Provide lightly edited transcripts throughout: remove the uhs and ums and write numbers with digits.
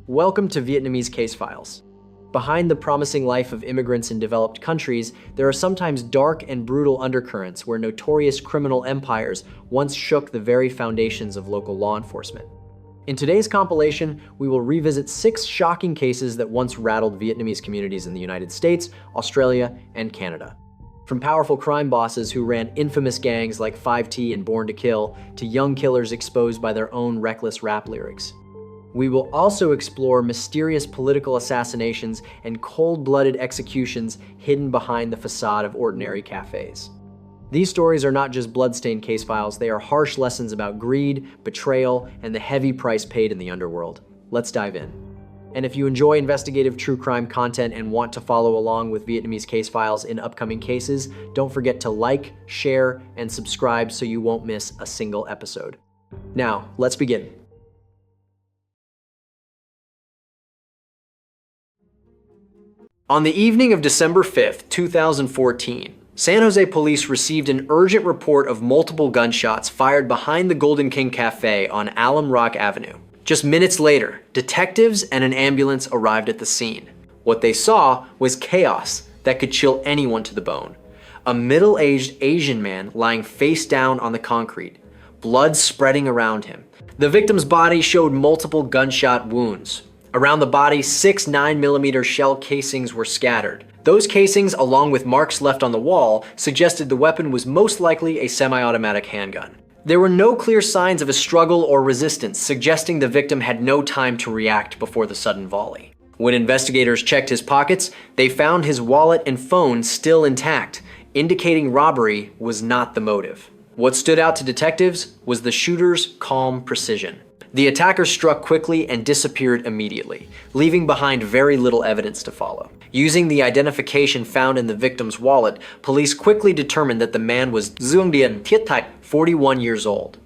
Welcome to Vietnamese Case Files. Behind the promising life of immigrants in developed countries, there are sometimes dark and brutal undercurrents where notorious criminal empires once shook the very foundations of local law enforcement. In today's compilation, we will revisit 6 shocking cases that once rattled Vietnamese communities in the United States, Australia, and Canada. From powerful crime bosses who ran infamous gangs like 5T and Born to Kill, to young killers exposed by their own reckless rap lyrics. We will also explore mysterious political assassinations and cold-blooded executions hidden behind the facade of ordinary cafes. These stories are not just bloodstained case files, they are harsh lessons about greed, betrayal, and the heavy price paid in the underworld. Let's dive in. And if you enjoy investigative true crime content and want to follow along with Vietnamese Case Files in upcoming cases, don't forget to like, share, and subscribe so you won't miss a single episode. Now, let's begin. On the evening of December 5th, 2014, San Jose police received an urgent report of multiple gunshots fired behind the Golden King Cafe on Alum Rock Avenue. Just minutes later, detectives and an ambulance arrived at the scene. What they saw was chaos that could chill anyone to the bone. A middle-aged Asian man lying face down on the concrete, blood spreading around him. The victim's body showed multiple gunshot wounds. Around the body, 6 9mm shell casings were scattered. Those casings, along with marks left on the wall, suggested the weapon was most likely a semi-automatic handgun. There were no clear signs of a struggle or resistance, suggesting the victim had no time to react before the sudden volley. When investigators checked his pockets, they found his wallet and phone still intact, indicating robbery was not the motive. What stood out to detectives was the shooter's calm precision. The attacker struck quickly and disappeared immediately, leaving behind very little evidence to follow. Using the identification found in the victim's wallet, police quickly determined that the man was Duong Dien Thiet Thach, 41 years old.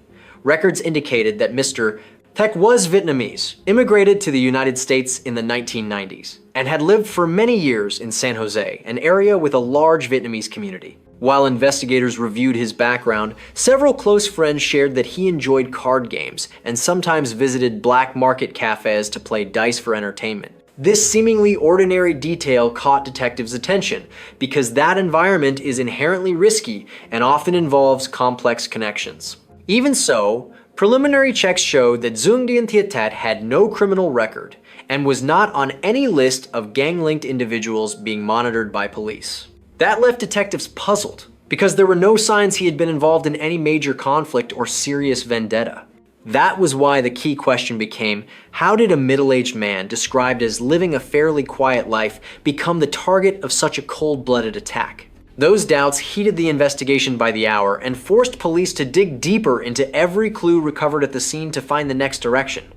Records indicated that Mr. Thach was Vietnamese, immigrated to the United States in the 1990s, and had lived for many years in San Jose, an area with a large Vietnamese community. While investigators reviewed his background, several close friends shared that he enjoyed card games and sometimes visited black market cafes to play dice for entertainment. This seemingly ordinary detail caught detectives' attention because that environment is inherently risky and often involves complex connections. Even so, preliminary checks showed that Duong Dien Thiet Thach had no criminal record and was not on any list of gang-linked individuals being monitored by police. That left detectives puzzled, because there were no signs he had been involved in any major conflict or serious vendetta. That was why the key question became, how did a middle-aged man described as living a fairly quiet life become the target of such a cold-blooded attack? Those doubts heated the investigation by the hour and forced police to dig deeper into every clue recovered at the scene to find the next direction.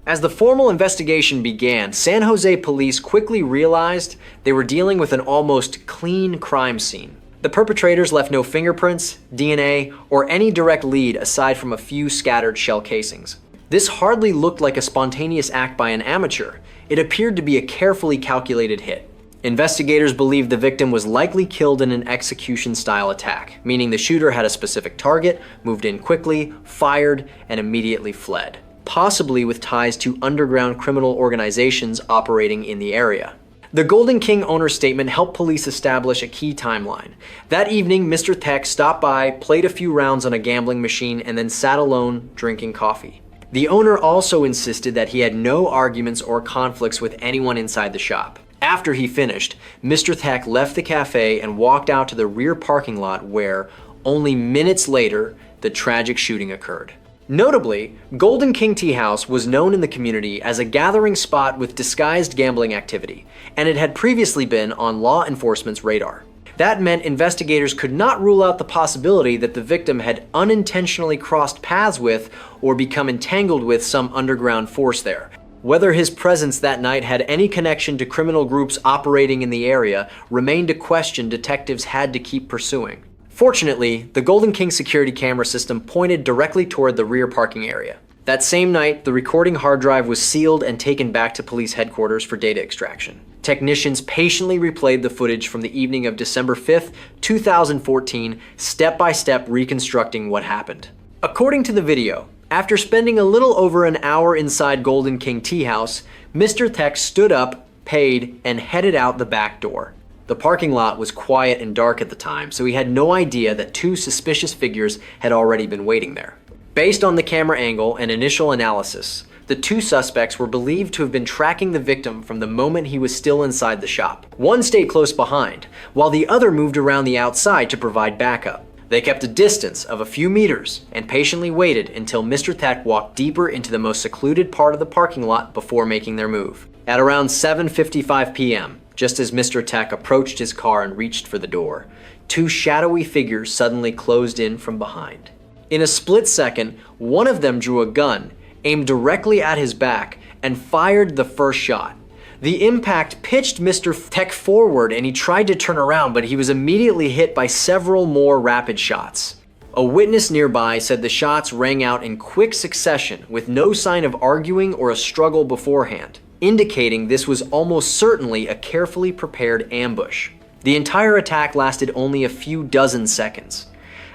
As the formal investigation began, San Jose police quickly realized they were dealing with an almost clean crime scene. The perpetrators left no fingerprints, DNA, or any direct lead aside from a few scattered shell casings. This hardly looked like a spontaneous act by an amateur. It appeared to be a carefully calculated hit. Investigators believed the victim was likely killed in an execution-style attack, meaning the shooter had a specific target, moved in quickly, fired, and immediately fled, possibly with ties to underground criminal organizations operating in the area. The Golden King owner's statement helped police establish a key timeline. That evening, Mr. Thach stopped by, played a few rounds on a gambling machine, and then sat alone drinking coffee. The owner also insisted that he had no arguments or conflicts with anyone inside the shop. After he finished, Mr. Thach left the cafe and walked out to the rear parking lot where, only minutes later, the tragic shooting occurred. Notably, Golden King Tea House was known in the community as a gathering spot with disguised gambling activity, and it had previously been on law enforcement's radar. That meant investigators could not rule out the possibility that the victim had unintentionally crossed paths with or become entangled with some underground force there. Whether his presence that night had any connection to criminal groups operating in the area remained a question detectives had to keep pursuing. Fortunately, the Golden King security camera system pointed directly toward the rear parking area. That same night, the recording hard drive was sealed and taken back to police headquarters for data extraction. Technicians patiently replayed the footage from the evening of December 5th, 2014, step by step reconstructing what happened. According to the video, After spending a little over an hour inside Golden King Tea House, Mr. Tech stood up, paid, and headed out the back door. The parking lot was quiet and dark at the time, so he had no idea that two suspicious figures had already been waiting there. Based on the camera angle and initial analysis, the two suspects were believed to have been tracking the victim from the moment he was still inside the shop. One stayed close behind, while the other moved around the outside to provide backup. They kept a distance of a few meters and patiently waited until Mr. Tech walked deeper into the most secluded part of the parking lot before making their move. At around 7:55 p.m., just as Mr. Tech approached his car and reached for the door, two shadowy figures suddenly closed in from behind. In a split second, one of them drew a gun, aimed directly at his back, and fired the first shot. The impact pitched Mr. Tech forward and he tried to turn around, but he was immediately hit by several more rapid shots. A witness nearby said the shots rang out in quick succession with no sign of arguing or a struggle beforehand, indicating this was almost certainly a carefully prepared ambush. The entire attack lasted only a few dozen seconds.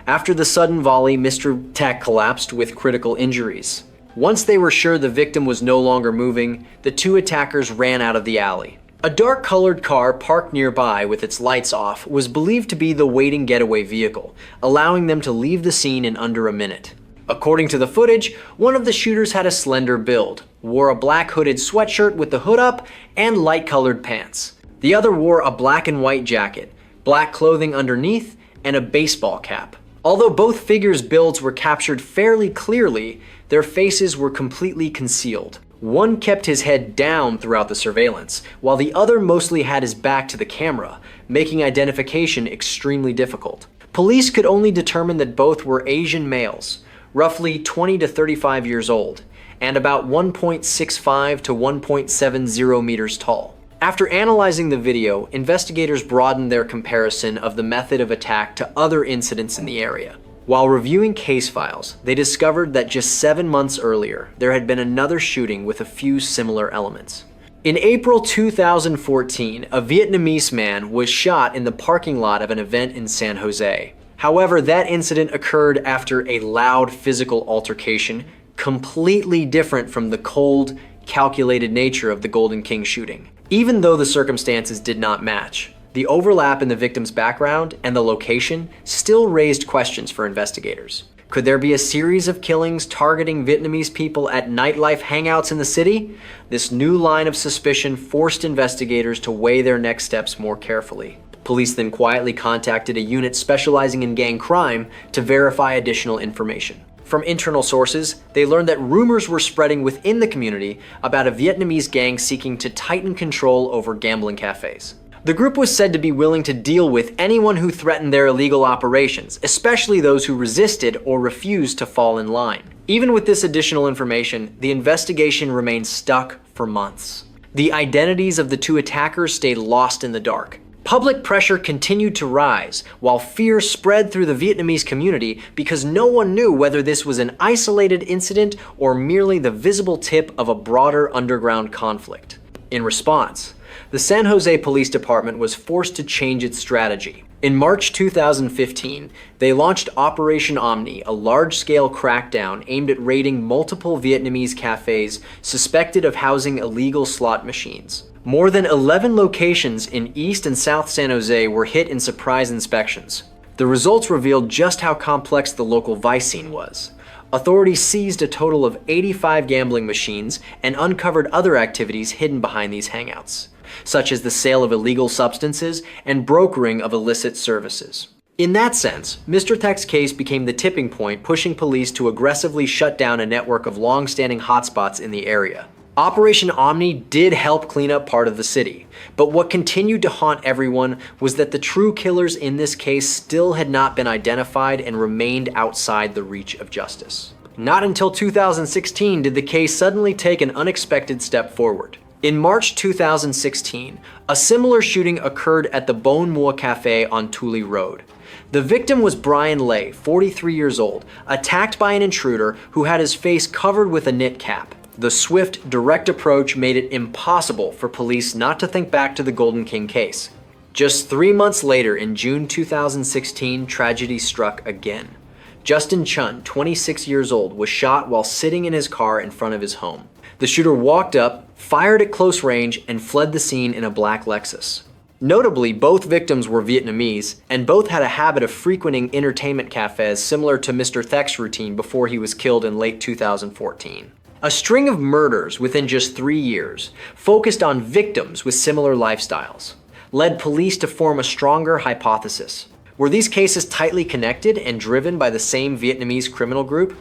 After the sudden volley, Mr. Tech collapsed with critical injuries. Once they were sure the victim was no longer moving, the two attackers ran out of the alley. A dark-colored car parked nearby with its lights off was believed to be the waiting getaway vehicle, allowing them to leave the scene in under a minute. According to the footage, one of the shooters had a slender build, wore a black hooded sweatshirt with the hood up, and light-colored pants. The other wore a black and white jacket, black clothing underneath, and a baseball cap. Although both figures' builds were captured fairly clearly, their faces were completely concealed. One kept his head down throughout the surveillance, while the other mostly had his back to the camera, making identification extremely difficult. Police could only determine that both were Asian males, roughly 20 to 35 years old, and about 1.65 to 1.70 meters tall. After analyzing the video, investigators broadened their comparison of the method of attack to other incidents in the area. While reviewing case files, they discovered that just 7 months earlier, there had been another shooting with a few similar elements. In April 2014, a Vietnamese man was shot in the parking lot of an event in San Jose. However, that incident occurred after a loud physical altercation, completely different from the cold, calculated nature of the Golden King shooting. Even though the circumstances did not match, the overlap in the victim's background and the location still raised questions for investigators. Could there be a series of killings targeting Vietnamese people at nightlife hangouts in the city? This new line of suspicion forced investigators to weigh their next steps more carefully. Police then quietly contacted a unit specializing in gang crime to verify additional information. From internal sources, they learned that rumors were spreading within the community about a Vietnamese gang seeking to tighten control over gambling cafes. The group was said to be willing to deal with anyone who threatened their illegal operations, especially those who resisted or refused to fall in line. Even with this additional information, the investigation remained stuck for months. The identities of the two attackers stayed lost in the dark. Public pressure continued to rise, while fear spread through the Vietnamese community because no one knew whether this was an isolated incident or merely the visible tip of a broader underground conflict. In response, the San Jose Police Department was forced to change its strategy. In March 2015, they launched Operation Omni, a large-scale crackdown aimed at raiding multiple Vietnamese cafes suspected of housing illegal slot machines. More than 11 locations in East and South San Jose were hit in surprise inspections. The results revealed just how complex the local vice scene was. Authorities seized a total of 85 gambling machines and uncovered other activities hidden behind these hangouts, such as the sale of illegal substances and brokering of illicit services. In that sense, Mr. Tech's case became the tipping point pushing police to aggressively shut down a network of long-standing hotspots in the area. Operation Omni did help clean up part of the city, but what continued to haunt everyone was that the true killers in this case still had not been identified and remained outside the reach of justice. Not until 2016 did the case suddenly take an unexpected step forward. In March 2016, a similar shooting occurred at the Bon Mua Cafe on Thule Road. The victim was Brian Lay, 43 years old, attacked by an intruder who had his face covered with a knit cap. The swift, direct approach made it impossible for police not to think back to the Golden King case. Just 3 months later, in June 2016, tragedy struck again. Justin Chun, 26 years old, was shot while sitting in his car in front of his home. The shooter walked up, fired at close range, and fled the scene in a black Lexus. Notably, both victims were Vietnamese, and both had a habit of frequenting entertainment cafes similar to Mr. Thek's routine before he was killed in late 2014. A string of murders within just 3 years, focused on victims with similar lifestyles, led police to form a stronger hypothesis. Were these cases tightly connected and driven by the same Vietnamese criminal group?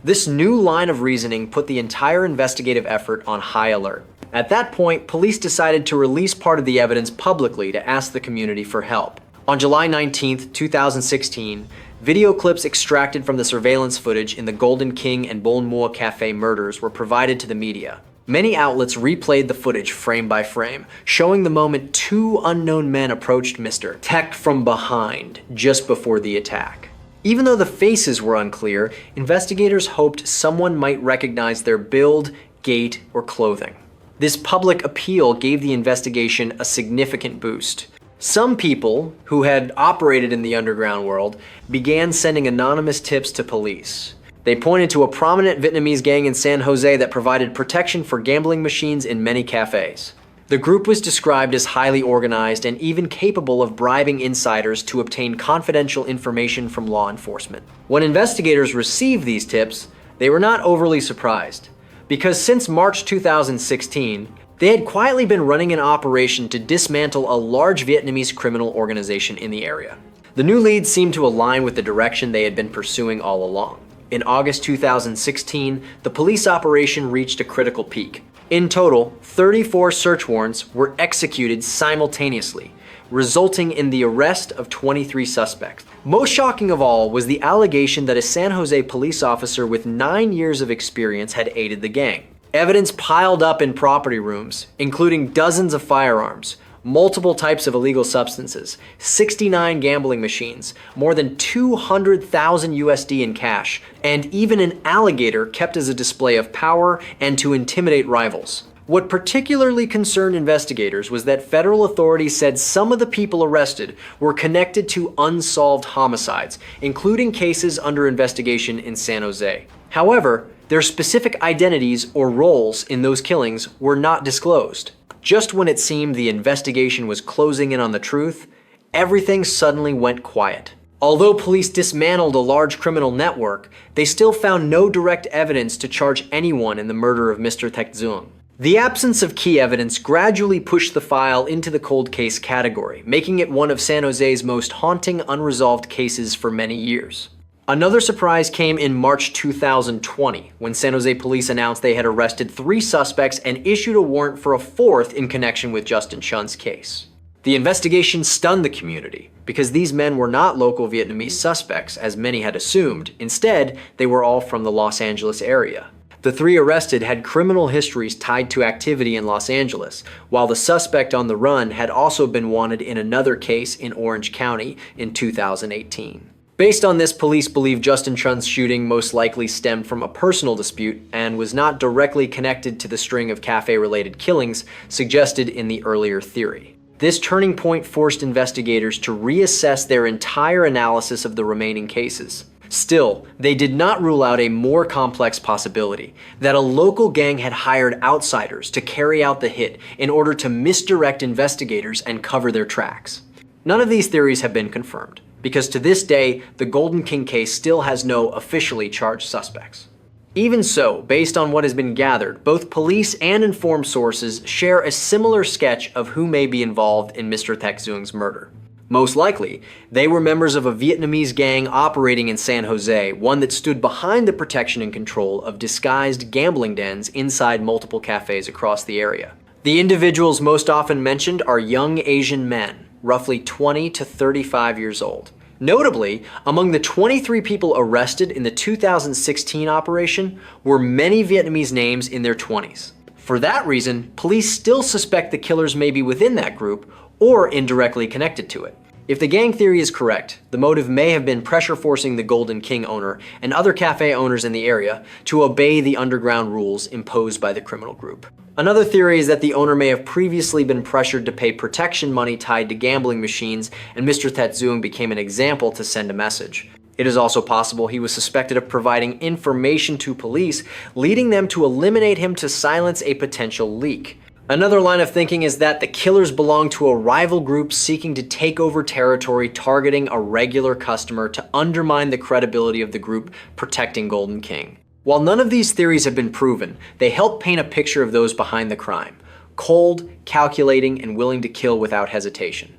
This new line of reasoning put the entire investigative effort on high alert. At that point, police decided to release part of the evidence publicly to ask the community for help. On July 19, 2016, video clips extracted from the surveillance footage in the Golden King and Bon Mua Cafe murders were provided to the media. Many outlets replayed the footage frame by frame, showing the moment two unknown men approached Mr. Thek from behind just before the attack. Even though the faces were unclear, investigators hoped someone might recognize their build, gait, or clothing. This public appeal gave the investigation a significant boost. Some people, who had operated in the underground world, began sending anonymous tips to police. They pointed to a prominent Vietnamese gang in San Jose that provided protection for gambling machines in many cafes. The group was described as highly organized and even capable of bribing insiders to obtain confidential information from law enforcement. When investigators received these tips, they were not overly surprised, because since March 2016, they had quietly been running an operation to dismantle a large Vietnamese criminal organization in the area. The new leads seemed to align with the direction they had been pursuing all along. In August 2016, the police operation reached a critical peak. In total, 34 search warrants were executed simultaneously, resulting in the arrest of 23 suspects. Most shocking of all was the allegation that a San Jose police officer with 9 years of experience had aided the gang. Evidence piled up in property rooms, including dozens of firearms, multiple types of illegal substances, 69 gambling machines, more than 200,000 USD in cash, and even an alligator kept as a display of power and to intimidate rivals. What particularly concerned investigators was that federal authorities said some of the people arrested were connected to unsolved homicides, including cases under investigation in San Jose. However, their specific identities or roles in those killings were not disclosed. Just when it seemed the investigation was closing in on the truth, everything suddenly went quiet. Although police dismantled a large criminal network, they still found no direct evidence to charge anyone in the murder of Mr. Thek Duong. The absence of key evidence gradually pushed the file into the cold case category, making it one of San Jose's most haunting unresolved cases for many years. Another surprise came in March 2020, when San Jose police announced they had arrested 3 suspects and issued a warrant for a 4th in connection with Justin Chun's case. The investigation stunned the community, because these men were not local Vietnamese suspects, as many had assumed. Instead, they were all from the Los Angeles area. The 3 arrested had criminal histories tied to activity in Los Angeles, while the suspect on the run had also been wanted in another case in Orange County in 2018. Based on this, police believe Justin Chun's shooting most likely stemmed from a personal dispute and was not directly connected to the string of cafe-related killings suggested in the earlier theory. This turning point forced investigators to reassess their entire analysis of the remaining cases. Still, they did not rule out a more complex possibility, that a local gang had hired outsiders to carry out the hit in order to misdirect investigators and cover their tracks. None of these theories have been confirmed, because to this day, the Golden King case still has no officially charged suspects. Even so, based on what has been gathered, both police and informed sources share a similar sketch of who may be involved in Mr. Thek Duong's murder. Most likely, they were members of a Vietnamese gang operating in San Jose, one that stood behind the protection and control of disguised gambling dens inside multiple cafes across the area. The individuals most often mentioned are young Asian men, roughly 20 to 35 years old. Notably, among the 23 people arrested in the 2016 operation were many Vietnamese names in their 20s. For that reason, police still suspect the killers may be within that group or indirectly connected to it. If the gang theory is correct, the motive may have been pressure forcing the Golden King owner and other cafe owners in the area to obey the underground rules imposed by the criminal group. Another theory is that the owner may have previously been pressured to pay protection money tied to gambling machines, and Mr. Thek Duong became an example to send a message. It is also possible he was suspected of providing information to police, leading them to eliminate him to silence a potential leak. Another line of thinking is that the killers belong to a rival group seeking to take over territory, targeting a regular customer to undermine the credibility of the group protecting Golden King. While none of these theories have been proven, they help paint a picture of those behind the crime: cold, calculating, and willing to kill without hesitation.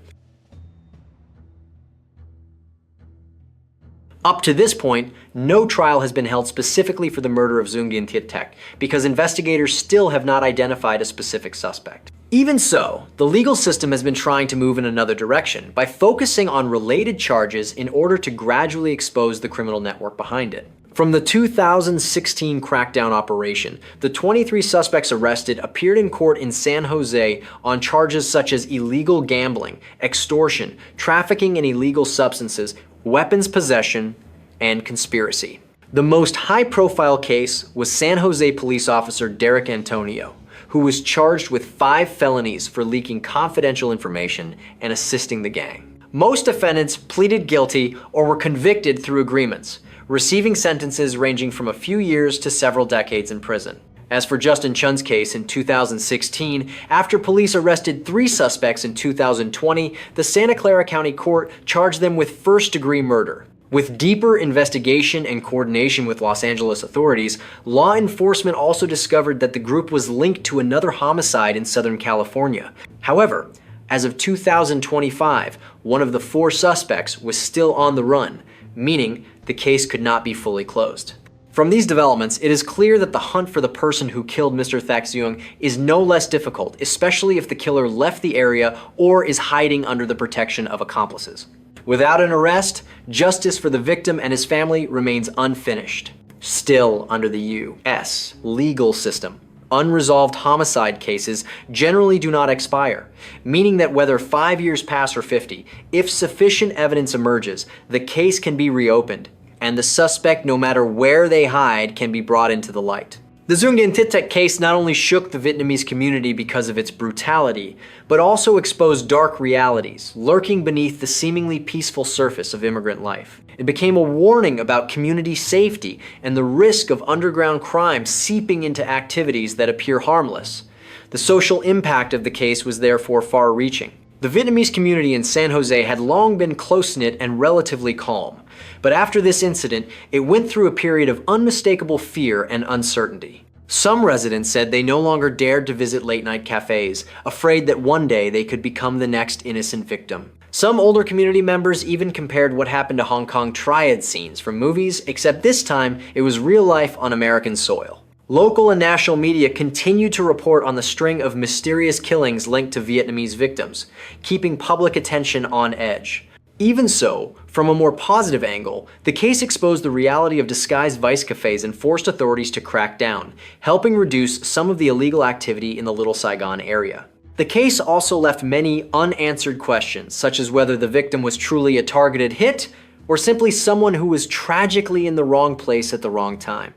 Up to this point, no trial has been held specifically for the murder of Zunggin Tiettek because investigators still have not identified a specific suspect. Even so, the legal system has been trying to move in another direction by focusing on related charges in order to gradually expose the criminal network behind it. From the 2016 crackdown operation, the 23 suspects arrested appeared in court in San Jose on charges such as illegal gambling, extortion, trafficking in illegal substances, weapons possession, and conspiracy. The most high-profile case was San Jose police officer Derek Antonio, who was charged with 5 felonies for leaking confidential information and assisting the gang. Most defendants pleaded guilty or were convicted through agreements, receiving sentences ranging from a few years to several decades in prison. As for Justin Chun's case in 2016, after police arrested 3 suspects in 2020, the Santa Clara County Court charged them with first-degree murder. With deeper investigation and coordination with Los Angeles authorities, law enforcement also discovered that the group was linked to another homicide in Southern California. However, as of 2025, one of the 4 suspects was still on the run, meaning the case could not be fully closed. From these developments, it is clear that the hunt for the person who killed Mr. Thack Zeung is no less difficult, especially if the killer left the area or is hiding under the protection of accomplices. Without an arrest, justice for the victim and his family remains unfinished. Still, under the U.S. legal system, unresolved homicide cases generally do not expire, meaning that whether 5 years pass or 50, if sufficient evidence emerges, the case can be reopened, and the suspect, no matter where they hide, can be brought into the light. The Zunggin Tiettek case not only shook the Vietnamese community because of its brutality, but also exposed dark realities lurking beneath the seemingly peaceful surface of immigrant life. It became a warning about community safety and the risk of underground crime seeping into activities that appear harmless. The social impact of the case was therefore far-reaching. The Vietnamese community in San Jose had long been close-knit and relatively calm, but after this incident, it went through a period of unmistakable fear and uncertainty. Some residents said they no longer dared to visit late-night cafes, afraid that one day they could become the next innocent victim. Some older community members even compared what happened to Hong Kong triad scenes from movies, except this time it was real life on American soil. Local and national media continued to report on the string of mysterious killings linked to Vietnamese victims, keeping public attention on edge. Even so, from a more positive angle, the case exposed the reality of disguised vice cafes and forced authorities to crack down, helping reduce some of the illegal activity in the Little Saigon area. The case also left many unanswered questions, such as whether the victim was truly a targeted hit or simply someone who was tragically in the wrong place at the wrong time.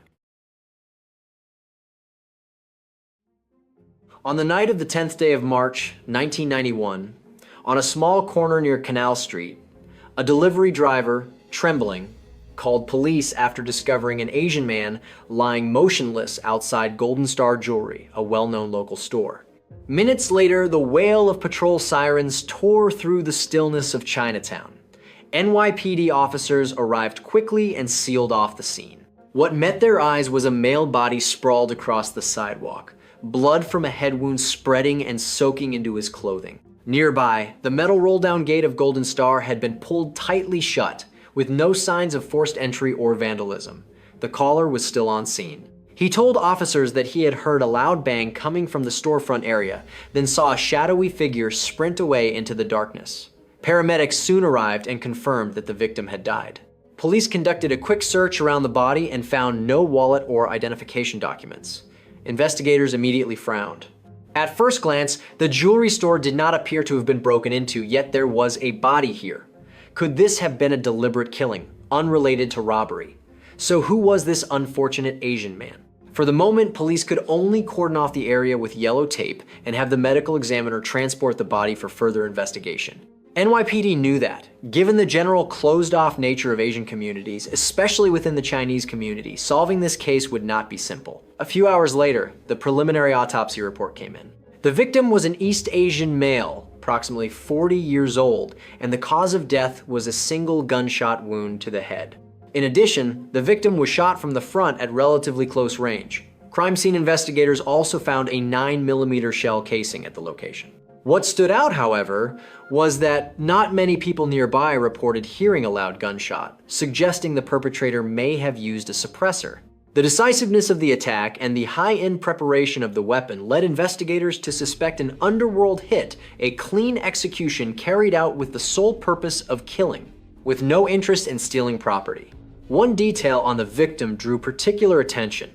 On the night of the 10th day of March, 1991, on a small corner near Canal Street, a delivery driver, trembling, called police after discovering an Asian man lying motionless outside Golden Star Jewelry, a well-known local store. Minutes later, the wail of patrol sirens tore through the stillness of Chinatown. NYPD officers arrived quickly and sealed off the scene. What met their eyes was a male body sprawled across the sidewalk, blood from a head wound spreading and soaking into his clothing. Nearby, the metal roll-down gate of Golden Star had been pulled tightly shut, with no signs of forced entry or vandalism. The caller was still on scene. He told officers that he had heard a loud bang coming from the storefront area, then saw a shadowy figure sprint away into the darkness. Paramedics soon arrived and confirmed that the victim had died. Police conducted a quick search around the body and found no wallet or identification documents. Investigators immediately frowned. At first glance, the jewelry store did not appear to have been broken into, yet there was a body here. Could this have been a deliberate killing, unrelated to robbery? So who was this unfortunate Asian man? For the moment, police could only cordon off the area with yellow tape and have the medical examiner transport the body for further investigation. NYPD knew that. Given the general closed-off nature of Asian communities, especially within the Chinese community, solving this case would not be simple. A few hours later, the preliminary autopsy report came in. The victim was an East Asian male, approximately 40 years old, and the cause of death was a single gunshot wound to the head. In addition, the victim was shot from the front at relatively close range. Crime scene investigators also found a 9mm shell casing at the location. What stood out, however, was that not many people nearby reported hearing a loud gunshot, suggesting the perpetrator may have used a suppressor. The decisiveness of the attack and the high-end preparation of the weapon led investigators to suspect an underworld hit, a clean execution carried out with the sole purpose of killing, with no interest in stealing property. One detail on the victim drew particular attention.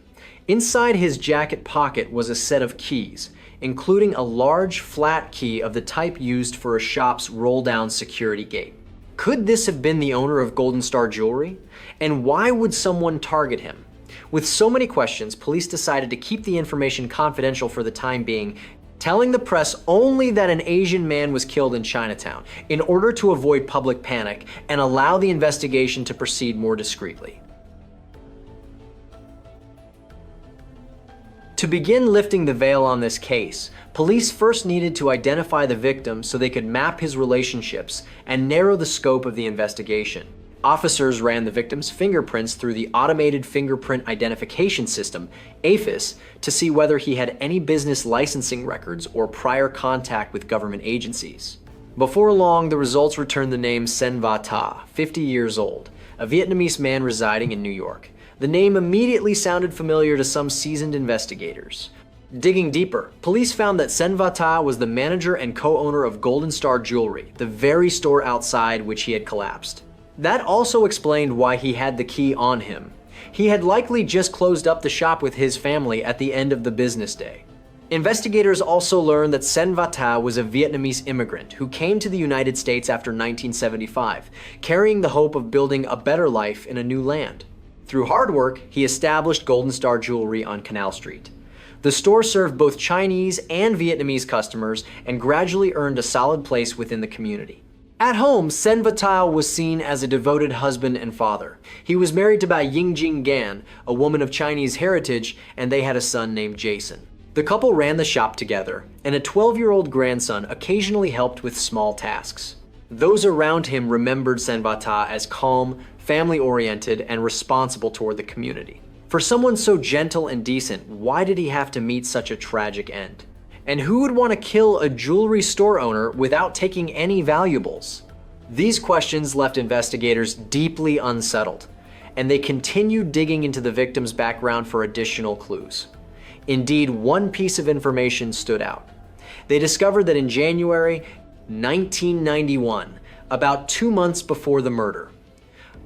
Inside his jacket pocket was a set of keys, including a large flat key of the type used for a shop's roll-down security gate. Could this have been the owner of Golden Star Jewelry? And why would someone target him? With so many questions, police decided to keep the information confidential for the time being, telling the press only that an Asian man was killed in Chinatown in order to avoid public panic and allow the investigation to proceed more discreetly. To begin lifting the veil on this case, police first needed to identify the victim so they could map his relationships and narrow the scope of the investigation. Officers ran the victim's fingerprints through the Automated Fingerprint Identification System, AFIS, to see whether he had any business licensing records or prior contact with government agencies. Before long, the results returned the name Sen Va Ta, 50 years old, a Vietnamese man residing in New York. The name immediately sounded familiar to some seasoned investigators. Digging deeper, police found that Sen Va Ta was the manager and co-owner of Golden Star Jewelry, the very store outside which he had collapsed. That also explained why he had the key on him. He had likely just closed up the shop with his family at the end of the business day. Investigators also learned that Sen Va Ta was a Vietnamese immigrant who came to the United States after 1975, carrying the hope of building a better life in a new land. Through hard work, he established Golden Star Jewelry on Canal Street. The store served both Chinese and Vietnamese customers and gradually earned a solid place within the community. At home, Sen Va Ta was seen as a devoted husband and father. He was married to Bai Yingjing Gan, a woman of Chinese heritage, and they had a son named Jason. The couple ran the shop together, and a 12-year-old grandson occasionally helped with small tasks. Those around him remembered Sen Va Ta as calm, family-oriented, and responsible toward the community. For someone so gentle and decent, why did he have to meet such a tragic end? And who would want to kill a jewelry store owner without taking any valuables? These questions left investigators deeply unsettled, and they continued digging into the victim's background for additional clues. Indeed, one piece of information stood out. They discovered that in January 1991, about 2 months before the murder,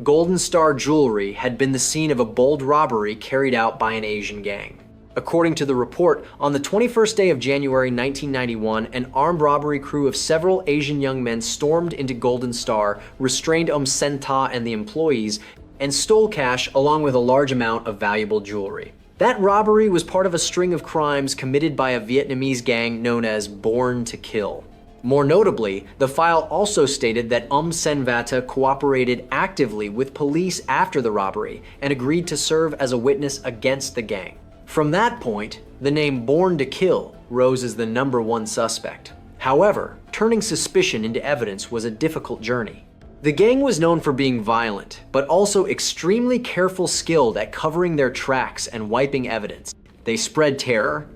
Golden Star Jewelry had been the scene of a bold robbery carried out by an Asian gang. According to the report, on the 21st day of January 1991, an armed robbery crew of several Asian young men stormed into Golden Star, restrained Sen Ta and the employees, and stole cash along with a large amount of valuable jewelry. That robbery was part of a string of crimes committed by a Vietnamese gang known as Born to Kill. More notably, the file also stated that Sen Va Ta cooperated actively with police after the robbery and agreed to serve as a witness against the gang. From that point, the name Born to Kill rose as the #1 suspect. However, turning suspicion into evidence was a difficult journey. The gang was known for being violent, but also extremely careful skilled at covering their tracks and wiping evidence. They spread terror,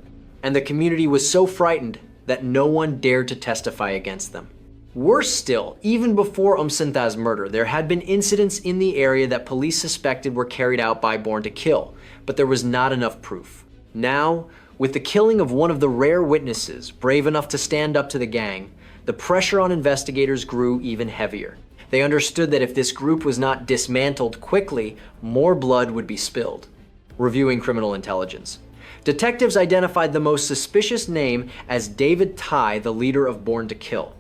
and the community was so frightened that no one dared to testify against them. Worse still, even before Sen Ta's murder, there had been incidents in the area that police suspected were carried out by Born to Kill, but there was not enough proof. Now, with the killing of one of the rare witnesses brave enough to stand up to the gang, the pressure on investigators grew even heavier. They understood that if this group was not dismantled quickly, more blood would be spilled. Reviewing criminal intelligence. Detectives identified the most suspicious name as David Tai, the leader of Born to Kill.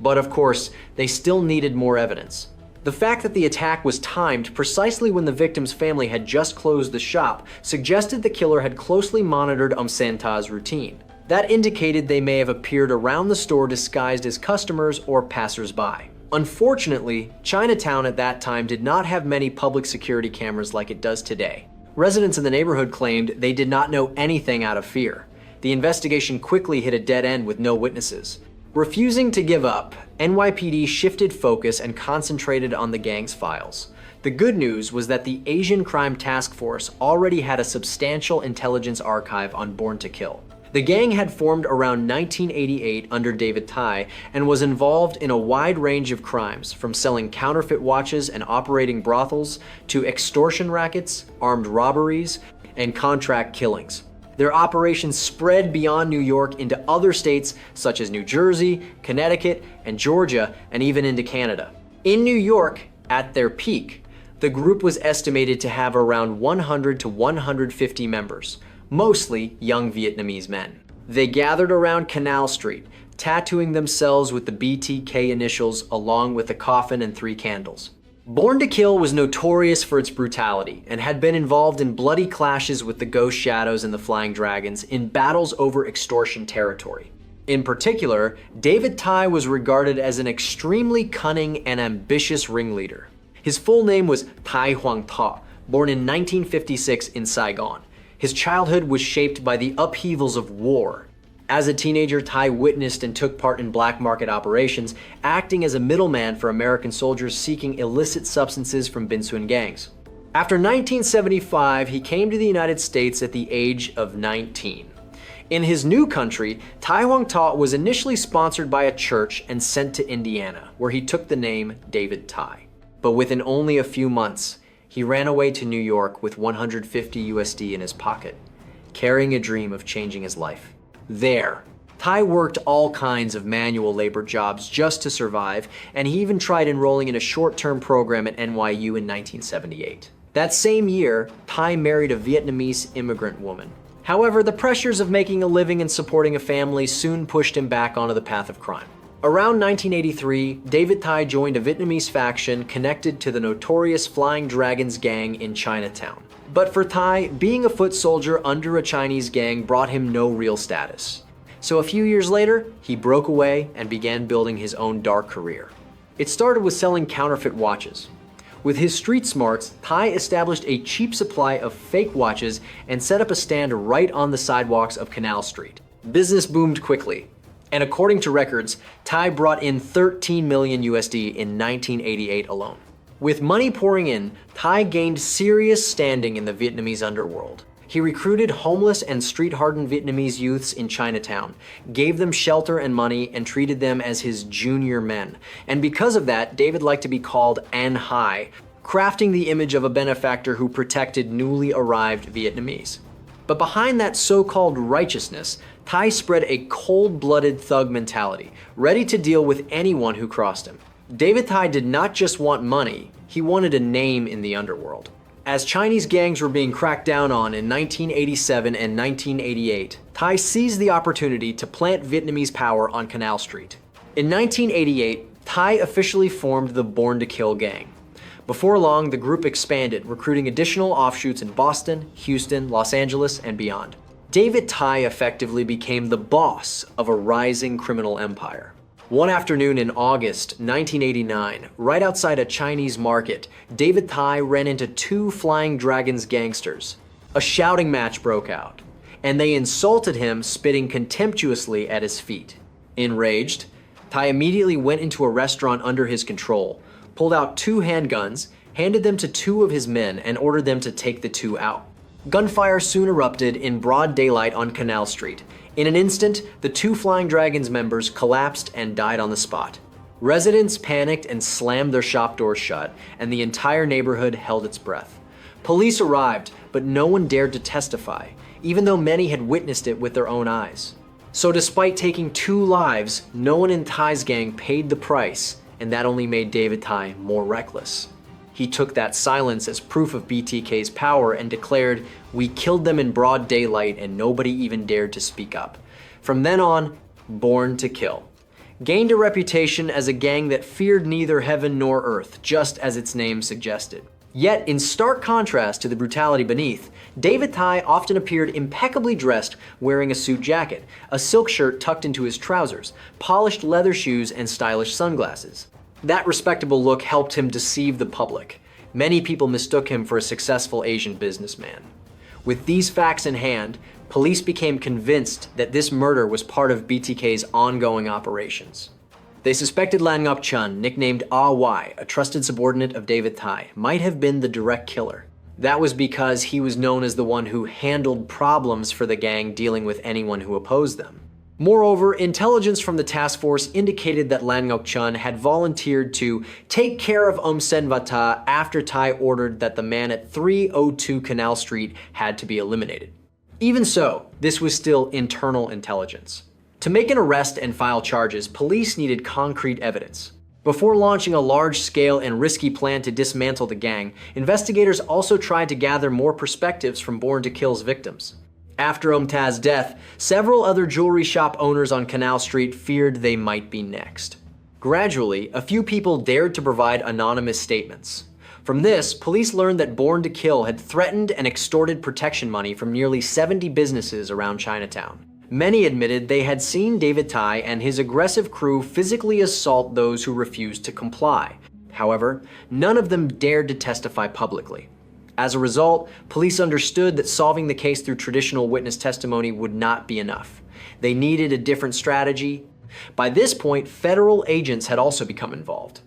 But of course, they still needed more evidence. The fact that the attack was timed precisely when the victim's family had just closed the shop suggested the killer had closely monitored Sen Ta's routine. That indicated they may have appeared around the store disguised as customers or passers-by. Unfortunately, Chinatown at that time did not have many public security cameras like it does today. Residents in the neighborhood claimed they did not know anything out of fear. The investigation quickly hit a dead end with no witnesses. Refusing to give up, NYPD shifted focus and concentrated on the gang's files. The good news was that the Asian Crime Task Force already had a substantial intelligence archive on Born to Kill. The gang had formed around 1988 under David Tai and was involved in a wide range of crimes, from selling counterfeit watches and operating brothels to extortion rackets, armed robberies, and contract killings. Their operations spread beyond New York into other states such as New Jersey, Connecticut, and Georgia, and even into Canada. In New York, at their peak, the group was estimated to have around 100 to 150 members, mostly young Vietnamese men. They gathered around Canal Street, tattooing themselves with the BTK initials along with a coffin and 3 candles. Born to Kill was notorious for its brutality and had been involved in bloody clashes with the Ghost Shadows and the Flying Dragons in battles over extortion territory. In particular, David Tai was regarded as an extremely cunning and ambitious ringleader. His full name was Tai Huang Ta, born in 1956 in Saigon. His childhood was shaped by the upheavals of war. As a teenager, Tai witnessed and took part in black market operations, acting as a middleman for American soldiers seeking illicit substances from Bin Sun gangs. After 1975, he came to the United States at the age of 19. In his new country, Tai Huang Ta was initially sponsored by a church and sent to Indiana, where he took the name David Tai. But within only a few months, he ran away to New York with 150 USD in his pocket, carrying a dream of changing his life. There, Tai worked all kinds of manual labor jobs just to survive, and he even tried enrolling in a short-term program at NYU in 1978. That same year, Tai married a Vietnamese immigrant woman. However, the pressures of making a living and supporting a family soon pushed him back onto the path of crime. Around 1983, David Tai joined a Vietnamese faction connected to the notorious Flying Dragons gang in Chinatown. But for Tai, being a foot soldier under a Chinese gang brought him no real status. So a few years later, he broke away and began building his own dark career. It started with selling counterfeit watches. With his street smarts, Tai established a cheap supply of fake watches and set up a stand right on the sidewalks of Canal Street. Business boomed quickly. And according to records, Tai brought in 13 million USD in 1988 alone. With money pouring in, Tai gained serious standing in the Vietnamese underworld. He recruited homeless and street-hardened Vietnamese youths in Chinatown, gave them shelter and money, and treated them as his junior men. And because of that, David liked to be called An Hai, crafting the image of a benefactor who protected newly arrived Vietnamese. But behind that so-called righteousness, Tai spread a cold-blooded thug mentality, ready to deal with anyone who crossed him. David Tai did not just want money, he wanted a name in the underworld. As Chinese gangs were being cracked down on in 1987 and 1988, Tai seized the opportunity to plant Vietnamese power on Canal Street. In 1988, Tai officially formed the Born to Kill gang. Before long, the group expanded, recruiting additional offshoots in Boston, Houston, Los Angeles, and beyond. David Tai effectively became the boss of a rising criminal empire. One afternoon in August 1989, right outside a Chinese market, David Tai ran into 2 Flying Dragons gangsters. A shouting match broke out, and they insulted him, spitting contemptuously at his feet. Enraged, Tai immediately went into a restaurant under his control, pulled out 2 handguns, handed them to 2 of his men, and ordered them to take the 2 out. Gunfire soon erupted in broad daylight on Canal Street. In an instant, the 2 Flying Dragons members collapsed and died on the spot. Residents panicked and slammed their shop doors shut, and the entire neighborhood held its breath. Police arrived, but no one dared to testify, even though many had witnessed it with their own eyes. So despite taking 2 lives, no one in Tai's gang paid the price, and that only made David Tai more reckless. He took that silence as proof of BTK's power and declared, "We killed them in broad daylight and nobody even dared to speak up." From then on, Born to Kill gained a reputation as a gang that feared neither heaven nor earth, just as its name suggested. Yet, in stark contrast to the brutality beneath, David Tai often appeared impeccably dressed, wearing a suit jacket, a silk shirt tucked into his trousers, polished leather shoes, and stylish sunglasses. That respectable look helped him deceive the public. Many people mistook him for a successful Asian businessman. With these facts in hand, police became convinced that this murder was part of BTK's ongoing operations. They suspected Lan Ngọc Chun, nicknamed Ah Y, a trusted subordinate of David Tai, might have been the direct killer. That was because he was known as the one who handled problems for the gang, dealing with anyone who opposed them. Moreover, intelligence from the task force indicated that Lan Ngọc Chun had volunteered to take care of Sen Va Tha after Tai ordered that the man at 302 Canal Street had to be eliminated. Even so, this was still internal intelligence. To make an arrest and file charges, police needed concrete evidence. Before launching a large-scale and risky plan to dismantle the gang, investigators also tried to gather more perspectives from Born to Kill's victims. After Th's death, several other jewelry shop owners on Canal Street feared they might be next. Gradually, a few people dared to provide anonymous statements. From this, police learned that Born to Kill had threatened and extorted protection money from nearly 70 businesses around Chinatown. Many admitted they had seen David Tai and his aggressive crew physically assault those who refused to comply. However, none of them dared to testify publicly. As a result, police understood that solving the case through traditional witness testimony would not be enough. They needed a different strategy. By this point, federal agents had also become involved.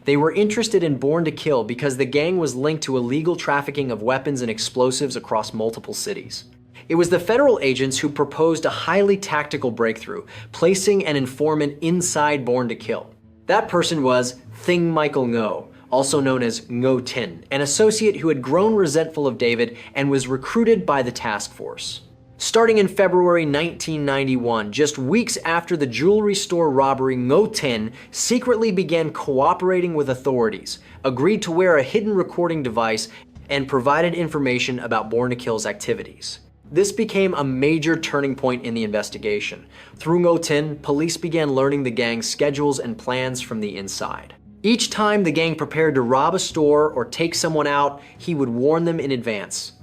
They were interested in Born to Kill because the gang was linked to illegal trafficking of weapons and explosives across multiple cities. It was the federal agents who proposed a highly tactical breakthrough, placing an informant inside Born to Kill. That person was Thing Michael Ngo, also known as Ngo Tin, an associate who had grown resentful of David and was recruited by the task force. Starting in February 1991, just weeks after the jewelry store robbery, Ngo Tin secretly began cooperating with authorities, agreed to wear a hidden recording device, and provided information about Born to Kill's activities. This became a major turning point in the investigation. Through Ngo Tin, police began learning the gang's schedules and plans from the inside. Each time the gang prepared to rob a store or take someone out, he would warn them in advance.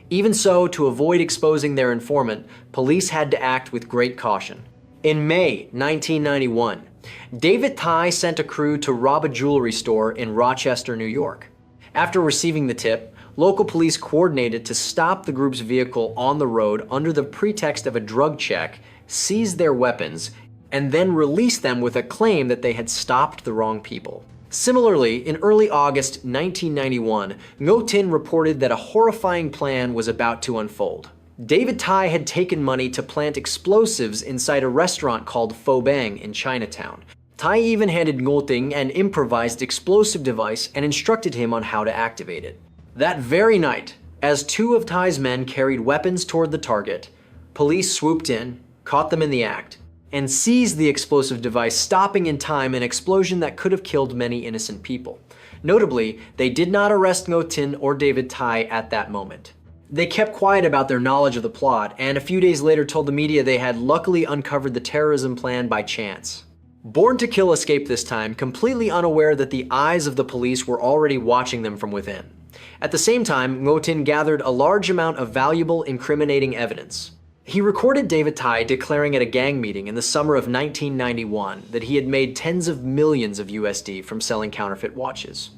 Even so, to avoid exposing their informant, police had to act with great caution. In May 1991, David Tai sent a crew to rob a jewelry store in Rochester, New York. After receiving the tip, local police coordinated to stop the group's vehicle on the road under the pretext of a drug check, seize their weapons, and then release them with a claim that they had stopped the wrong people. Similarly, in early August 1991, Ngo Tin reported that a horrifying plan was about to unfold. David Tai had taken money to plant explosives inside a restaurant called Pho Bang in Chinatown. Tai even handed Ngo Tin an improvised explosive device and instructed him on how to activate it. That very night, as two of Tai's men carried weapons toward the target, police swooped in, caught them in the act, and seized the explosive device, stopping in time an explosion that could have killed many innocent people. Notably, they did not arrest Ngo Tin or David Tai at that moment. They kept quiet about their knowledge of the plot, and a few days later told the media they had luckily uncovered the terrorism plan by chance. Born to Kill escaped this time, completely unaware that the eyes of the police were already watching them from within. At the same time, Ngo Tin gathered a large amount of valuable, incriminating evidence. He recorded David Tai declaring at a gang meeting in the summer of 1991 that he had made tens of millions of USD from selling counterfeit watches.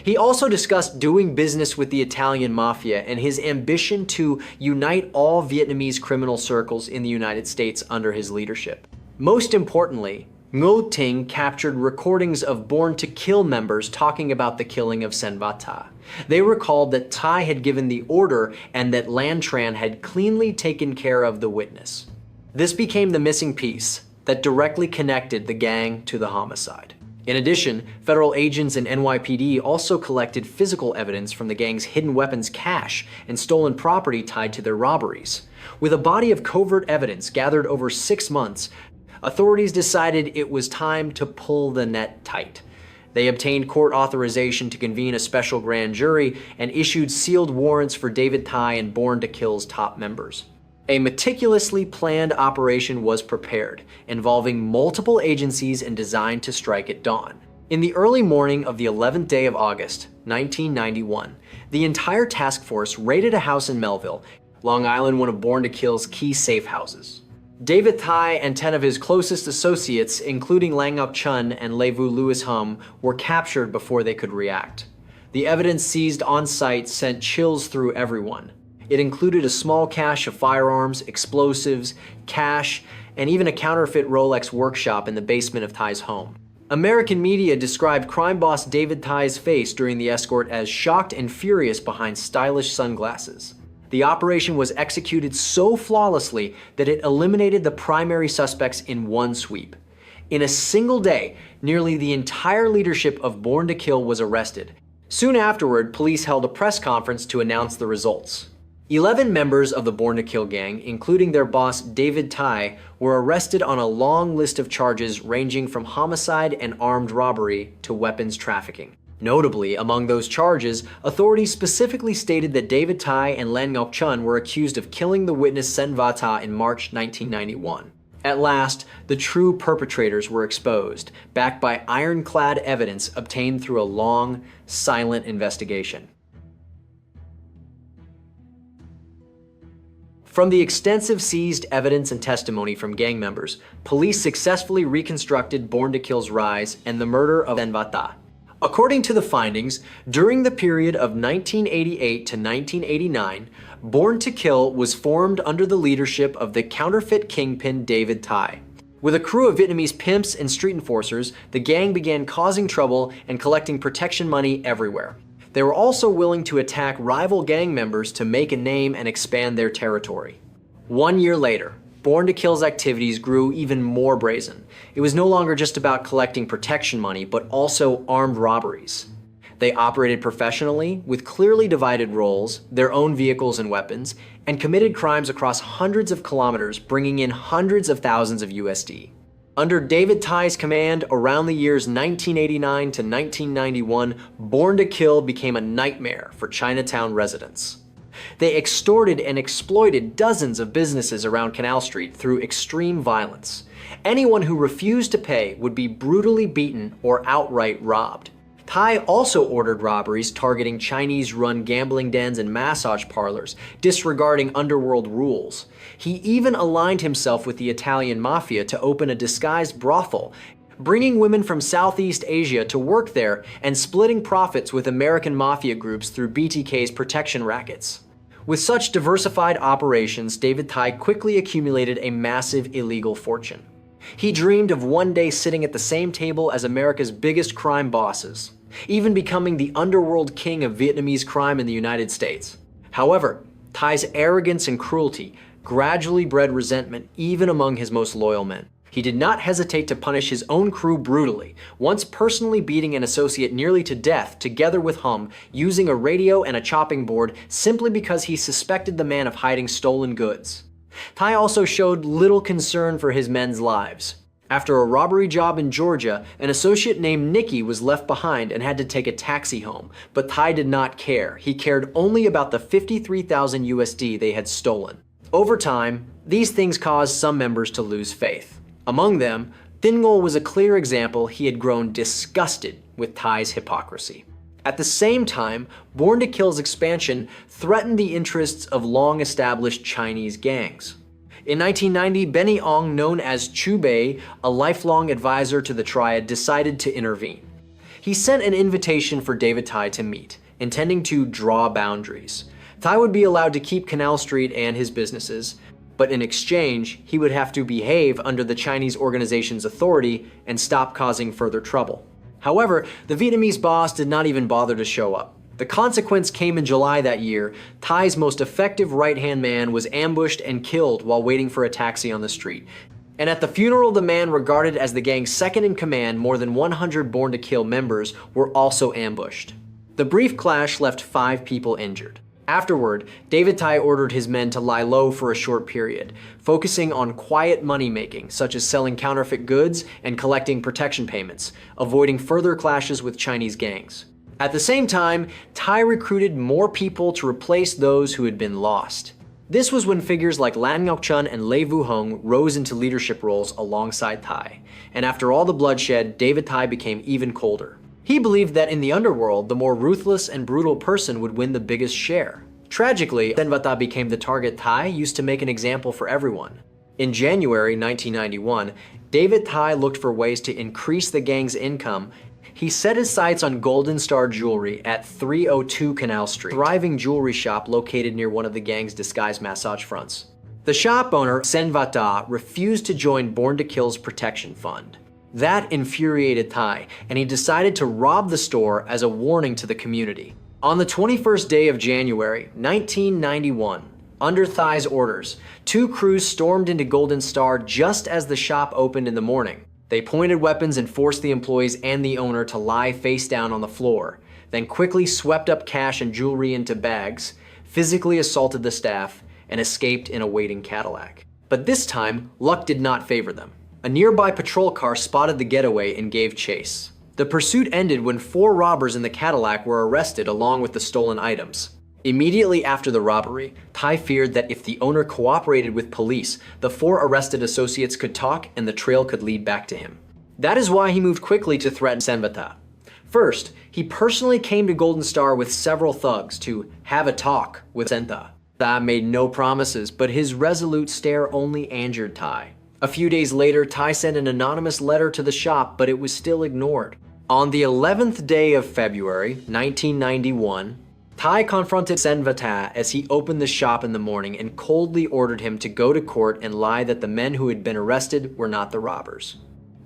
He also discussed doing business with the Italian mafia and his ambition to unite all Vietnamese criminal circles in the United States under his leadership. Most importantly, Ngo Tin captured recordings of Born to Kill members talking about the killing of Sen Va Tha. They recalled that Tai had given the order and that Lan Tran had cleanly taken care of the witness. This became the missing piece that directly connected the gang to the homicide. In addition, federal agents and NYPD also collected physical evidence from the gang's hidden weapons cache and stolen property tied to their robberies. With a body of covert evidence gathered over 6 months, authorities decided it was time to pull the net tight. They obtained court authorization to convene a special grand jury and issued sealed warrants for David Tai and Born to Kill's top members. A meticulously planned operation was prepared, involving multiple agencies and designed to strike at dawn. In the early morning of the 11th day of August, 1991, the entire task force raided a house in Melville, Long Island, one of Born to Kill's key safe houses. David Thai and 10 of his closest associates, including Lang Up Chun and Levu Lewis Hum, were captured before they could react. The evidence seized on site sent chills through everyone. It included a small cache of firearms, explosives, cash, and even a counterfeit Rolex workshop in the basement of Thai's home. American media described crime boss David Thai's face during the escort as shocked and furious behind stylish sunglasses. The operation was executed so flawlessly that it eliminated the primary suspects in one sweep. In a single day, nearly the entire leadership of Born to Kill was arrested. Soon afterward, police held a press conference to announce the results. 11 members of the Born to Kill gang, including their boss David Thai, were arrested on a long list of charges ranging from homicide and armed robbery to weapons trafficking. Notably, among those charges, authorities specifically stated that David Thai and Lan Ngọc Chun were accused of killing the witness Sen Va Ta in March 1991. At last, the true perpetrators were exposed, backed by ironclad evidence obtained through a long, silent investigation. From the extensive seized evidence and testimony from gang members, police successfully reconstructed Born to Kill's rise and the murder of Sen Va Ta. According to the findings, during the period of 1988 to 1989, Born to Kill was formed under the leadership of the counterfeit kingpin David Thai. With a crew of Vietnamese pimps and street enforcers, the gang began causing trouble and collecting protection money everywhere. They were also willing to attack rival gang members to make a name and expand their territory. 1 year later, Born to Kill's activities grew even more brazen. It was no longer just about collecting protection money, but also armed robberies. They operated professionally, with clearly divided roles, their own vehicles and weapons, and committed crimes across hundreds of kilometers, bringing in hundreds of thousands of USD. Under David Thai's command, around the years 1989 to 1991, Born to Kill became a nightmare for Chinatown residents. They extorted and exploited dozens of businesses around Canal Street through extreme violence. Anyone who refused to pay would be brutally beaten or outright robbed. Thai also ordered robberies targeting Chinese-run gambling dens and massage parlors, disregarding underworld rules. He even aligned himself with the Italian mafia to open a disguised brothel, bringing women from Southeast Asia to work there and splitting profits with American mafia groups through BTK's protection rackets. With such diversified operations, David Thai quickly accumulated a massive illegal fortune. He dreamed of one day sitting at the same table as America's biggest crime bosses, even becoming the underworld king of Vietnamese crime in the United States. However, Thai's arrogance and cruelty gradually bred resentment even among his most loyal men. He did not hesitate to punish his own crew brutally, once personally beating an associate nearly to death together with Hum, using a radio and a chopping board simply because he suspected the man of hiding stolen goods. Thai also showed little concern for his men's lives. After a robbery job in Georgia, an associate named Nicky was left behind and had to take a taxi home, but Thai did not care. He cared only about the 53,000 USD they had stolen. Over time, these things caused some members to lose faith. Among them, Thin Ngol was a clear example. He had grown disgusted with Thai's hypocrisy. At the same time, Born to Kill's expansion threatened the interests of long-established Chinese gangs. In 1990, Benny Ong, known as Chu Bei, a lifelong advisor to the triad, decided to intervene. He sent an invitation for David Thai to meet, intending to draw boundaries. Thai would be allowed to keep Canal Street and his businesses, but in exchange, he would have to behave under the Chinese organization's authority and stop causing further trouble. However, the Vietnamese boss did not even bother to show up. The consequence came in July that year. Thai's most effective right-hand man was ambushed and killed while waiting for a taxi on the street. And at the funeral of the man regarded as the gang's second in command, more than 100 Born to Kill members were also ambushed. The brief clash left 5 people injured. Afterward, David Thai ordered his men to lie low for a short period, focusing on quiet money-making, such as selling counterfeit goods and collecting protection payments, avoiding further clashes with Chinese gangs. At the same time, Thai recruited more people to replace those who had been lost. This was when figures like Lan Ngọc-chun and Lê Vu Hong rose into leadership roles alongside Thai, and after all the bloodshed, David Thai became even colder. He believed that in the underworld, the more ruthless and brutal person would win the biggest share. Tragically, Senvata became the target Thai used to make an example for everyone. In January 1991, David Thai looked for ways to increase the gang's income. He set his sights on Golden Star Jewelry at 302 Canal Street, a thriving jewelry shop located near one of the gang's disguised massage fronts. The shop owner, Senvata, refused to join Born to Kill's protection fund. That infuriated Thai, and he decided to rob the store as a warning to the community. On the 21st day of January, 1991, under Thai's orders, 2 crews stormed into Golden Star just as the shop opened in the morning. They pointed weapons and forced the employees and the owner to lie face down on the floor, then quickly swept up cash and jewelry into bags, physically assaulted the staff, and escaped in a waiting Cadillac. But this time, luck did not favor them. A nearby patrol car spotted the getaway and gave chase. The pursuit ended when 4 robbers in the Cadillac were arrested along with the stolen items. Immediately after the robbery, Thai feared that if the owner cooperated with police, the 4 arrested associates could talk and the trail could lead back to him. That is why he moved quickly to threaten Senvata. First, he personally came to Golden Star with several thugs to have a talk with Senvata. Thai made no promises, but his resolute stare only angered Thai. A few days later, Thai sent an anonymous letter to the shop, but it was still ignored. On the 11th day of February, 1991, Thai confronted Senvata as he opened the shop in the morning and coldly ordered him to go to court and lie that the men who had been arrested were not the robbers.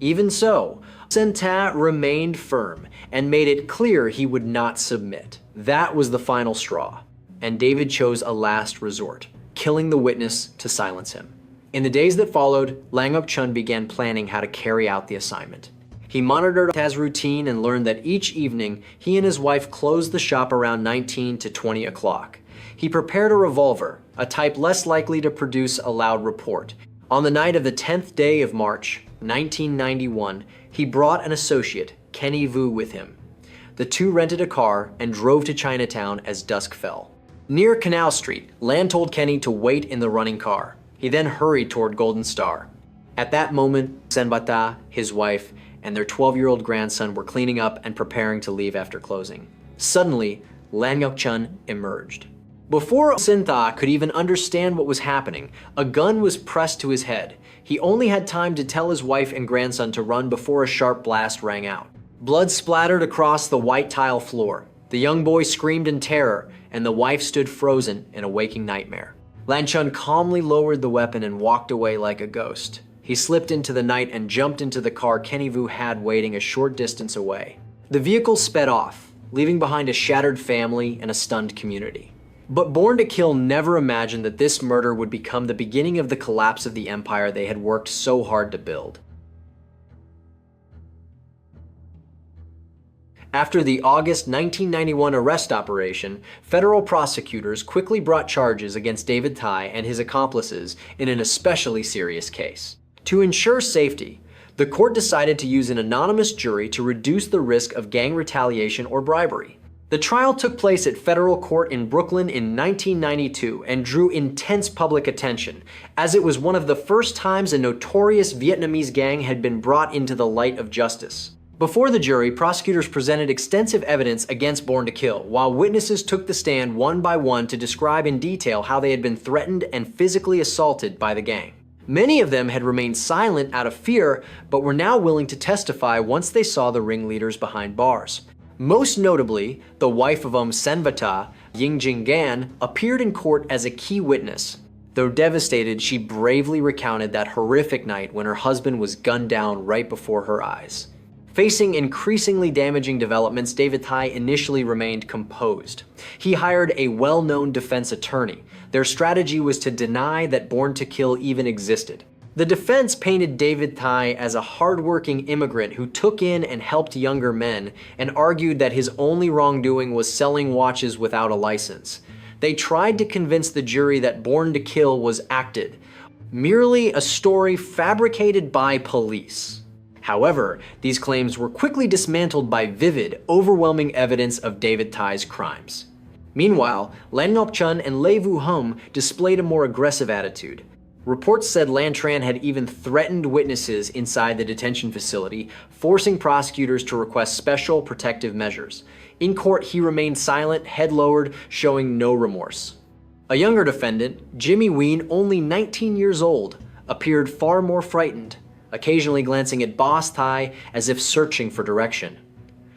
Even so, Senvata remained firm and made it clear he would not submit. That was the final straw, and David chose a last resort, killing the witness to silence him. In the days that followed, Lan Ngọc-chun began planning how to carry out the assignment. He monitored Thai's routine and learned that each evening, he and his wife closed the shop around 19 to 20 o'clock. He prepared a revolver, a type less likely to produce a loud report. On the night of the 10th day of March, 1991, he brought an associate, Kenny Vu, with him. The two rented a car and drove to Chinatown as dusk fell. Near Canal Street, Lan told Kenny to wait in the running car. He then hurried toward Golden Star. At that moment, Senvata, his wife, and their 12-year-old grandson were cleaning up and preparing to leave after closing. Suddenly, Lan Ngọc-chun emerged. Before Senvata could even understand what was happening, a gun was pressed to his head. He only had time to tell his wife and grandson to run before a sharp blast rang out. Blood splattered across the white tile floor. The young boy screamed in terror, and the wife stood frozen in a waking nightmare. Lan Chun calmly lowered the weapon and walked away like a ghost. He slipped into the night and jumped into the car Kenny Vu had waiting a short distance away. The vehicle sped off, leaving behind a shattered family and a stunned community. But Born to Kill never imagined that this murder would become the beginning of the collapse of the empire they had worked so hard to build. After the August 1991 arrest operation, federal prosecutors quickly brought charges against David Thai and his accomplices in an especially serious case. To ensure safety, the court decided to use an anonymous jury to reduce the risk of gang retaliation or bribery. The trial took place at federal court in Brooklyn in 1992 and drew intense public attention, as it was one of the first times a notorious Vietnamese gang had been brought into the light of justice. Before the jury, prosecutors presented extensive evidence against Born to Kill, while witnesses took the stand one by one to describe in detail how they had been threatened and physically assaulted by the gang. Many of them had remained silent out of fear, but were now willing to testify once they saw the ringleaders behind bars. Most notably, the wife of Senvata, Ying Jinggan, appeared in court as a key witness. Though devastated, she bravely recounted that horrific night when her husband was gunned down right before her eyes. Facing increasingly damaging developments, David Thai initially remained composed. He hired a well-known defense attorney. Their strategy was to deny that Born to Kill even existed. The defense painted David Thai as a hardworking immigrant who took in and helped younger men, and argued that his only wrongdoing was selling watches without a license. They tried to convince the jury that Born to Kill was acted, merely a story fabricated by police. However, these claims were quickly dismantled by vivid, overwhelming evidence of David Thai's crimes. Meanwhile, Lan Ngọc-chun and Lê Vu Hom displayed a more aggressive attitude. Reports said Lan Tran had even threatened witnesses inside the detention facility, forcing prosecutors to request special protective measures. In court, he remained silent, head lowered, showing no remorse. A younger defendant, Jimmy Ween, only 19 years old, appeared far more frightened, occasionally glancing at Boss Thai as if searching for direction.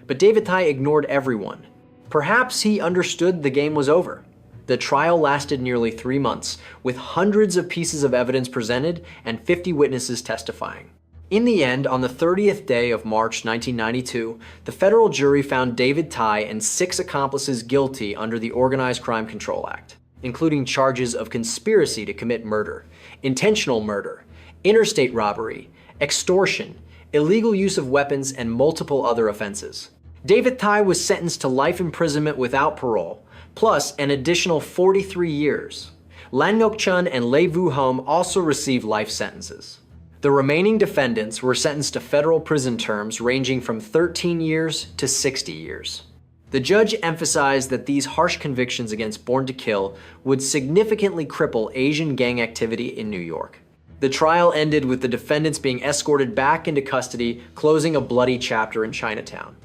But David Thai ignored everyone. Perhaps he understood the game was over. The trial lasted nearly 3 months, with hundreds of pieces of evidence presented and 50 witnesses testifying. In the end, on the 30th day of March 1992, the federal jury found David Thai and 6 accomplices guilty under the Organized Crime Control Act, including charges of conspiracy to commit murder, intentional murder, interstate robbery, extortion, illegal use of weapons, and multiple other offenses. David Thai was sentenced to life imprisonment without parole, plus an additional 43 years. Lan Ngọc-chun and Lê Vu Hom also received life sentences. The remaining defendants were sentenced to federal prison terms ranging from 13 years to 60 years. The judge emphasized that these harsh convictions against Born to Kill would significantly cripple Asian gang activity in New York. The trial ended with the defendants being escorted back into custody, closing a bloody chapter in Chinatown.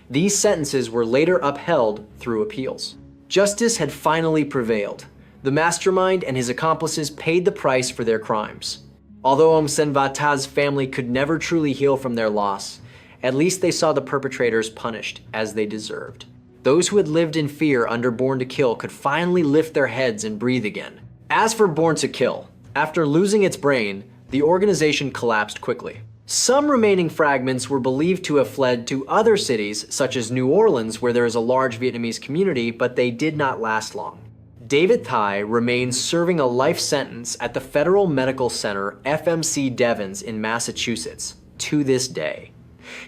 These sentences were later upheld through appeals. Justice had finally prevailed. The mastermind and his accomplices paid the price for their crimes. Although Om Sen Va Tha's family could never truly heal from their loss, at least they saw the perpetrators punished as they deserved. Those who had lived in fear under Born to Kill could finally lift their heads and breathe again. As for Born to Kill, after losing its brain, the organization collapsed quickly. Some remaining fragments were believed to have fled to other cities, such as New Orleans, where there is a large Vietnamese community, but they did not last long. David Thai remains serving a life sentence at the Federal Medical Center, FMC Devens in Massachusetts, to this day.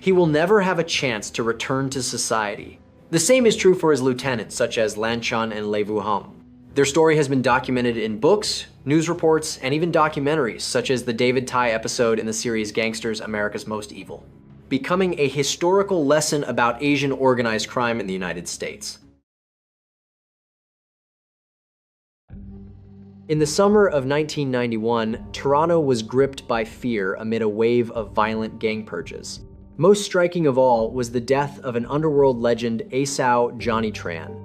He will never have a chance to return to society. The same is true for his lieutenants, such as Lan Chun and Lê Vu Hom. Their story has been documented in books, news reports, and even documentaries, such as the David Thai episode in the series Gangsters, America's Most Evil, becoming a historical lesson about Asian organized crime in the United States. In the summer of 1991, Toronto was gripped by fear amid a wave of violent gang purges. Most striking of all was the death of an underworld legend, Asao Johnny Tran.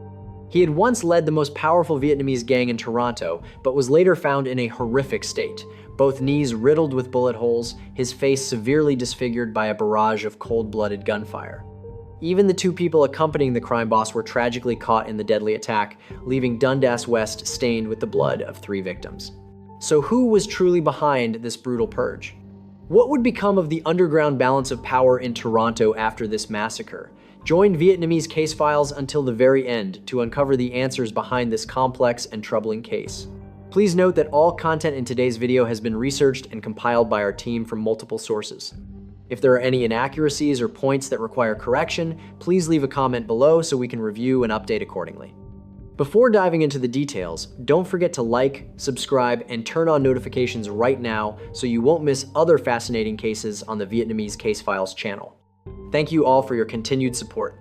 He had once led the most powerful Vietnamese gang in Toronto, but was later found in a horrific state, both knees riddled with bullet holes, his face severely disfigured by a barrage of cold-blooded gunfire. Even the 2 people accompanying the crime boss were tragically caught in the deadly attack, leaving Dundas West stained with the blood of 3 victims. So who was truly behind this brutal purge? What would become of the underground balance of power in Toronto after this massacre? Join Vietnamese Case Files until the very end to uncover the answers behind this complex and troubling case. Please note that all content in today's video has been researched and compiled by our team from multiple sources. If there are any inaccuracies or points that require correction, please leave a comment below so we can review and update accordingly. Before diving into the details, don't forget to like, subscribe, and turn on notifications right now so you won't miss other fascinating cases on the Vietnamese Case Files channel. Thank you all for your continued support.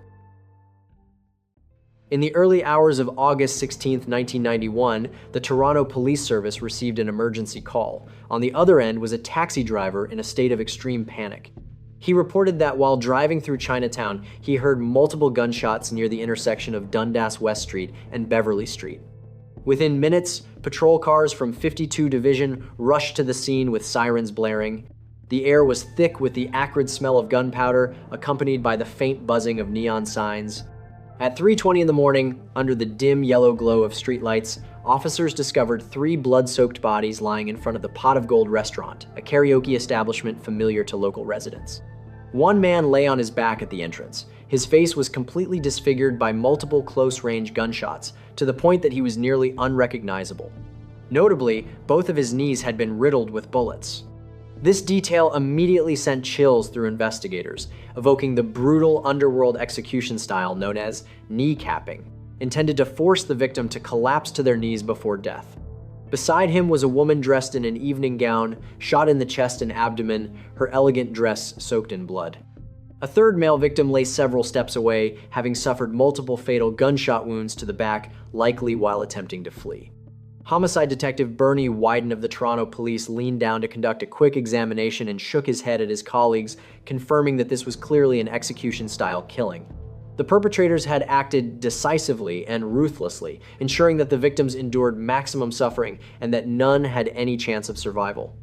In the early hours of August 16, 1991, the Toronto Police Service received an emergency call. On the other end was a taxi driver in a state of extreme panic. He reported that while driving through Chinatown, he heard multiple gunshots near the intersection of Dundas West Street and Beverly Street. Within minutes, patrol cars from 52 Division rushed to the scene with sirens blaring. The air was thick with the acrid smell of gunpowder, accompanied by the faint buzzing of neon signs. At 3:20 in the morning, under the dim yellow glow of streetlights, officers discovered 3 blood-soaked bodies lying in front of the Pot of Gold restaurant, a karaoke establishment familiar to local residents. One man lay on his back at the entrance. His face was completely disfigured by multiple close-range gunshots, to the point that he was nearly unrecognizable. Notably, both of his knees had been riddled with bullets. This detail immediately sent chills through investigators, evoking the brutal underworld execution style known as kneecapping, intended to force the victim to collapse to their knees before death. Beside him was a woman dressed in an evening gown, shot in the chest and abdomen, her elegant dress soaked in blood. A third male victim lay several steps away, having suffered multiple fatal gunshot wounds to the back, likely while attempting to flee. Homicide Detective Bernie Wyden of the Toronto Police leaned down to conduct a quick examination and shook his head at his colleagues, confirming that this was clearly an execution-style killing. The perpetrators had acted decisively and ruthlessly, ensuring that the victims endured maximum suffering and that none had any chance of survival.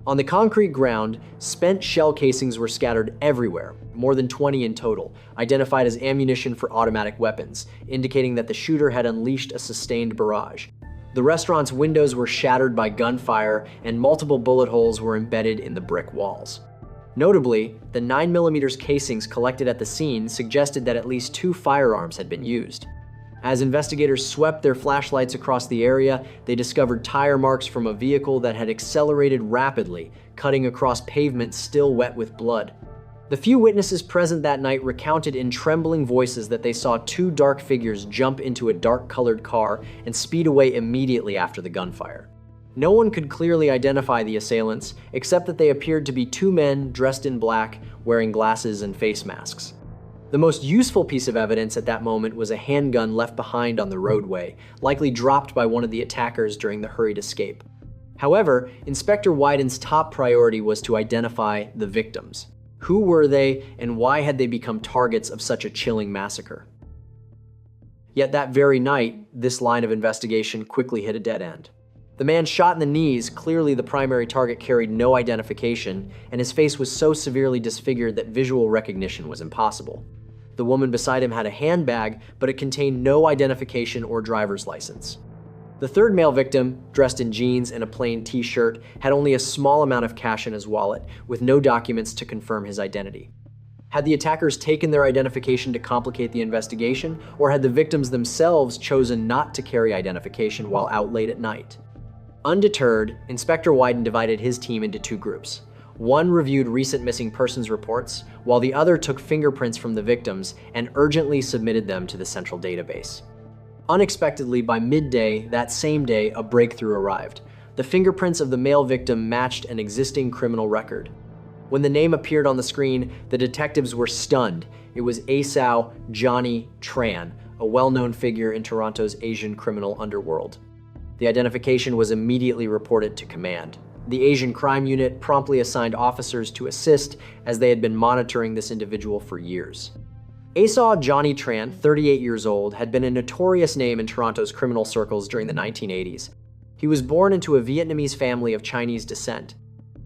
On the concrete ground, spent shell casings were scattered everywhere, more than 20 in total, identified as ammunition for automatic weapons, indicating that the shooter had unleashed a sustained barrage. The restaurant's windows were shattered by gunfire, and multiple bullet holes were embedded in the brick walls. Notably, the 9mm casings collected at the scene suggested that at least 2 firearms had been used. As investigators swept their flashlights across the area, they discovered tire marks from a vehicle that had accelerated rapidly, cutting across pavement still wet with blood. The few witnesses present that night recounted in trembling voices that they saw 2 dark figures jump into a dark-colored car and speed away immediately after the gunfire. No one could clearly identify the assailants, except that they appeared to be 2 men dressed in black, wearing glasses and face masks. The most useful piece of evidence at that moment was a handgun left behind on the roadway, likely dropped by one of the attackers during the hurried escape. However, Inspector Wyden's top priority was to identify the victims. Who were they, and why had they become targets of such a chilling massacre? Yet that very night, this line of investigation quickly hit a dead end. The man shot in the knees, clearly the primary target, carried no identification, and his face was so severely disfigured that visual recognition was impossible. The woman beside him had a handbag, but it contained no identification or driver's license. The third male victim, dressed in jeans and a plain t-shirt, had only a small amount of cash in his wallet, with no documents to confirm his identity. Had the attackers taken their identification to complicate the investigation, or had the victims themselves chosen not to carry identification while out late at night? Undeterred, Inspector Wyden divided his team into 2 groups. One reviewed recent missing persons reports, while the other took fingerprints from the victims and urgently submitted them to the central database. Unexpectedly, by midday that same day, a breakthrough arrived. The fingerprints of the male victim matched an existing criminal record. When the name appeared on the screen, the detectives were stunned. It was Asao Johnny Tran, a well-known figure in Toronto's Asian criminal underworld. The identification was immediately reported to command. The Asian Crime Unit promptly assigned officers to assist, as they had been monitoring this individual for years. Asao Johnny Tran, 38 years old, had been a notorious name in Toronto's criminal circles during the 1980s. He was born into a Vietnamese family of Chinese descent.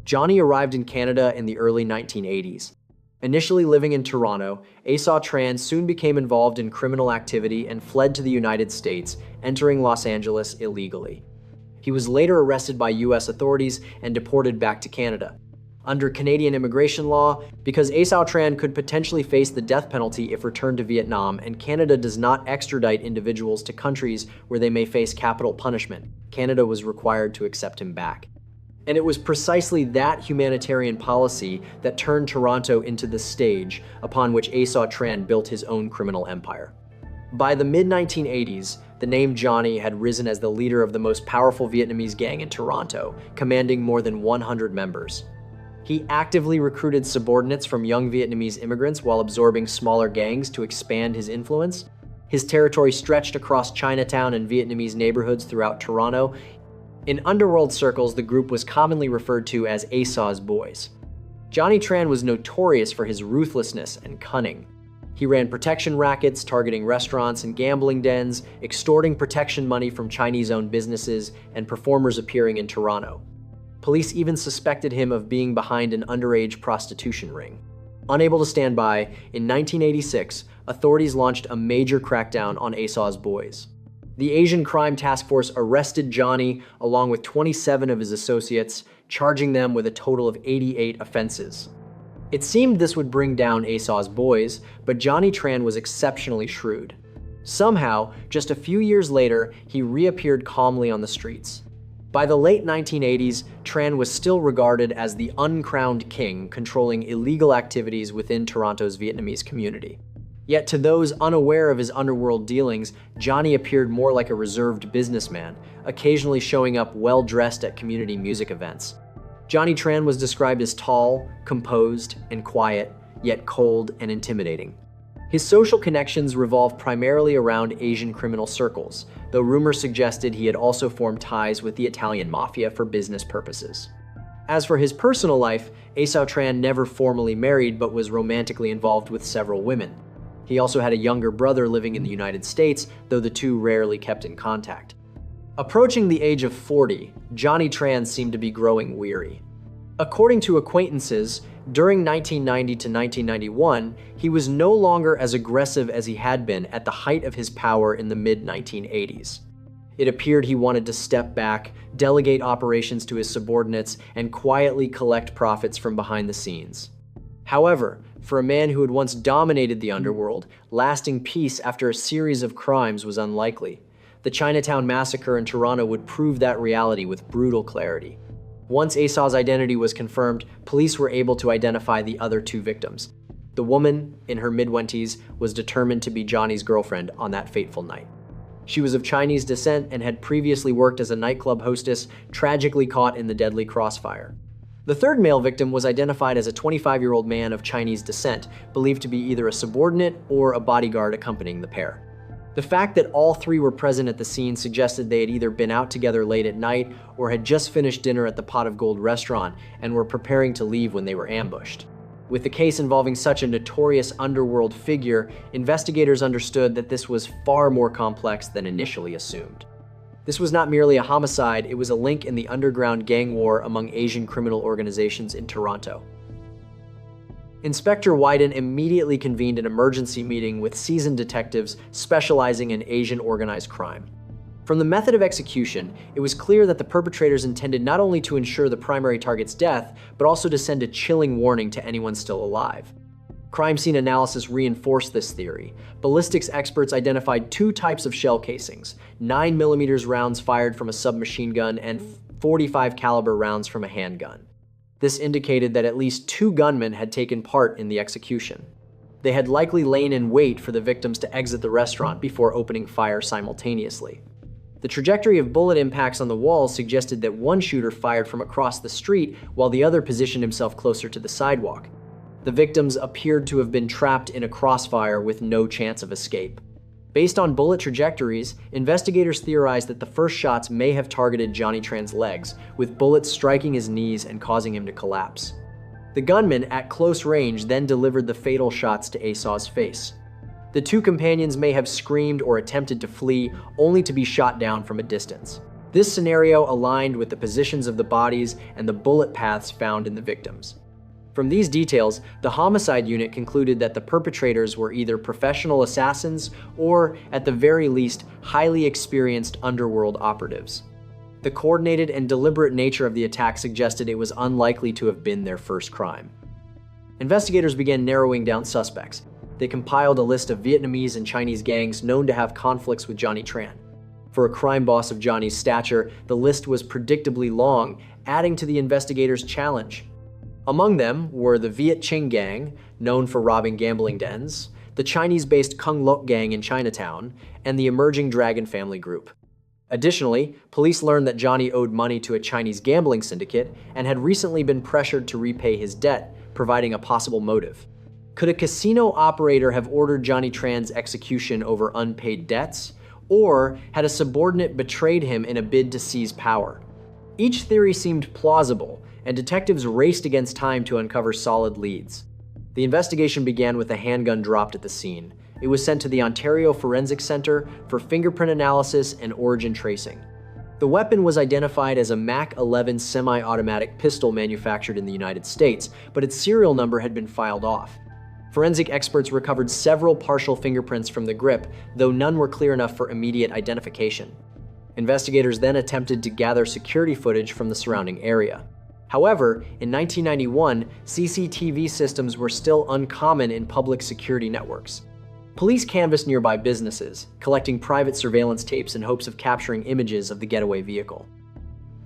Johnny arrived in Canada in the early 1980s. Initially living in Toronto, Asao Tran soon became involved in criminal activity and fled to the United States, entering Los Angeles illegally. He was later arrested by US authorities and deported back to Canada. Under Canadian immigration law, because Asao Tran could potentially face the death penalty if returned to Vietnam, and Canada does not extradite individuals to countries where they may face capital punishment, Canada was required to accept him back. And it was precisely that humanitarian policy that turned Toronto into the stage upon which Asao Tran built his own criminal empire. By the mid-1980s, the name Johnny had risen as the leader of the most powerful Vietnamese gang in Toronto, commanding more than 100 members. He actively recruited subordinates from young Vietnamese immigrants while absorbing smaller gangs to expand his influence. His territory stretched across Chinatown and Vietnamese neighborhoods throughout Toronto. In underworld circles, the group was commonly referred to as Asao's Boys. Johnny Tran was notorious for his ruthlessness and cunning. He ran protection rackets targeting restaurants and gambling dens, extorting protection money from Chinese-owned businesses and performers appearing in Toronto. Police even suspected him of being behind an underage prostitution ring. Unable to stand by, in 1986, authorities launched a major crackdown on Asao's Boys. The Asian Crime Task Force arrested Johnny along with 27 of his associates, charging them with a total of 88 offenses. It seemed this would bring down Asao's Boys, but Johnny Tran was exceptionally shrewd. Somehow, just a few years later, he reappeared calmly on the streets. By the late 1980s, Tran was still regarded as the uncrowned king, controlling illegal activities within Toronto's Vietnamese community. Yet to those unaware of his underworld dealings, Johnny appeared more like a reserved businessman, occasionally showing up well-dressed at community music events. Johnny Tran was described as tall, composed, and quiet, yet cold and intimidating. His social connections revolved primarily around Asian criminal circles, though rumors suggested he had also formed ties with the Italian mafia for business purposes. As for his personal life, Asao Tran never formally married but was romantically involved with several women. He also had a younger brother living in the United States, though the two rarely kept in contact. Approaching the age of 40, Johnny Tran seemed to be growing weary. According to acquaintances, during 1990 to 1991, he was no longer as aggressive as he had been at the height of his power in the mid-1980s. It appeared he wanted to step back, delegate operations to his subordinates, and quietly collect profits from behind the scenes. However, for a man who had once dominated the underworld, lasting peace after a series of crimes was unlikely. The Chinatown Massacre in Toronto would prove that reality with brutal clarity. Once Asao's identity was confirmed, police were able to identify the other two victims. The woman, in her mid-20s, was determined to be Johnny's girlfriend on that fateful night. She was of Chinese descent and had previously worked as a nightclub hostess, tragically caught in the deadly crossfire. The third male victim was identified as a 25-year-old man of Chinese descent, believed to be either a subordinate or a bodyguard accompanying the pair. The fact that all three were present at the scene suggested they had either been out together late at night or had just finished dinner at the Pot of Gold restaurant and were preparing to leave when they were ambushed. With the case involving such a notorious underworld figure, investigators understood that this was far more complex than initially assumed. This was not merely a homicide, it was a link in the underground gang war among Asian criminal organizations in Toronto. Inspector Wyden immediately convened an emergency meeting with seasoned detectives specializing in Asian organized crime. From the method of execution, it was clear that the perpetrators intended not only to ensure the primary target's death, but also to send a chilling warning to anyone still alive. Crime scene analysis reinforced this theory. Ballistics experts identified two types of shell casings, 9mm rounds fired from a submachine gun and .45 caliber rounds from a handgun. This indicated that at least two gunmen had taken part in the execution. They had likely lain in wait for the victims to exit the restaurant before opening fire simultaneously. The trajectory of bullet impacts on the walls suggested that one shooter fired from across the street while the other positioned himself closer to the sidewalk. The victims appeared to have been trapped in a crossfire with no chance of escape. Based on bullet trajectories, investigators theorized that the first shots may have targeted Johnny Tran's legs, with bullets striking his knees and causing him to collapse. The gunman, at close range, then delivered the fatal shots to Asao's face. The two companions may have screamed or attempted to flee, only to be shot down from a distance. This scenario aligned with the positions of the bodies and the bullet paths found in the victims. From these details, the homicide unit concluded that the perpetrators were either professional assassins or, at the very least, highly experienced underworld operatives. The coordinated and deliberate nature of the attack suggested it was unlikely to have been their first crime. Investigators began narrowing down suspects. They compiled a list of Vietnamese and Chinese gangs known to have conflicts with Johnny Tran. For a crime boss of Johnny's stature, the list was predictably long, adding to the investigators' challenge. Among them were the Viet Chinh gang, known for robbing gambling dens, the Chinese-based Kung Lok gang in Chinatown, and the emerging Dragon family group. Additionally, police learned that Johnny owed money to a Chinese gambling syndicate and had recently been pressured to repay his debt, providing a possible motive. Could a casino operator have ordered Johnny Tran's execution over unpaid debts? Or had a subordinate betrayed him in a bid to seize power? Each theory seemed plausible, and detectives raced against time to uncover solid leads. The investigation began with a handgun dropped at the scene. It was sent to the Ontario Forensic Center for fingerprint analysis and origin tracing. The weapon was identified as a Mac 11 semi-automatic pistol manufactured in the United States, but its serial number had been filed off. Forensic experts recovered several partial fingerprints from the grip, though none were clear enough for immediate identification. Investigators then attempted to gather security footage from the surrounding area. However, in 1991, CCTV systems were still uncommon in public security networks. Police canvassed nearby businesses, collecting private surveillance tapes in hopes of capturing images of the getaway vehicle.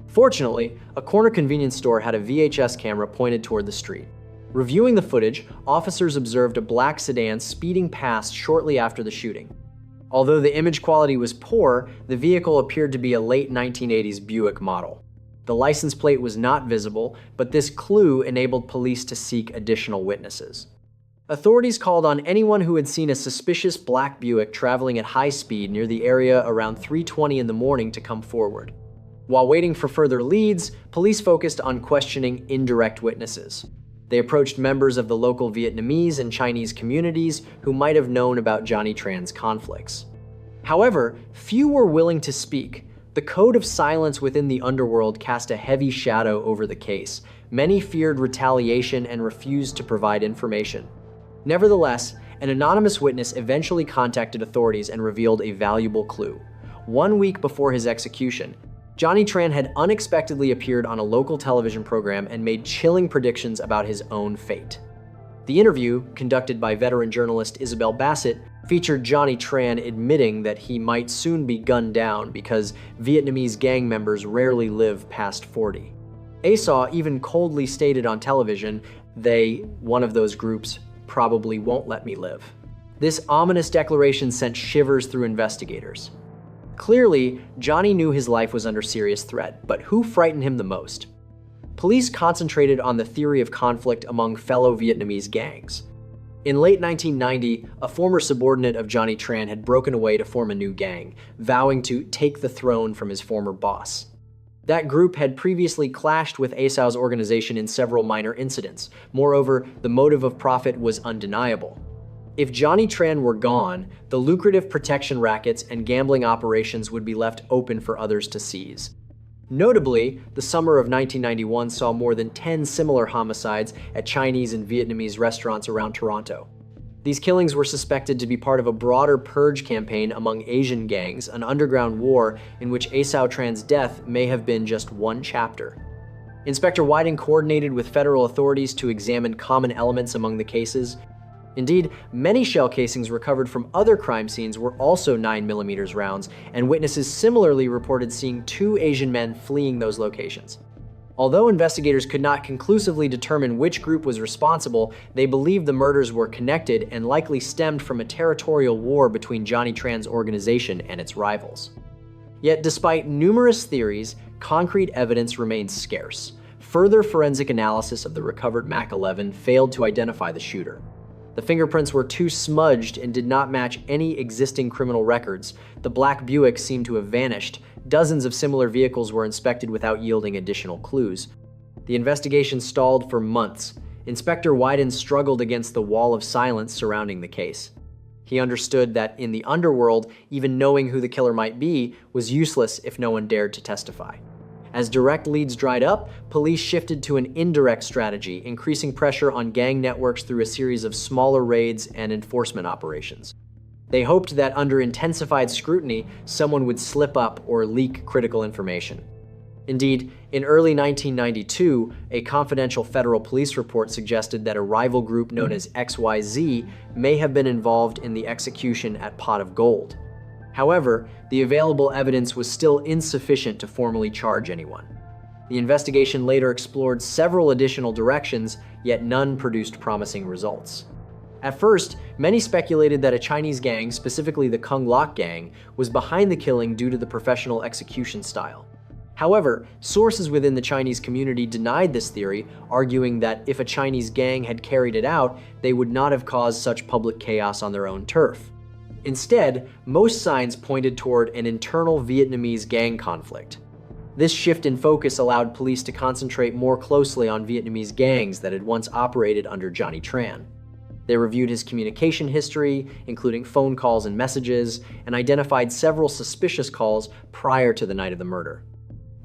Fortunately, a corner convenience store had a VHS camera pointed toward the street. Reviewing the footage, officers observed a black sedan speeding past shortly after the shooting. Although the image quality was poor, the vehicle appeared to be a late 1980s Buick model. The license plate was not visible, but this clue enabled police to seek additional witnesses. Authorities called on anyone who had seen a suspicious black Buick traveling at high speed near the area around 3:20 in the morning to come forward. While waiting for further leads, police focused on questioning indirect witnesses. They approached members of the local Vietnamese and Chinese communities who might have known about Johnny Tran's conflicts. However, few were willing to speak. The code of silence within the underworld cast a heavy shadow over the case. Many feared retaliation and refused to provide information. Nevertheless, an anonymous witness eventually contacted authorities and revealed a valuable clue. 1 week before his execution, Johnny Tran had unexpectedly appeared on a local television program and made chilling predictions about his own fate. The interview, conducted by veteran journalist Isabel Bassett, featured Johnny Tran admitting that he might soon be gunned down because Vietnamese gang members rarely live past 40. Asa even coldly stated on television, "They, one of those groups, probably won't let me live." This ominous declaration sent shivers through investigators. Clearly, Johnny knew his life was under serious threat, but who frightened him the most? Police concentrated on the theory of conflict among fellow Vietnamese gangs. In late 1990, a former subordinate of Johnny Tran had broken away to form a new gang, vowing to take the throne from his former boss. That group had previously clashed with Asao's organization in several minor incidents. Moreover, the motive of profit was undeniable. If Johnny Tran were gone, the lucrative protection rackets and gambling operations would be left open for others to seize. Notably, the summer of 1991 saw more than 10 similar homicides at Chinese and Vietnamese restaurants around Toronto. These killings were suspected to be part of a broader purge campaign among Asian gangs, an underground war in which Asao Tran's death may have been just one chapter. Inspector Whiting coordinated with federal authorities to examine common elements among the cases. Indeed, many shell casings recovered from other crime scenes were also 9mm rounds, and witnesses similarly reported seeing 2 Asian men fleeing those locations. Although investigators could not conclusively determine which group was responsible, they believed the murders were connected and likely stemmed from a territorial war between Johnny Tran's organization and its rivals. Yet despite numerous theories, concrete evidence remained scarce. Further forensic analysis of the recovered Mac 11 failed to identify the shooter. The fingerprints were too smudged and did not match any existing criminal records. The black Buick seemed to have vanished. Dozens of similar vehicles were inspected without yielding additional clues. The investigation stalled for months. Inspector Wyden struggled against the wall of silence surrounding the case. He understood that in the underworld, even knowing who the killer might be was useless if no one dared to testify. As direct leads dried up, police shifted to an indirect strategy, increasing pressure on gang networks through a series of smaller raids and enforcement operations. They hoped that under intensified scrutiny, someone would slip up or leak critical information. Indeed, in early 1992, a confidential federal police report suggested that a rival group known as XYZ may have been involved in the execution at Pot of Gold. However, the available evidence was still insufficient to formally charge anyone. The investigation later explored several additional directions, yet none produced promising results. At first, many speculated that a Chinese gang, specifically the Kung Lok gang, was behind the killing due to the professional execution style. However, sources within the Chinese community denied this theory, arguing that if a Chinese gang had carried it out, they would not have caused such public chaos on their own turf. Instead, most signs pointed toward an internal Vietnamese gang conflict. This shift in focus allowed police to concentrate more closely on Vietnamese gangs that had once operated under Johnny Tran. They reviewed his communication history, including phone calls and messages, and identified several suspicious calls prior to the night of the murder.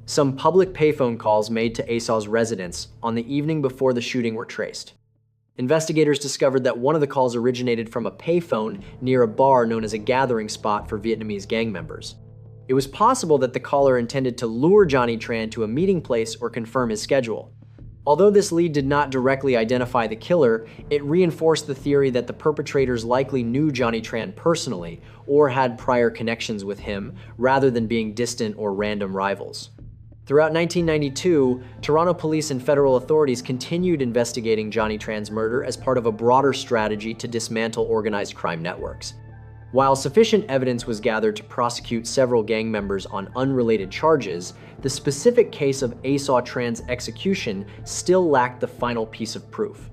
Some public payphone calls made to Asao's residence on the evening before the shooting were traced. Investigators discovered that one of the calls originated from a payphone near a bar known as a gathering spot for Vietnamese gang members. It was possible that the caller intended to lure Johnny Tran to a meeting place or confirm his schedule. Although this lead did not directly identify the killer, it reinforced the theory that the perpetrators likely knew Johnny Tran personally or had prior connections with him rather than being distant or random rivals. Throughout 1992, Toronto police and federal authorities continued investigating Johnny Tran's murder as part of a broader strategy to dismantle organized crime networks. While sufficient evidence was gathered to prosecute several gang members on unrelated charges, the specific case of Asa Tran's execution still lacked the final piece of proof.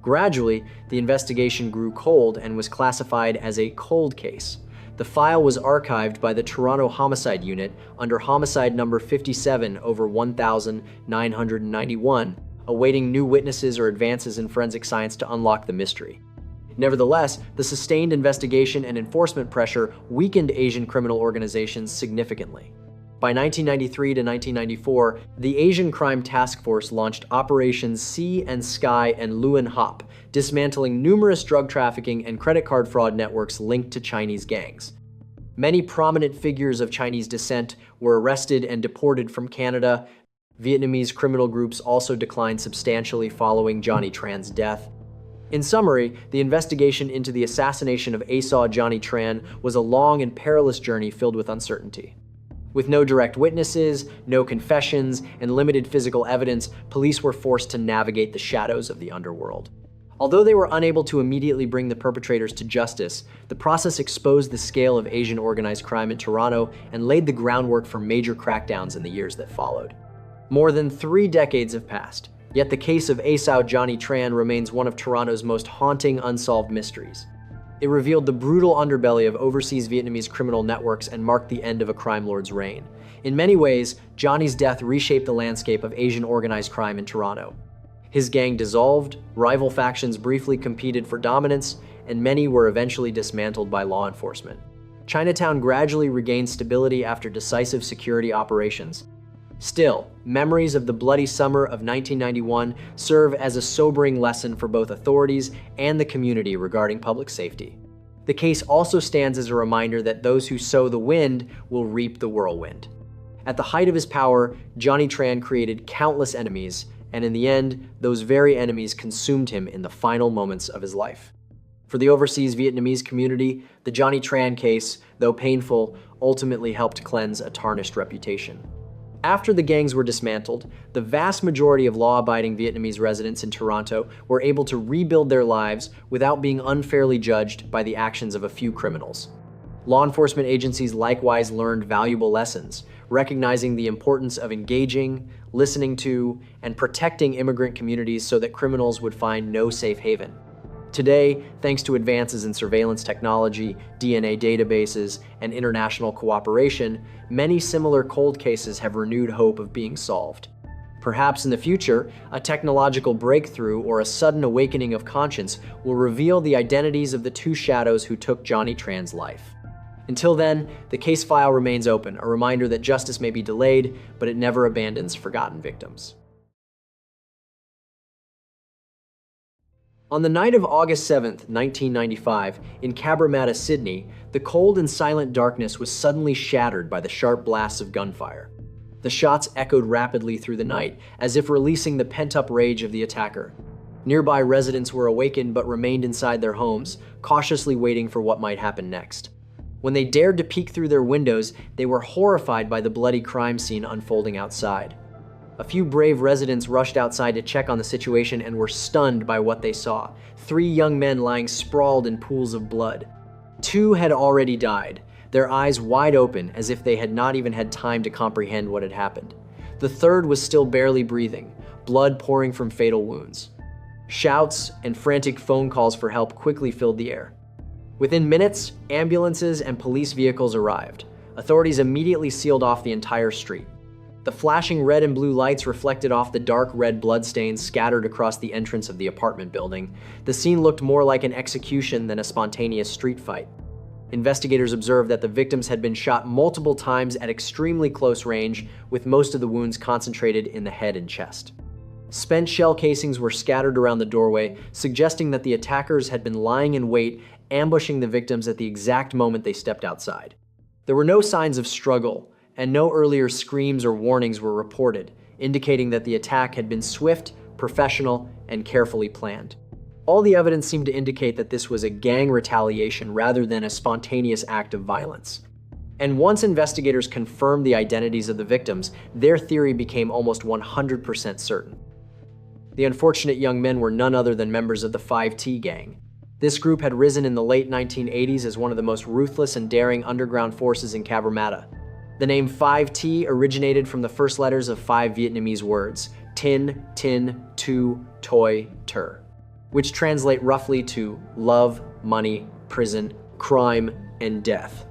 Gradually, the investigation grew cold and was classified as a cold case. The file was archived by the Toronto Homicide Unit under homicide number 57 over 1991, awaiting new witnesses or advances in forensic science to unlock the mystery. Nevertheless, the sustained investigation and enforcement pressure weakened Asian criminal organizations significantly. By 1993 to 1994, the Asian Crime Task Force launched Operations Sea and Sky and Luen Hop, dismantling numerous drug trafficking and credit card fraud networks linked to Chinese gangs. Many prominent figures of Chinese descent were arrested and deported from Canada. Vietnamese criminal groups also declined substantially following Johnny Tran's death. In summary, the investigation into the assassination of Asa Johnny Tran was a long and perilous journey filled with uncertainty. With no direct witnesses, no confessions, and limited physical evidence, police were forced to navigate the shadows of the underworld. Although they were unable to immediately bring the perpetrators to justice, the process exposed the scale of Asian organized crime in Toronto and laid the groundwork for major crackdowns in the years that followed. More than 3 decades have passed, yet the case of Asa Johnny Tran remains one of Toronto's most haunting unsolved mysteries. It revealed the brutal underbelly of overseas Vietnamese criminal networks and marked the end of a crime lord's reign. In many ways, Johnny's death reshaped the landscape of Asian organized crime in Toronto. His gang dissolved, rival factions briefly competed for dominance, and many were eventually dismantled by law enforcement. Chinatown gradually regained stability after decisive security operations. Still, memories of the bloody summer of 1991 serve as a sobering lesson for both authorities and the community regarding public safety. The case also stands as a reminder that those who sow the wind will reap the whirlwind. At the height of his power, Johnny Tran created countless enemies, and in the end, those very enemies consumed him in the final moments of his life. For the overseas Vietnamese community, the Johnny Tran case, though painful, ultimately helped cleanse a tarnished reputation. After the gangs were dismantled, the vast majority of law-abiding Vietnamese residents in Toronto were able to rebuild their lives without being unfairly judged by the actions of a few criminals. Law enforcement agencies likewise learned valuable lessons, recognizing the importance of engaging, listening to, and protecting immigrant communities so that criminals would find no safe haven. Today, thanks to advances in surveillance technology, DNA databases, and international cooperation, many similar cold cases have renewed hope of being solved. Perhaps in the future, a technological breakthrough or a sudden awakening of conscience will reveal the identities of the 2 shadows who took Johnny Tran's life. Until then, the case file remains open, a reminder that justice may be delayed, but it never abandons forgotten victims. On the night of August 7, 1995, in Cabramatta, Sydney, the cold and silent darkness was suddenly shattered by the sharp blasts of gunfire. The shots echoed rapidly through the night, as if releasing the pent-up rage of the attacker. Nearby residents were awakened but remained inside their homes, cautiously waiting for what might happen next. When they dared to peek through their windows, they were horrified by the bloody crime scene unfolding outside. A few brave residents rushed outside to check on the situation and were stunned by what they saw. 3 young men lying sprawled in pools of blood. 2 had already died, their eyes wide open as if they had not even had time to comprehend what had happened. The 3rd was still barely breathing, blood pouring from fatal wounds. Shouts and frantic phone calls for help quickly filled the air. Within minutes, ambulances and police vehicles arrived. Authorities immediately sealed off the entire street. The flashing red and blue lights reflected off the dark red bloodstains scattered across the entrance of the apartment building. The scene looked more like an execution than a spontaneous street fight. Investigators observed that the victims had been shot multiple times at extremely close range, with most of the wounds concentrated in the head and chest. Spent shell casings were scattered around the doorway, suggesting that the attackers had been lying in wait, ambushing the victims at the exact moment they stepped outside. There were no signs of struggle, and no earlier screams or warnings were reported, indicating that the attack had been swift, professional, and carefully planned. All the evidence seemed to indicate that this was a gang retaliation rather than a spontaneous act of violence. And once investigators confirmed the identities of the victims, their theory became almost 100% certain. The unfortunate young men were none other than members of the 5T gang. This group had risen in the late 1980s as one of the most ruthless and daring underground forces in Cabramatta. The name 5T originated from the first letters of 5 Vietnamese words, tin, tu, toi, ter. which translate roughly to love, money, prison, crime, and death.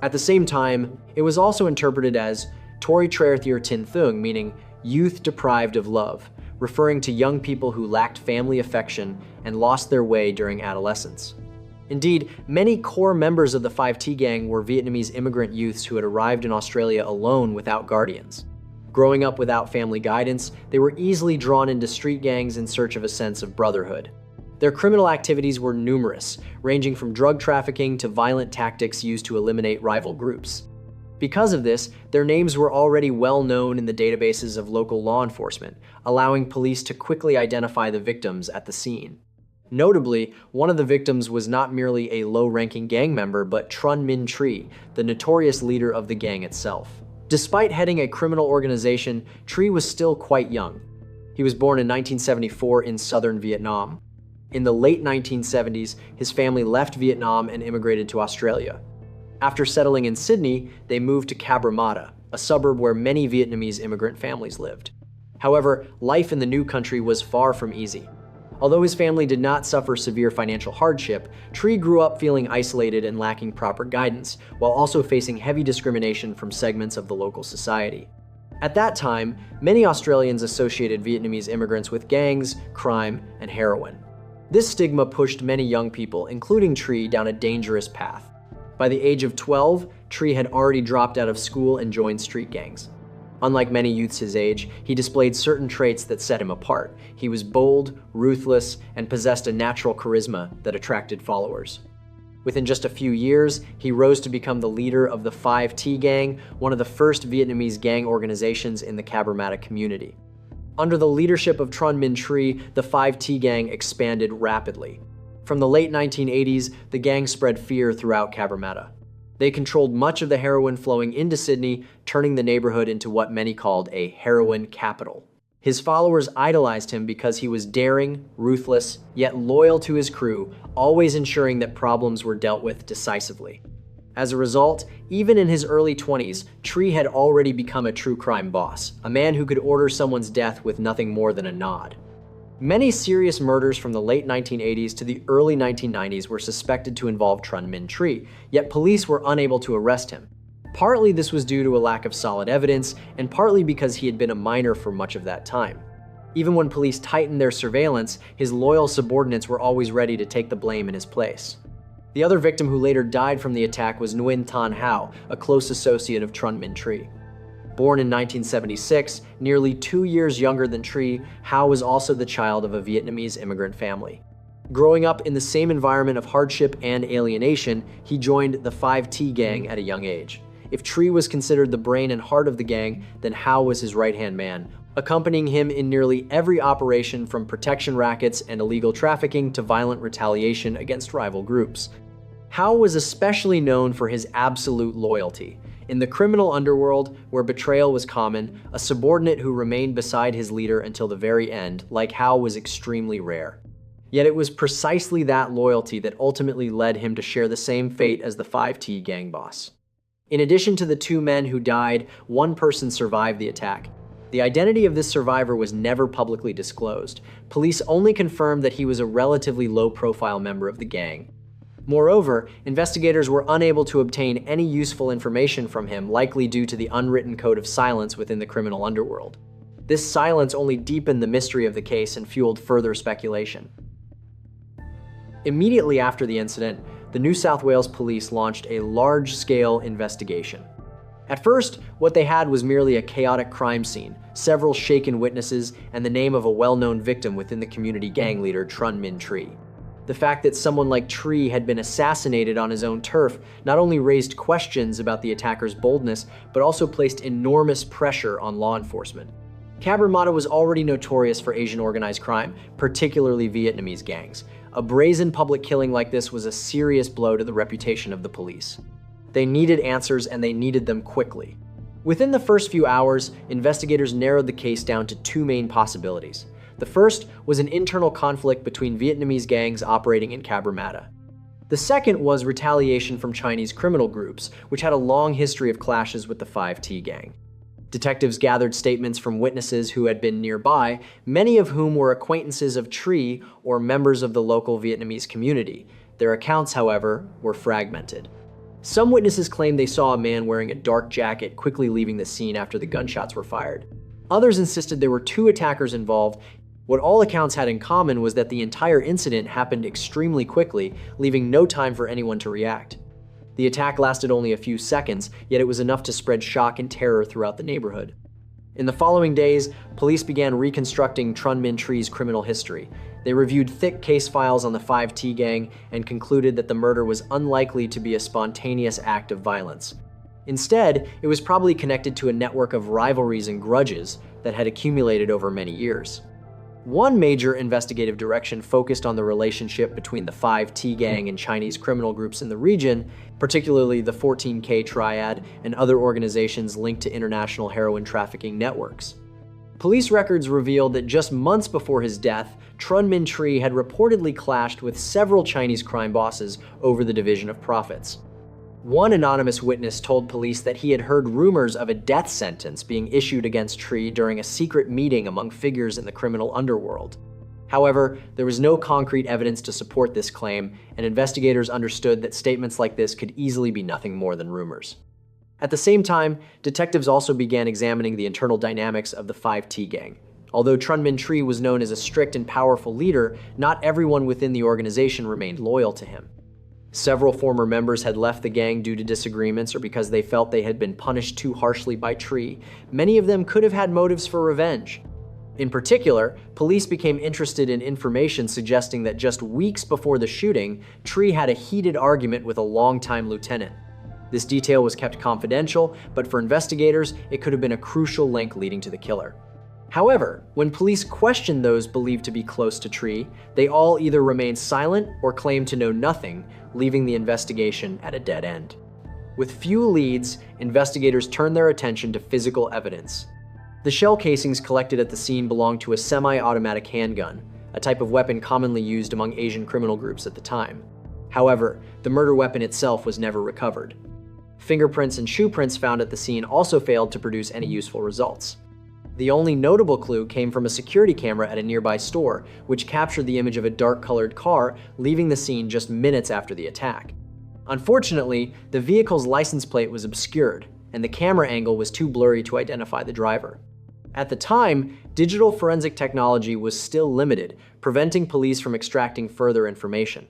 At the same time, it was also interpreted as Tori Traer Thir Tin Thung, meaning youth deprived of love, referring to young people who lacked family affection and lost their way during adolescence. Indeed, many core members of the 5T gang were Vietnamese immigrant youths who had arrived in Australia alone without guardians. Growing up without family guidance, they were easily drawn into street gangs in search of a sense of brotherhood. Their criminal activities were numerous, ranging from drug trafficking to violent tactics used to eliminate rival groups. Because of this, their names were already well known in the databases of local law enforcement, allowing police to quickly identify the victims at the scene. Notably, one of the victims was not merely a low-ranking gang member, but Trun Min Tri, the notorious leader of the gang itself. Despite heading a criminal organization, Tri was still quite young. He was born in 1974 in southern Vietnam. In the late 1970s, his family left Vietnam and immigrated to Australia. After settling in Sydney, they moved to Cabramatta, a suburb where many Vietnamese immigrant families lived. However, life in the new country was far from easy. Although his family did not suffer severe financial hardship, Tri grew up feeling isolated and lacking proper guidance, while also facing heavy discrimination from segments of the local society. At that time, many Australians associated Vietnamese immigrants with gangs, crime, and heroin. This stigma pushed many young people, including Tri, down a dangerous path. By the age of 12, Tri had already dropped out of school and joined street gangs. Unlike many youths his age, he displayed certain traits that set him apart. He was bold, ruthless, and possessed a natural charisma that attracted followers. Within just a few years, he rose to become the leader of the 5T gang, one of the first Vietnamese gang organizations in the Cabramatta community. Under the leadership of Trun Min Tri, the 5T gang expanded rapidly. From the late 1980s, the gang spread fear throughout Cabramatta. They controlled much of the heroin flowing into Sydney, turning the neighborhood into what many called a heroin capital. His followers idolized him because he was daring, ruthless, yet loyal to his crew, always ensuring that problems were dealt with decisively. As a result, even in his early 20s, Tri had already become a true crime boss, a man who could order someone's death with nothing more than a nod. Many serious murders from the late 1980s to the early 1990s were suspected to involve Trun Min Tri, yet police were unable to arrest him. Partly this was due to a lack of solid evidence, and partly because he had been a minor for much of that time. Even when police tightened their surveillance, his loyal subordinates were always ready to take the blame in his place. The other victim who later died from the attack was Nguyen Thanh Hao, a close associate of Trun Min Tri. Born in 1976, nearly 2 years younger than Tri, Hao was also the child of a Vietnamese immigrant family. Growing up in the same environment of hardship and alienation, he joined the 5T gang at a young age. If Tri was considered the brain and heart of the gang, then Hao was his right-hand man, accompanying him in nearly every operation from protection rackets and illegal trafficking to violent retaliation against rival groups. Hao was especially known for his absolute loyalty. In the criminal underworld, where betrayal was common, a subordinate who remained beside his leader until the very end, like Hao, was extremely rare. Yet it was precisely that loyalty that ultimately led him to share the same fate as the 5T gang boss. In addition to the 2 men who died, 1 person survived the attack. The identity of this survivor was never publicly disclosed. Police only confirmed that he was a relatively low-profile member of the gang. Moreover, investigators were unable to obtain any useful information from him, likely due to the unwritten code of silence within the criminal underworld. This silence only deepened the mystery of the case and fueled further speculation. Immediately after the incident, the New South Wales police launched a large-scale investigation. At first, what they had was merely a chaotic crime scene, several shaken witnesses, and the name of a well-known victim within the community gang leader Trun Min Tri. The fact that someone like Tri had been assassinated on his own turf not only raised questions about the attacker's boldness, but also placed enormous pressure on law enforcement. Cabramatta was already notorious for Asian organized crime, particularly Vietnamese gangs. A brazen public killing like this was a serious blow to the reputation of the police. They needed answers, and they needed them quickly. Within the first few hours, investigators narrowed the case down to 2 main possibilities. The first was an internal conflict between Vietnamese gangs operating in Cabramatta. The second was retaliation from Chinese criminal groups, which had a long history of clashes with the 5T gang. Detectives gathered statements from witnesses who had been nearby, many of whom were acquaintances of Tree or members of the local Vietnamese community. Their accounts, however, were fragmented. Some witnesses claimed they saw a man wearing a dark jacket quickly leaving the scene after the gunshots were fired. Others insisted there were two attackers involved. What all accounts had in common was that the entire incident happened extremely quickly, leaving no time for anyone to react. The attack lasted only a few seconds, yet it was enough to spread shock and terror throughout the neighborhood. In the following days, police began reconstructing Trun Minh Trie's criminal history. They reviewed thick case files on the 5T gang and concluded that the murder was unlikely to be a spontaneous act of violence. Instead, it was probably connected to a network of rivalries and grudges that had accumulated over many years. One major investigative direction focused on the relationship between the 5T gang and Chinese criminal groups in the region, particularly the 14K Triad and other organizations linked to international heroin trafficking networks. Police records revealed that just months before his death, Trun Minh Trie had reportedly clashed with several Chinese crime bosses over the division of profits. One anonymous witness told police that he had heard rumors of a death sentence being issued against Tree during a secret meeting among figures in the criminal underworld. However, there was no concrete evidence to support this claim, and investigators understood that statements like this could easily be nothing more than rumors. At the same time, detectives also began examining the internal dynamics of the 5T gang. Although Trun Minh Trie was known as a strict and powerful leader, not everyone within the organization remained loyal to him. Several former members had left the gang due to disagreements or because they felt they had been punished too harshly by Tree. Many of them could have had motives for revenge. In particular, police became interested in information suggesting that just weeks before the shooting, Tree had a heated argument with a longtime lieutenant. This detail was kept confidential, but for investigators, it could have been a crucial link leading to the killer. However, when police questioned those believed to be close to Tree, they all either remained silent or claimed to know nothing, leaving the investigation at a dead end. With few leads, investigators turned their attention to physical evidence. The shell casings collected at the scene belonged to a semi-automatic handgun, a type of weapon commonly used among Asian criminal groups at the time. However, the murder weapon itself was never recovered. Fingerprints and shoe prints found at the scene also failed to produce any useful results. The only notable clue came from a security camera at a nearby store, which captured the image of a dark-colored car leaving the scene just minutes after the attack. Unfortunately, the vehicle's license plate was obscured, and the camera angle was too blurry to identify the driver. At the time, digital forensic technology was still limited, preventing police from extracting further information.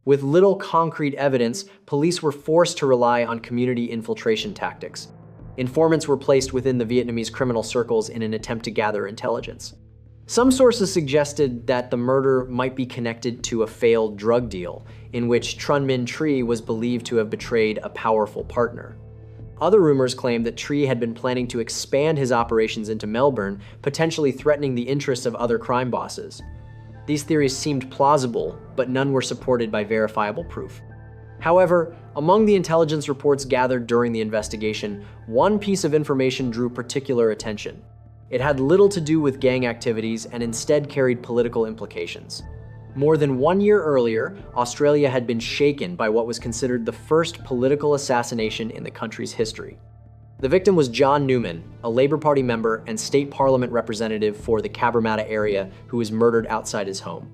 With little concrete evidence, police were forced to rely on community infiltration tactics. Informants were placed within the Vietnamese criminal circles in an attempt to gather intelligence. Some sources suggested that the murder might be connected to a failed drug deal, in which Trun Minh Trie was believed to have betrayed a powerful partner. Other rumors claimed that Trie had been planning to expand his operations into Melbourne, potentially threatening the interests of other crime bosses. These theories seemed plausible, but none were supported by verifiable proof. However, among the intelligence reports gathered during the investigation, one piece of information drew particular attention. It had little to do with gang activities and instead carried political implications. More than 1 year earlier, Australia had been shaken by what was considered the first political assassination in the country's history. The victim was John Newman, a Labour Party member and state parliament representative for the Cabramatta area who was murdered outside his home.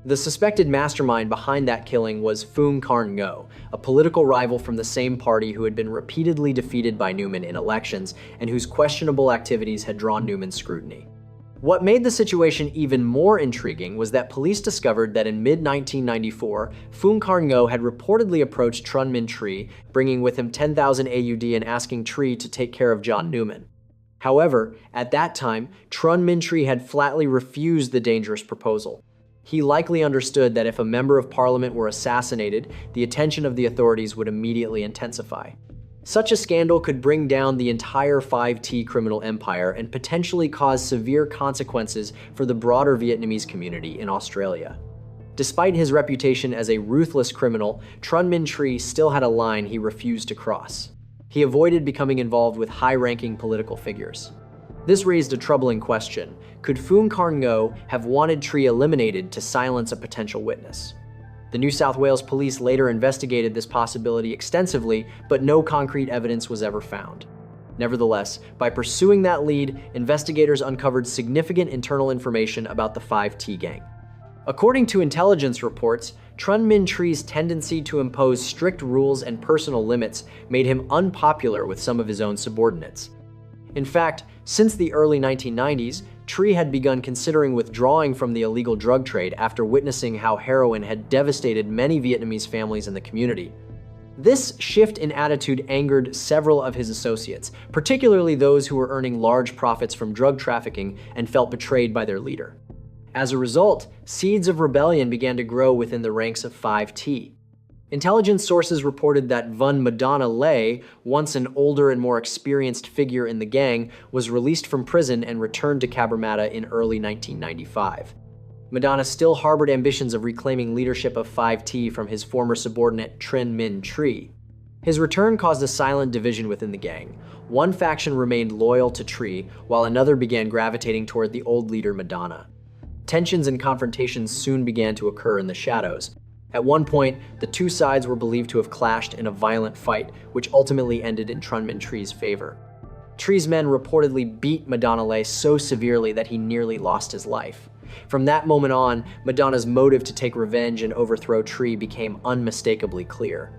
The suspected mastermind behind that killing was Phuong Karn Ngo, a political rival from the same party who had been repeatedly defeated by Newman in elections and whose questionable activities had drawn Newman's scrutiny. What made the situation even more intriguing was that police discovered that in mid-1994, Phuong Karn Ngo had reportedly approached Trun Minh Trie, bringing with him 10,000 AUD and asking Trie to take care of John Newman. However, at that time, Trun Minh Trie had flatly refused the dangerous proposal. He likely understood that if a member of parliament were assassinated, the attention of the authorities would immediately intensify. Such a scandal could bring down the entire 5T criminal empire and potentially cause severe consequences for the broader Vietnamese community in Australia. Despite his reputation as a ruthless criminal, Trun Minh Trie still had a line he refused to cross. He avoided becoming involved with high-ranking political figures. This raised a troubling question. Could Phuong Karn Ngo have wanted Trie eliminated to silence a potential witness? The New South Wales police later investigated this possibility extensively, but no concrete evidence was ever found. Nevertheless, by pursuing that lead, investigators uncovered significant internal information about the 5T gang. According to intelligence reports, Trun Min Tree's tendency to impose strict rules and personal limits made him unpopular with some of his own subordinates. In fact, since the early 1990s, Tree had begun considering withdrawing from the illegal drug trade after witnessing how heroin had devastated many Vietnamese families in the community. This shift in attitude angered several of his associates, particularly those who were earning large profits from drug trafficking and felt betrayed by their leader. As a result, seeds of rebellion began to grow within the ranks of 5T. Intelligence sources reported that Vun Madonna Lay, once an older and more experienced figure in the gang, was released from prison and returned to Cabramatta in early 1995. Madonna still harbored ambitions of reclaiming leadership of 5T from his former subordinate Trinh Minh Tree. His return caused a silent division within the gang. One faction remained loyal to Tree, while another began gravitating toward the old leader Madonna. Tensions and confrontations soon began to occur in the shadows. At one point, the two sides were believed to have clashed in a violent fight, which ultimately ended in Trinh Minh Tree's favor. Tree's men reportedly beat Madonna Lay so severely that he nearly lost his life. From that moment on, Madonna's motive to take revenge and overthrow Tree became unmistakably clear.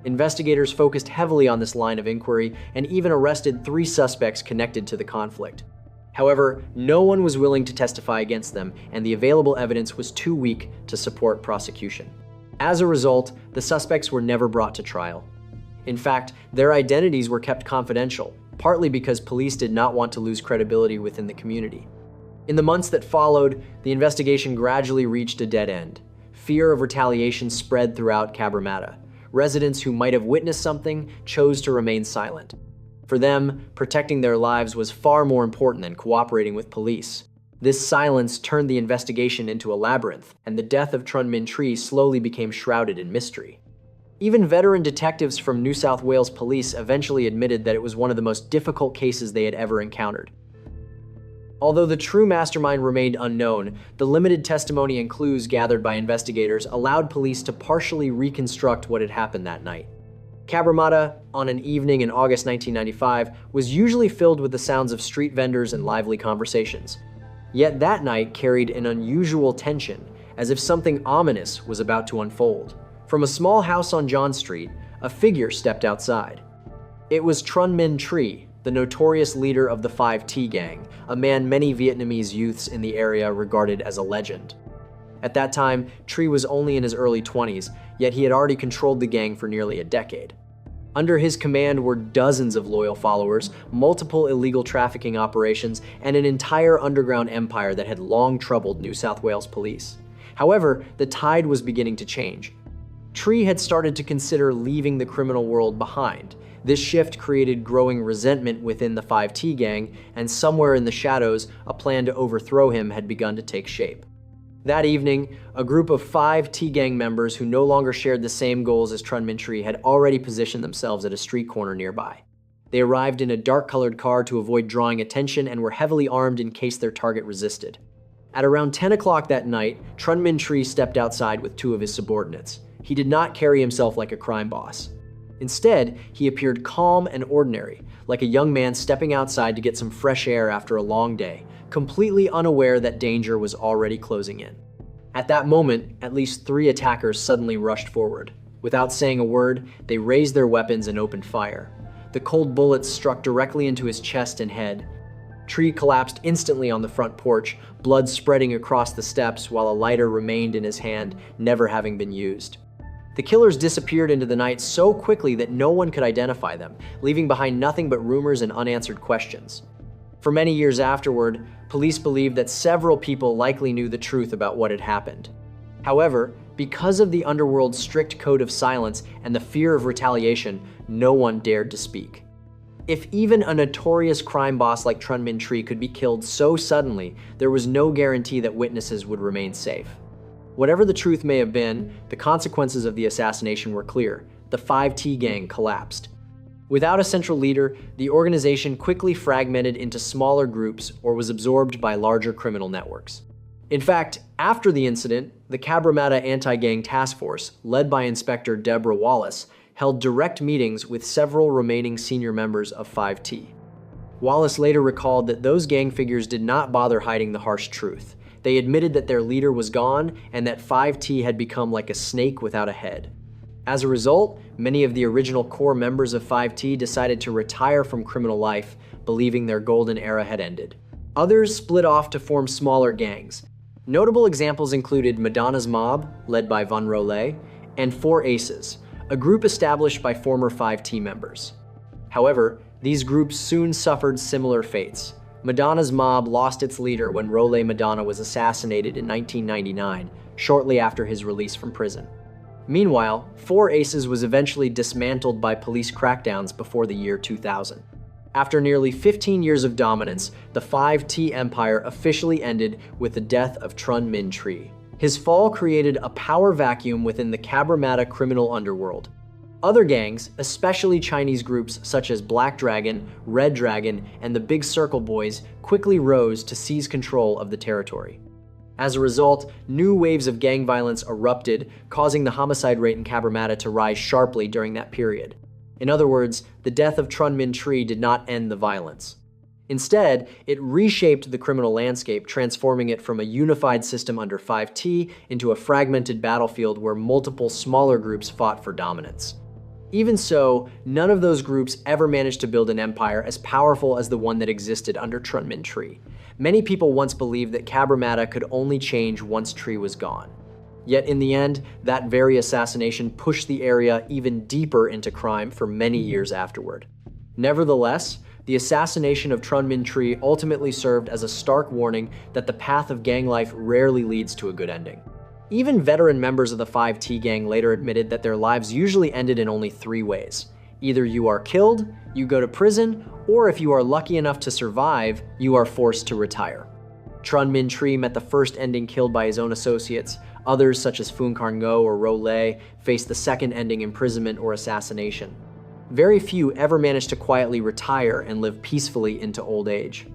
Investigators focused heavily on this line of inquiry and even arrested 3 suspects connected to the conflict. However, no one was willing to testify against them, and the available evidence was too weak to support prosecution. As a result, the suspects were never brought to trial. In fact, their identities were kept confidential, partly because police did not want to lose credibility within the community. In the months that followed, the investigation gradually reached a dead end. Fear of retaliation spread throughout Cabramatta. Residents who might have witnessed something chose to remain silent. For them, protecting their lives was far more important than cooperating with police. This silence turned the investigation into a labyrinth, and the death of Trinh Minh Tree slowly became shrouded in mystery. Even veteran detectives from New South Wales Police eventually admitted that it was one of the most difficult cases they had ever encountered. Although the true mastermind remained unknown, the limited testimony and clues gathered by investigators allowed police to partially reconstruct what had happened that night. Cabramatta, on an evening in August 1995, was usually filled with the sounds of street vendors and lively conversations. Yet that night carried an unusual tension, as if something ominous was about to unfold. From a small house on John Street, a figure stepped outside. It was Trinh Minh Tree, the notorious leader of the 5T gang, a man many Vietnamese youths in the area regarded as a legend. At that time, Tree was only in his early 20s, yet he had already controlled the gang for nearly a decade. Under his command were dozens of loyal followers, multiple illegal trafficking operations, and an entire underground empire that had long troubled New South Wales police. However, the tide was beginning to change. Tree had started to consider leaving the criminal world behind. This shift created growing resentment within the 5T gang, and somewhere in the shadows, a plan to overthrow him had begun to take shape. That evening, a group of 5 T-gang members who no longer shared the same goals as Trinh Minh Tree had already positioned themselves at a street corner nearby. They arrived in a dark-colored car to avoid drawing attention and were heavily armed in case their target resisted. At around 10 o'clock that night, Trinh Minh Tree stepped outside with 2 of his subordinates. He did not carry himself like a crime boss. Instead, he appeared calm and ordinary, like a young man stepping outside to get some fresh air after a long day, completely unaware that danger was already closing in. At that moment, at least 3 attackers suddenly rushed forward. Without saying a word, they raised their weapons and opened fire. The cold bullets struck directly into his chest and head. Tree collapsed instantly on the front porch, blood spreading across the steps while a lighter remained in his hand, never having been used. The killers disappeared into the night so quickly that no one could identify them, leaving behind nothing but rumors and unanswered questions. For many years afterward, police believed that several people likely knew the truth about what had happened. However, because of the underworld's strict code of silence and the fear of retaliation, no one dared to speak. If even a notorious crime boss like Trinh Minh Tree could be killed so suddenly, there was no guarantee that witnesses would remain safe. Whatever the truth may have been, the consequences of the assassination were clear. The 5T gang collapsed. Without a central leader, the organization quickly fragmented into smaller groups or was absorbed by larger criminal networks. In fact, after the incident, the Cabramatta Anti-Gang Task Force, led by Inspector Deborah Wallace, held direct meetings with several remaining senior members of 5T. Wallace later recalled that those gang figures did not bother hiding the harsh truth. They admitted that their leader was gone and that 5T had become like a snake without a head. As a result, many of the original core members of 5T decided to retire from criminal life, believing their golden era had ended. Others split off to form smaller gangs. Notable examples included Madonna's Mob, led by Von Rollet, and Four Aces, a group established by former 5T members. However, these groups soon suffered similar fates. Madonna's Mob lost its leader when Rollet Madonna was assassinated in 1999, shortly after his release from prison. Meanwhile, Four Aces was eventually dismantled by police crackdowns before the year 2000. After nearly 15 years of dominance, the 5T empire officially ended with the death of Trun Min Tree. His fall created a power vacuum within the Cabramatta criminal underworld. Other gangs, especially Chinese groups such as Black Dragon, Red Dragon, and the Big Circle Boys, quickly rose to seize control of the territory. As a result, new waves of gang violence erupted, causing the homicide rate in Cabramatta to rise sharply during that period. In other words, the death of Trun Min Tree did not end the violence. Instead, it reshaped the criminal landscape, transforming it from a unified system under 5T into a fragmented battlefield where multiple smaller groups fought for dominance. Even so, none of those groups ever managed to build an empire as powerful as the one that existed under Trun Min Tree. Many people once believed that Cabramatta could only change once Tree was gone. Yet in the end, that very assassination pushed the area even deeper into crime for many years afterward. Nevertheless, the assassination of Trun Min Tree ultimately served as a stark warning that the path of gang life rarely leads to a good ending. Even veteran members of the 5T gang later admitted that their lives usually ended in only three ways. Either you are killed, you go to prison, or if you are lucky enough to survive, you are forced to retire. Trun Min Tree met the first ending killed by his own associates. Others, such as Phoon Karn Ngo or Rollet, faced the second ending imprisonment or assassination. Very few ever managed to quietly retire and live peacefully into old age.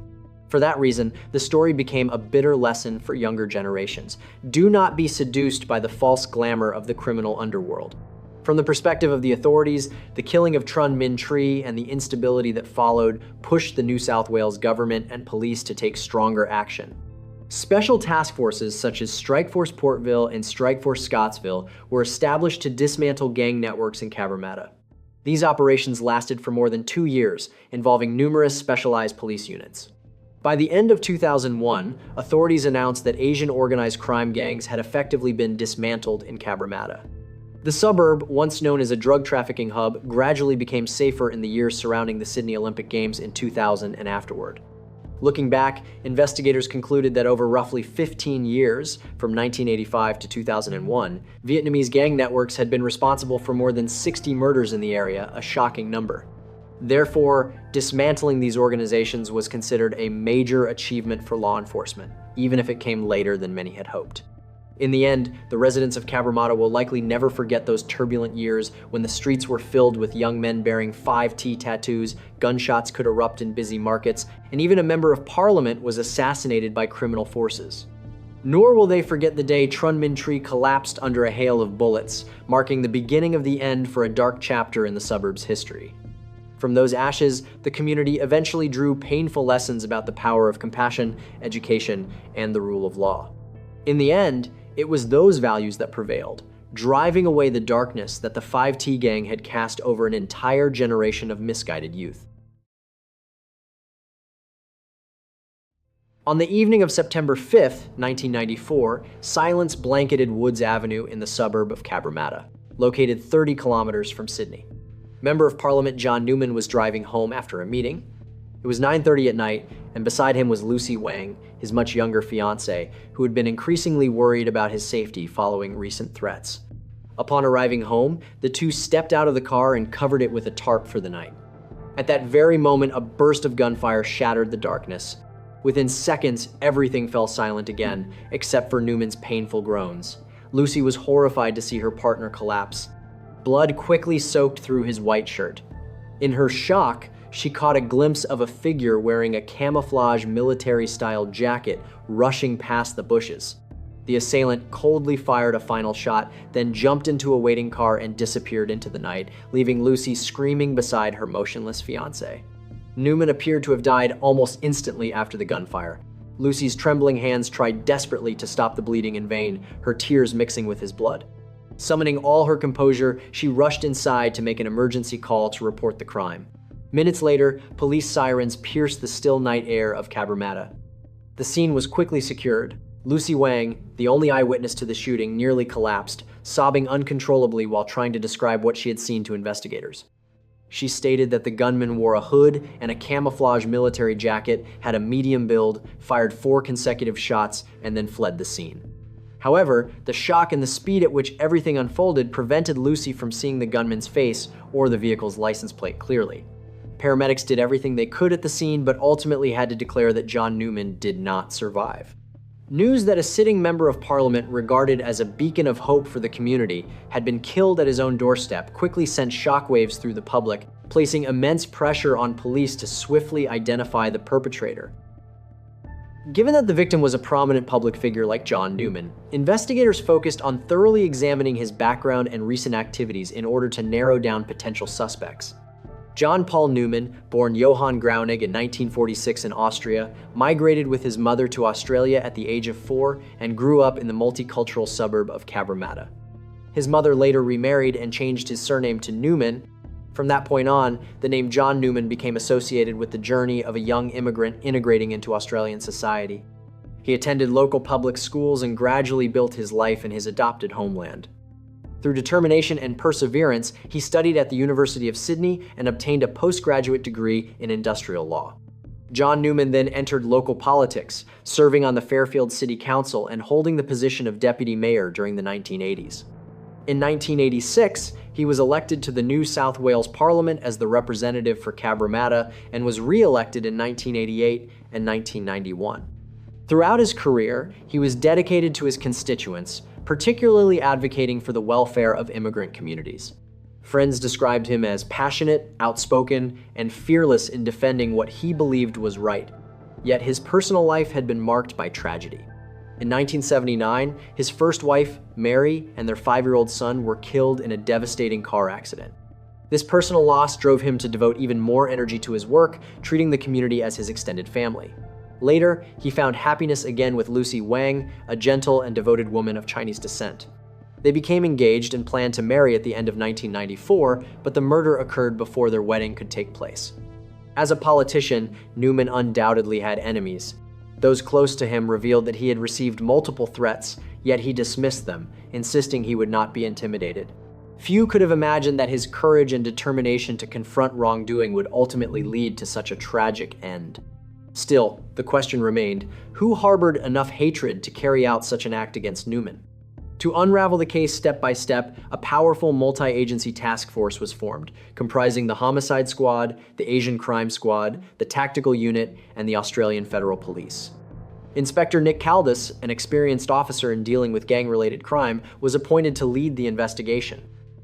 For that reason, the story became a bitter lesson for younger generations. Do not be seduced by the false glamour of the criminal underworld. From the perspective of the authorities, the killing of Trun Min Tree and the instability that followed pushed the New South Wales government and police to take stronger action. Special task forces such as Strikeforce Portville and Strikeforce Scottsville were established to dismantle gang networks in Cabramatta. These operations lasted for more than 2 years, involving numerous specialized police units. By the end of 2001, authorities announced that Asian organized crime gangs had effectively been dismantled in Cabramatta. The suburb, once known as a drug trafficking hub, gradually became safer in the years surrounding the Sydney Olympic Games in 2000 and afterward. Looking back, investigators concluded that over roughly 15 years, from 1985 to 2001, Vietnamese gang networks had been responsible for more than 60 murders in the area, a shocking number. Therefore, dismantling these organizations was considered a major achievement for law enforcement, even if it came later than many had hoped. In the end, the residents of Cabramatta will likely never forget those turbulent years when the streets were filled with young men bearing 5T tattoos, gunshots could erupt in busy markets, and even a member of parliament was assassinated by criminal forces. Nor will they forget the day Trun Min Tree collapsed under a hail of bullets, marking the beginning of the end for a dark chapter in the suburb's history. From those ashes, the community eventually drew painful lessons about the power of compassion, education, and the rule of law. In the end, it was those values that prevailed, driving away the darkness that the 5T gang had cast over an entire generation of misguided youth. On the evening of September 5th, 1994, silence blanketed Woods Avenue in the suburb of Cabramatta, located 30 kilometers from Sydney. Member of Parliament John Newman was driving home after a meeting. It was 9:30 at night, and beside him was Lucy Wang, his much younger fiancée, who had been increasingly worried about his safety following recent threats. Upon arriving home, the two stepped out of the car and covered it with a tarp for the night. At that very moment, a burst of gunfire shattered the darkness. Within seconds, everything fell silent again, except for Newman's painful groans. Lucy was horrified to see her partner collapse. Blood quickly soaked through his white shirt. In her shock, she caught a glimpse of a figure wearing a camouflage military-style jacket rushing past the bushes. The assailant coldly fired a final shot, then jumped into a waiting car and disappeared into the night, leaving Lucy screaming beside her motionless fiancé. Newman appeared to have died almost instantly after the gunfire. Lucy's trembling hands tried desperately to stop the bleeding in vain, her tears mixing with his blood. Summoning all her composure, she rushed inside to make an emergency call to report the crime. Minutes later, police sirens pierced the still night air of Cabramatta. The scene was quickly secured. Lucy Wang, the only eyewitness to the shooting, nearly collapsed, sobbing uncontrollably while trying to describe what she had seen to investigators. She stated that the gunman wore a hood and a camouflage military jacket, had a medium build, fired 4 consecutive shots, and then fled the scene. However, the shock and the speed at which everything unfolded prevented Lucy from seeing the gunman's face or the vehicle's license plate clearly. Paramedics did everything they could at the scene, but ultimately had to declare that John Newman did not survive. News that a sitting member of parliament regarded as a beacon of hope for the community had been killed at his own doorstep quickly sent shockwaves through the public, placing immense pressure on police to swiftly identify the perpetrator. Given that the victim was a prominent public figure like John Newman, investigators focused on thoroughly examining his background and recent activities in order to narrow down potential suspects. John Paul Newman, born Johann Graunig in 1946 in Austria, migrated with his mother to Australia at the age of 4 and grew up in the multicultural suburb of Cabramatta. His mother later remarried and changed his surname to Newman. From that point on, the name John Newman became associated with the journey of a young immigrant integrating into Australian society. He attended local public schools and gradually built his life in his adopted homeland. Through determination and perseverance, he studied at the University of Sydney and obtained a postgraduate degree in industrial law. John Newman then entered local politics, serving on the Fairfield City Council and holding the position of deputy mayor during the 1980s. In 1986, he was elected to the New South Wales Parliament as the representative for Cabramatta and was re-elected in 1988 and 1991. Throughout his career, he was dedicated to his constituents, particularly advocating for the welfare of immigrant communities. Friends described him as passionate, outspoken, and fearless in defending what he believed was right. Yet his personal life had been marked by tragedy. In 1979, his first wife, Mary, and their 5-year-old son were killed in a devastating car accident. This personal loss drove him to devote even more energy to his work, treating the community as his extended family. Later, he found happiness again with Lucy Wang, a gentle and devoted woman of Chinese descent. They became engaged and planned to marry at the end of 1994, but the murder occurred before their wedding could take place. As a politician, Newman undoubtedly had enemies. Those close to him revealed that he had received multiple threats, yet he dismissed them, insisting he would not be intimidated. Few could have imagined that his courage and determination to confront wrongdoing would ultimately lead to such a tragic end. Still, the question remained, who harbored enough hatred to carry out such an act against Newman? To unravel the case step by step, a powerful multi-agency task force was formed, comprising the Homicide Squad, the Asian Crime Squad, the Tactical Unit, and the Australian Federal Police. Inspector Nick Caldis, an experienced officer in dealing with gang-related crime, was appointed to lead the investigation.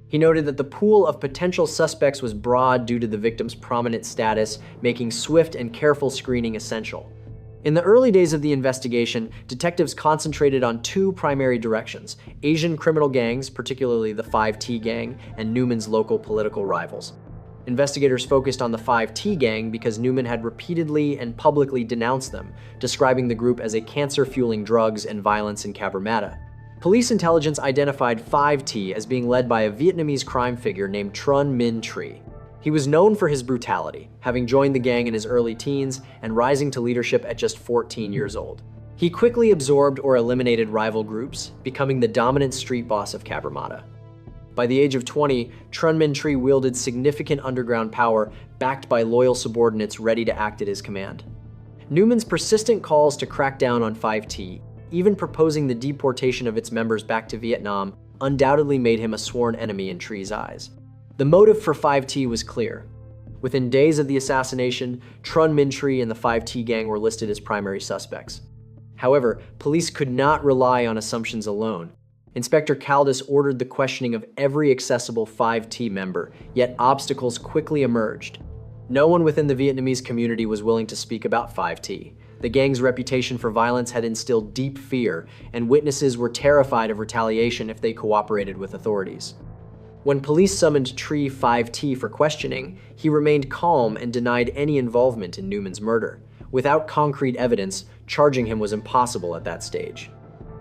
He noted that the pool of potential suspects was broad due to the victim's prominent status, making swift and careful screening essential. In the early days of the investigation, detectives concentrated on 2 primary directions: Asian criminal gangs, particularly the 5T gang, and Newman's local political rivals. Investigators focused on the 5T gang because Newman had repeatedly and publicly denounced them, describing the group as a cancer-fueling drugs and violence in Cabramatta. Police intelligence identified 5T as being led by a Vietnamese crime figure named Truong Minh Tri. He was known for his brutality, having joined the gang in his early teens and rising to leadership at just 14 years old. He quickly absorbed or eliminated rival groups, becoming the dominant street boss of Cabramatta. By the age of 20, Truong Minh Tri wielded significant underground power, backed by loyal subordinates ready to act at his command. Newman's persistent calls to crack down on 5T, even proposing the deportation of its members back to Vietnam, undoubtedly made him a sworn enemy in Tri's eyes. The motive for 5T was clear. Within days of the assassination, Truong Minh Tri and the 5T gang were listed as primary suspects. However, police could not rely on assumptions alone. Inspector Caldis ordered the questioning of every accessible 5T member, yet obstacles quickly emerged. No one within the Vietnamese community was willing to speak about 5T. The gang's reputation for violence had instilled deep fear, and witnesses were terrified of retaliation if they cooperated with authorities. When police summoned Tree 5T for questioning, he remained calm and denied any involvement in Newman's murder. Without concrete evidence, charging him was impossible at that stage.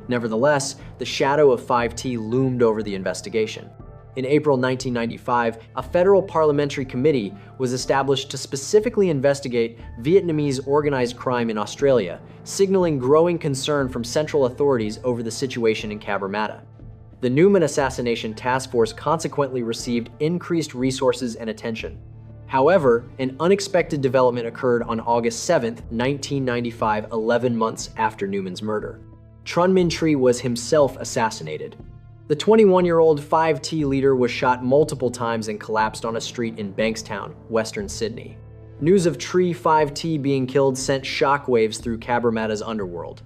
Nevertheless, the shadow of 5T loomed over the investigation. In April 1995, a federal parliamentary committee was established to specifically investigate Vietnamese organized crime in Australia, signaling growing concern from central authorities over the situation in Cabramatta. The Newman Assassination Task Force consequently received increased resources and attention. However, an unexpected development occurred on August 7, 1995, 11 months after Newman's murder. Trun Minh Tree was himself assassinated. The 21-year-old 5T leader was shot multiple times and collapsed on a street in Bankstown, Western Sydney. News of Tree 5T being killed sent shockwaves through Cabramatta's underworld.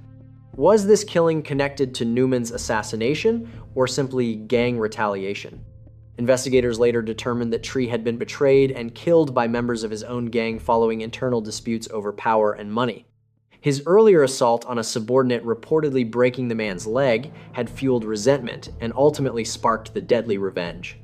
Was this killing connected to Newman's assassination or simply gang retaliation? Investigators later determined that Tree had been betrayed and killed by members of his own gang following internal disputes over power and money. His earlier assault on a subordinate reportedly breaking the man's leg had fueled resentment and ultimately sparked the deadly revenge.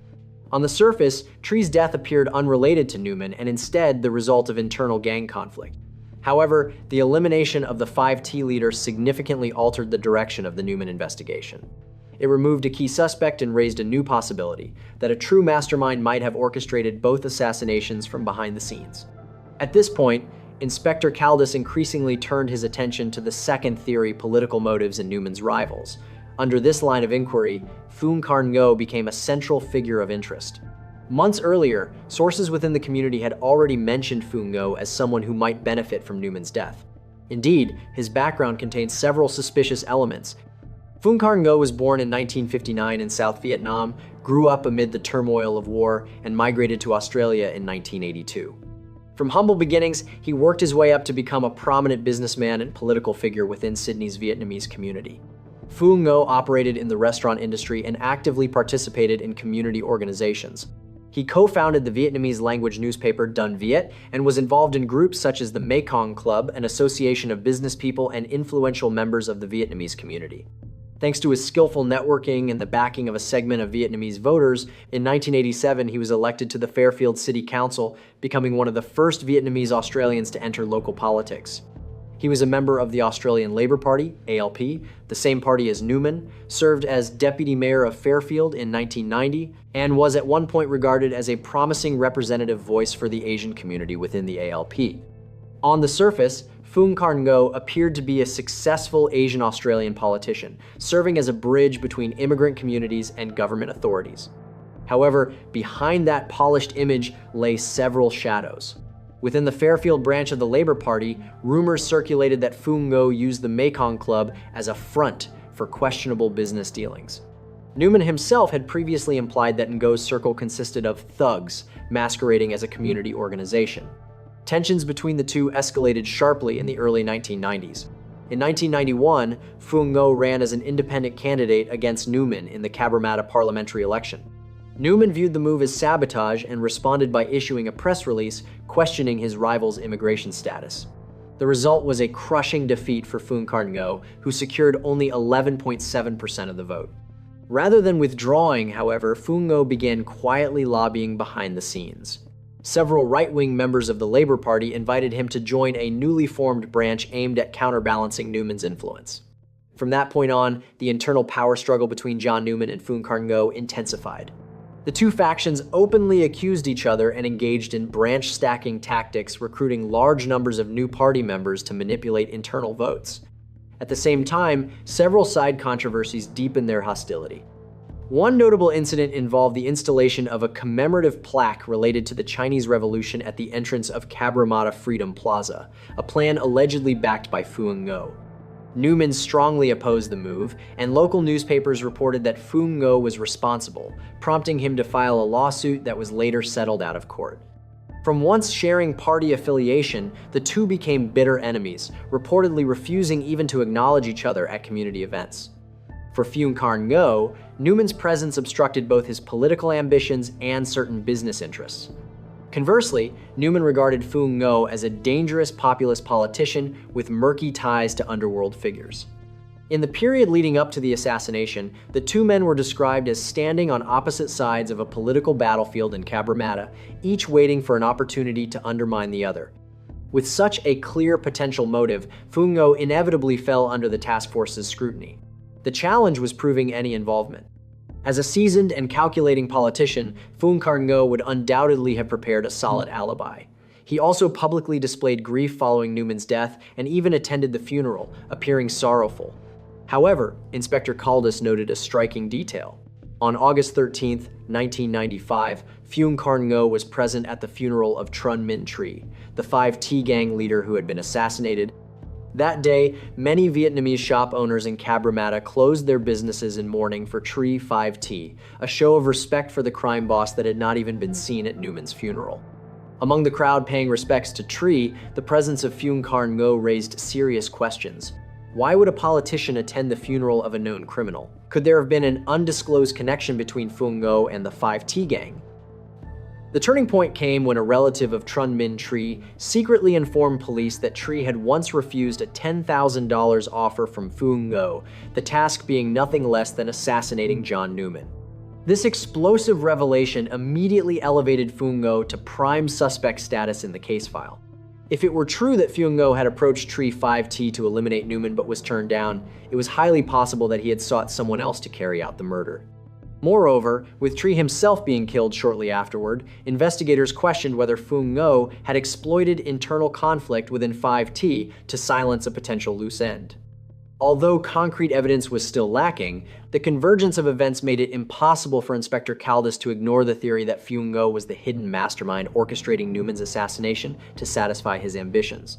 On the surface, Tree's death appeared unrelated to Newman and instead the result of internal gang conflict. However, the elimination of the 5T leader significantly altered the direction of the Newman investigation. It removed a key suspect and raised a new possibility that a true mastermind might have orchestrated both assassinations from behind the scenes. At this point, Inspector Caldas increasingly turned his attention to the second theory, political motives in Newman's rivals. Under this line of inquiry, Phuong Karn Ngo became a central figure of interest. Months earlier, sources within the community had already mentioned Phuong Ngo as someone who might benefit from Newman's death. Indeed, his background contained several suspicious elements. Phuong Karn Ngo was born in 1959 in South Vietnam, grew up amid the turmoil of war, and migrated to Australia in 1982. From humble beginnings, he worked his way up to become a prominent businessman and political figure within Sydney's Vietnamese community. Phuong Ngo operated in the restaurant industry and actively participated in community organizations. He co-founded the Vietnamese language newspaper Dun Viet and was involved in groups such as the Mekong Club, an association of business people and influential members of the Vietnamese community. Thanks to his skillful networking and the backing of a segment of Vietnamese voters, in 1987 he was elected to the Fairfield City Council, becoming one of the first Vietnamese Australians to enter local politics. He was a member of the Australian Labor Party, ALP, the same party as Newman, served as deputy mayor of Fairfield in 1990, and was at one point regarded as a promising representative voice for the Asian community within the ALP. On the surface, Phuong Karn Ngo appeared to be a successful Asian Australian politician, serving as a bridge between immigrant communities and government authorities. However, behind that polished image lay several shadows. Within the Fairfield branch of the Labor Party, rumors circulated that Phuong Ngo used the Mekong Club as a front for questionable business dealings. Newman himself had previously implied that Ngo's circle consisted of thugs masquerading as a community organization. Tensions between the two escalated sharply in the early 1990s. In 1991, Phuong Ngo ran as an independent candidate against Newman in the Cabramatta parliamentary election. Newman viewed the move as sabotage and responded by issuing a press release questioning his rival's immigration status. The result was a crushing defeat for Phuong Karn Ngo, who secured only 11.7% of the vote. Rather than withdrawing, however, Phuong Ngo began quietly lobbying behind the scenes. Several right-wing members of the Labor Party invited him to join a newly formed branch aimed at counterbalancing Newman's influence. From that point on, the internal power struggle between John Newman and Phuong Karn Ngo intensified. The two factions openly accused each other and engaged in branch-stacking tactics, recruiting large numbers of new party members to manipulate internal votes. At the same time, several side controversies deepened their hostility. One notable incident involved the installation of a commemorative plaque related to the Chinese Revolution at the entrance of Cabramatta Freedom Plaza, a plan allegedly backed by Phuong Ngo. Newman strongly opposed the move, and local newspapers reported that Phuong Ngo was responsible, prompting him to file a lawsuit that was later settled out of court. From once sharing party affiliation, the two became bitter enemies, reportedly refusing even to acknowledge each other at community events. For Phuong Karn Ngo, Newman's presence obstructed both his political ambitions and certain business interests. Conversely, Newman regarded Phu Ngo as a dangerous populist politician with murky ties to underworld figures. In the period leading up to the assassination, the two men were described as standing on opposite sides of a political battlefield in Cabramatta, each waiting for an opportunity to undermine the other. With such a clear potential motive, Phu Ngo inevitably fell under the task force's scrutiny. The challenge was proving any involvement. As a seasoned and calculating politician, Phu Ngo would undoubtedly have prepared a solid alibi. He also publicly displayed grief following Newman's death and even attended the funeral, appearing sorrowful. However, Inspector Caldas noted a striking detail. On August 13, 1995, Phu Ngo was present at the funeral of Trun Minh Tri, the 5T gang leader who had been assassinated. That day, many Vietnamese shop owners in Cabramatta closed their businesses in mourning for Tri 5T, a show of respect for the crime boss that had not even been seen at Newman's funeral. Among the crowd paying respects to Tri, the presence of Phu Ngo raised serious questions. Why would a politician attend the funeral of a known criminal? Could there have been an undisclosed connection between Phu Ngo and the 5T gang? The turning point came when a relative of Trun Minh Tri secretly informed police that Tri had once refused a $10,000 offer from Phu Ngo, the task being nothing less than assassinating John Newman. This explosive revelation immediately elevated Phu Ngo to prime suspect status in the case file. If it were true that Phu Ngo had approached Tri 5T to eliminate Newman but was turned down, it was highly possible that he had sought someone else to carry out the murder. Moreover, with Tri himself being killed shortly afterward, investigators questioned whether Phu Ngo had exploited internal conflict within 5T to silence a potential loose end. Although concrete evidence was still lacking, the convergence of events made it impossible for Inspector Caldas to ignore the theory that Phu Ngo was the hidden mastermind orchestrating Newman's assassination to satisfy his ambitions.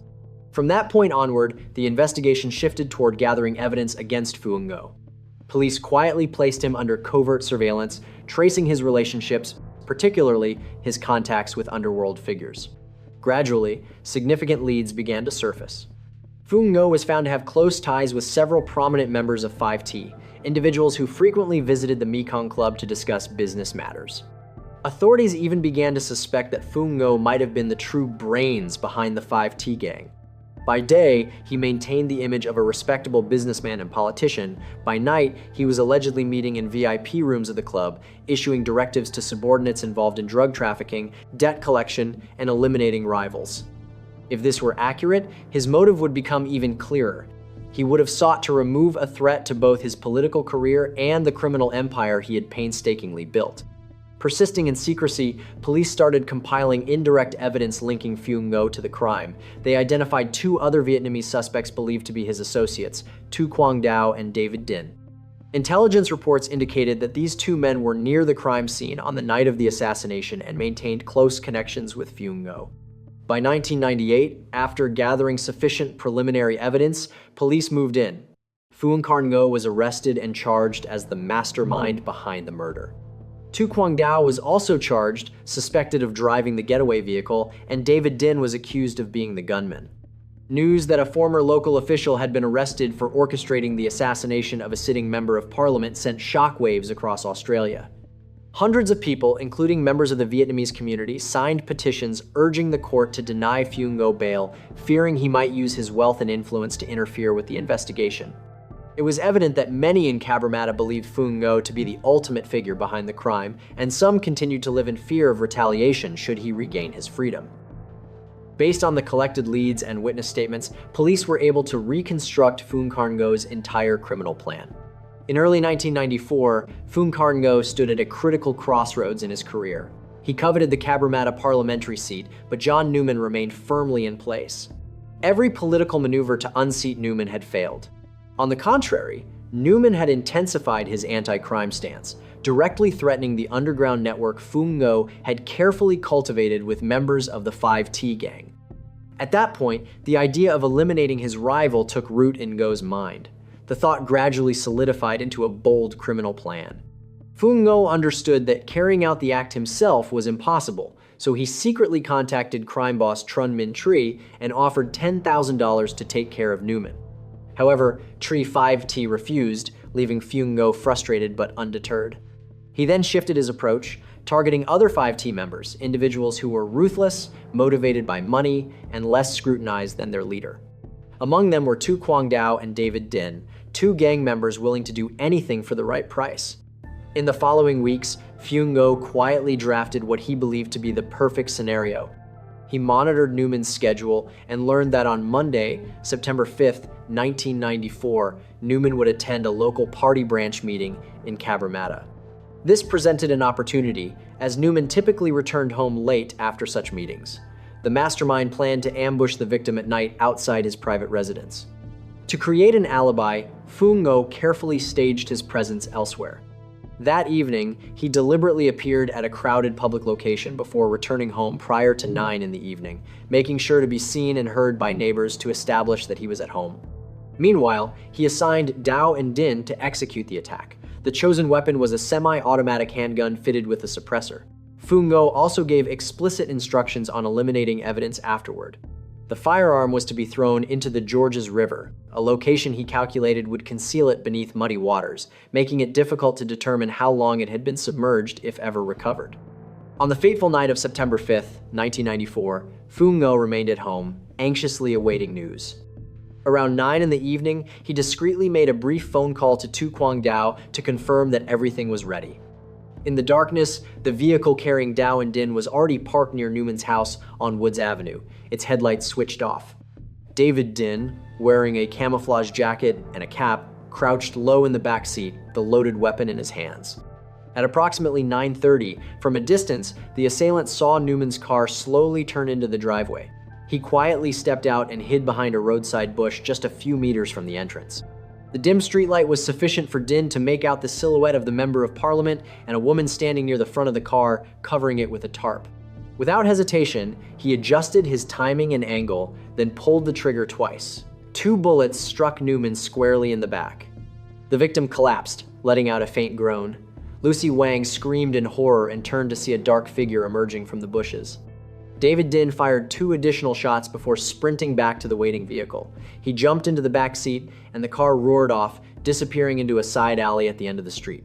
From that point onward, the investigation shifted toward gathering evidence against Phu Ngo. Police quietly placed him under covert surveillance, tracing his relationships, particularly his contacts with underworld figures. Gradually, significant leads began to surface. Phu Ngo was found to have close ties with several prominent members of 5T, individuals who frequently visited the Mekong Club to discuss business matters. Authorities even began to suspect that Phu Ngo might have been the true brains behind the 5T gang. By day, he maintained the image of a respectable businessman and politician. By night, he was allegedly meeting in VIP rooms of the club, issuing directives to subordinates involved in drug trafficking, debt collection, and eliminating rivals. If this were accurate, his motive would become even clearer. He would have sought to remove a threat to both his political career and the criminal empire he had painstakingly built. Persisting in secrecy, police started compiling indirect evidence linking Phu Ngo to the crime. They identified two other Vietnamese suspects believed to be his associates, Tu Quang Dao and David Dinh. Intelligence reports indicated that these two men were near the crime scene on the night of the assassination and maintained close connections with Phu Ngo. By 1998, after gathering sufficient preliminary evidence, police moved in. Phu Ngo was arrested and charged as the mastermind behind the murder. Tu Quang Dao was also charged, suspected of driving the getaway vehicle, and David Dinh was accused of being the gunman. News that a former local official had been arrested for orchestrating the assassination of a sitting member of parliament sent shockwaves across Australia. Hundreds of people, including members of the Vietnamese community, signed petitions urging the court to deny Phu Ngo bail, fearing he might use his wealth and influence to interfere with the investigation. It was evident that many in Cabramatta believed Phu Ngo to be the ultimate figure behind the crime, and some continued to live in fear of retaliation should he regain his freedom. Based on the collected leads and witness statements, police were able to reconstruct Phu Ngo's entire criminal plan. In early 1994, Phu Ngo stood at a critical crossroads in his career. He coveted the Cabramatta parliamentary seat, but John Newman remained firmly in place. Every political maneuver to unseat Newman had failed. On the contrary, Newman had intensified his anti-crime stance, directly threatening the underground network Phu Ngo had carefully cultivated with members of the 5T gang. At that point, the idea of eliminating his rival took root in Ngo's mind. The thought gradually solidified into a bold criminal plan. Phu Ngo understood that carrying out the act himself was impossible, so he secretly contacted crime boss Trun Minh Tri and offered $10,000 to take care of Newman. However, Tri 5T refused, leaving Phu Ngo frustrated but undeterred. He then shifted his approach, targeting other 5T members, individuals who were ruthless, motivated by money, and less scrutinized than their leader. Among them were Tu Quang Dao and David Din, two gang members willing to do anything for the right price. In the following weeks, Phuong Ngo quietly drafted what he believed to be the perfect scenario. He monitored Newman's schedule and learned that on Monday, September 5th, 1994, Newman would attend a local party branch meeting in Cabramatta. This presented an opportunity, as Newman typically returned home late after such meetings. The mastermind planned to ambush the victim at night outside his private residence. To create an alibi, Phuong Ngo carefully staged his presence elsewhere. That evening, he deliberately appeared at a crowded public location before returning home prior to 9 in the evening, making sure to be seen and heard by neighbors to establish that he was at home. Meanwhile, he assigned Dao and Din to execute the attack. The chosen weapon was a semi-automatic handgun fitted with a suppressor. Phuong Ngo also gave explicit instructions on eliminating evidence afterward. The firearm was to be thrown into the Georges River, a location he calculated would conceal it beneath muddy waters, making it difficult to determine how long it had been submerged if ever recovered. On the fateful night of September 5th, 1994, Phuong Ngo remained at home, anxiously awaiting news. Around 9 in the evening, he discreetly made a brief phone call to Tu Quang Dao to confirm that everything was ready. In the darkness, the vehicle carrying Dao and Din was already parked near Newman's house on Woods Avenue, its headlights switched off. David Din, wearing a camouflage jacket and a cap, crouched low in the back seat, the loaded weapon in his hands. At approximately 9:30, from a distance, the assailant saw Newman's car slowly turn into the driveway. He quietly stepped out and hid behind a roadside bush just a few meters from the entrance. The dim streetlight was sufficient for Din to make out the silhouette of the Member of Parliament and a woman standing near the front of the car, covering it with a tarp. Without hesitation, he adjusted his timing and angle, then pulled the trigger twice. 2 bullets struck Newman squarely in the back. The victim collapsed, letting out a faint groan. Lucy Wang screamed in horror and turned to see a dark figure emerging from the bushes. David Din fired 2 additional shots before sprinting back to the waiting vehicle. He jumped into the back seat, and the car roared off, disappearing into a side alley at the end of the street.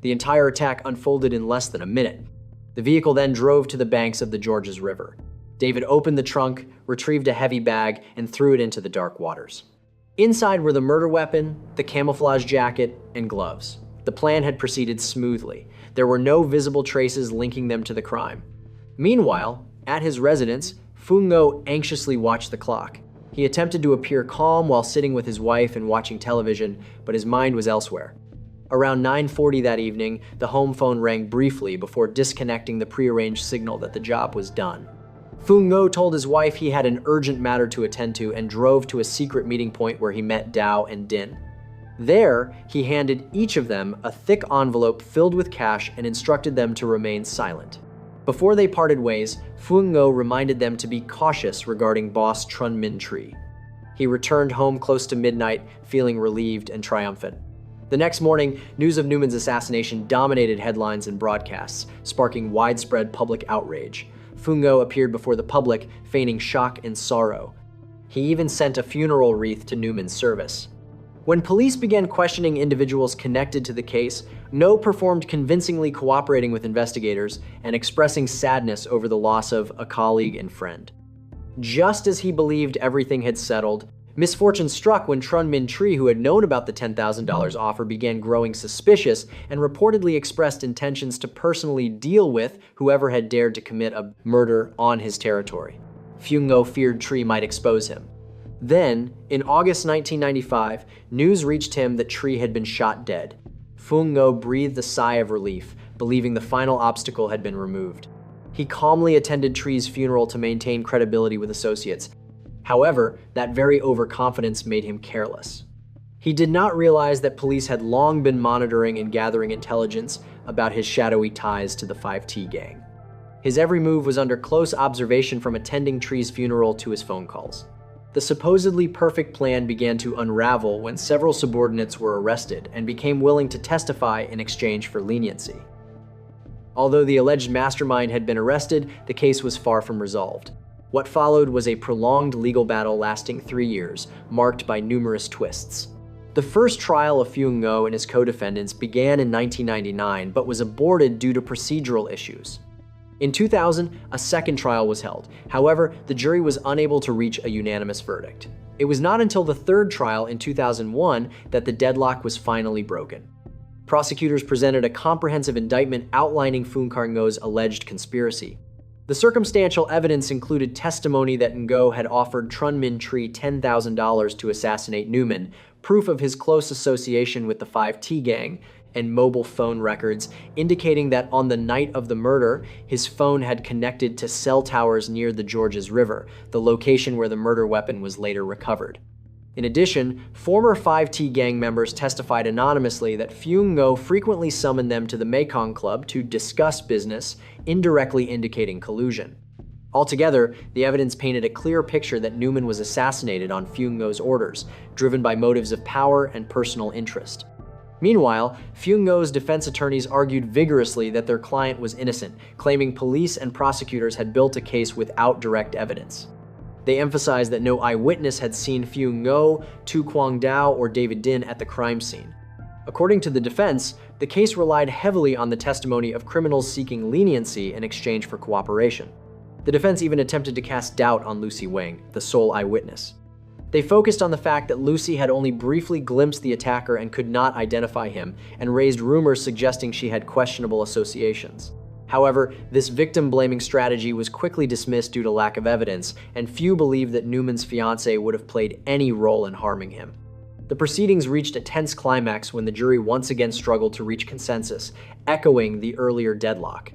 The entire attack unfolded in less than a minute. The vehicle then drove to the banks of the Georges River. David opened the trunk, retrieved a heavy bag, and threw it into the dark waters. Inside were the murder weapon, the camouflage jacket, and gloves. The plan had proceeded smoothly. There were no visible traces linking them to the crime. Meanwhile, at his residence, Phuong Ngo anxiously watched the clock. He attempted to appear calm while sitting with his wife and watching television, but his mind was elsewhere. Around 9:40 that evening, the home phone rang briefly before disconnecting the prearranged signal that the job was done. Phuong Ngo told his wife he had an urgent matter to attend to and drove to a secret meeting point where he met Dao and Din. There, he handed each of them a thick envelope filled with cash and instructed them to remain silent. Before they parted ways, Phuong Ngo reminded them to be cautious regarding boss Trun Minh Tree. He returned home close to midnight, feeling relieved and triumphant. The next morning, news of Newman's assassination dominated headlines and broadcasts, sparking widespread public outrage. Phuong Ngo appeared before the public, feigning shock and sorrow. He even sent a funeral wreath to Newman's service. When police began questioning individuals connected to the case, Ngo performed convincingly, cooperating with investigators and expressing sadness over the loss of a colleague and friend. Just as he believed everything had settled, misfortune struck when Trun Minh Tree, who had known about the $10,000 offer, began growing suspicious and reportedly expressed intentions to personally deal with whoever had dared to commit a murder on his territory. Phuong Ngo feared Tree might expose him. Then, in August 1995, news reached him that Tree had been shot dead. Phuong Ngo breathed a sigh of relief, believing the final obstacle had been removed. He calmly attended Tree's funeral to maintain credibility with associates. However, that very overconfidence made him careless. He did not realize that police had long been monitoring and gathering intelligence about his shadowy ties to the 5T gang. His every move was under close observation, from attending Tree's funeral to his phone calls. The supposedly perfect plan began to unravel when several subordinates were arrested and became willing to testify in exchange for leniency. Although the alleged mastermind had been arrested, the case was far from resolved. What followed was a prolonged legal battle lasting 3 years, marked by numerous twists. The first trial of Phuong Ngo and his co-defendants began in 1999 but was aborted due to procedural issues. In 2000, a second trial was held. However, the jury was unable to reach a unanimous verdict. It was not until the third trial in 2001 that the deadlock was finally broken. Prosecutors presented a comprehensive indictment outlining Phuong Ngo's alleged conspiracy. The circumstantial evidence included testimony that Ngo had offered Trun Minh Tree $10,000 to assassinate Newman, proof of his close association with the 5T gang, and mobile phone records indicating that on the night of the murder, his phone had connected to cell towers near the Georges River, the location where the murder weapon was later recovered. In addition, former 5T gang members testified anonymously that Phuong Ngo frequently summoned them to the Mekong Club to discuss business, indirectly indicating collusion. Altogether, the evidence painted a clear picture that Newman was assassinated on Phuong Ngo's orders, driven by motives of power and personal interest. Meanwhile, Phuong Ngo's defense attorneys argued vigorously that their client was innocent, claiming police and prosecutors had built a case without direct evidence. They emphasized that no eyewitness had seen Phuong Ngo, Tu Quang Dao, or David Din at the crime scene. According to the defense, the case relied heavily on the testimony of criminals seeking leniency in exchange for cooperation. The defense even attempted to cast doubt on Lucy Wang, the sole eyewitness. They focused on the fact that Lucy had only briefly glimpsed the attacker and could not identify him, and raised rumors suggesting she had questionable associations. However, this victim-blaming strategy was quickly dismissed due to lack of evidence, and few believed that Newman's fiancée would have played any role in harming him. The proceedings reached a tense climax when the jury once again struggled to reach consensus, echoing the earlier deadlock.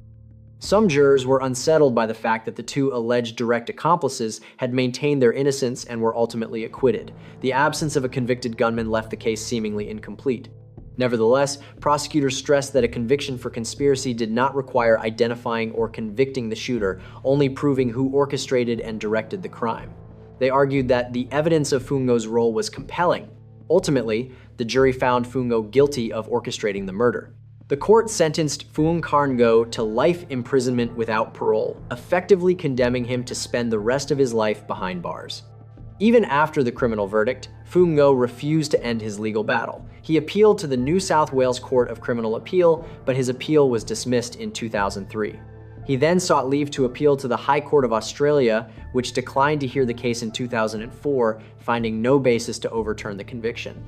Some jurors were unsettled by the fact that the two alleged direct accomplices had maintained their innocence and were ultimately acquitted. The absence of a convicted gunman left the case seemingly incomplete. Nevertheless, prosecutors stressed that a conviction for conspiracy did not require identifying or convicting the shooter, only proving who orchestrated and directed the crime. They argued that the evidence of Phuong Ngo's role was compelling. Ultimately, the jury found Phuong Ngo guilty of orchestrating the murder. The court sentenced Phuong Ngo to life imprisonment without parole, effectively condemning him to spend the rest of his life behind bars. Even after the criminal verdict, Phuong Ngo refused to end his legal battle. He appealed to the New South Wales Court of Criminal Appeal, but his appeal was dismissed in 2003. He then sought leave to appeal to the High Court of Australia, which declined to hear the case in 2004, finding no basis to overturn the conviction.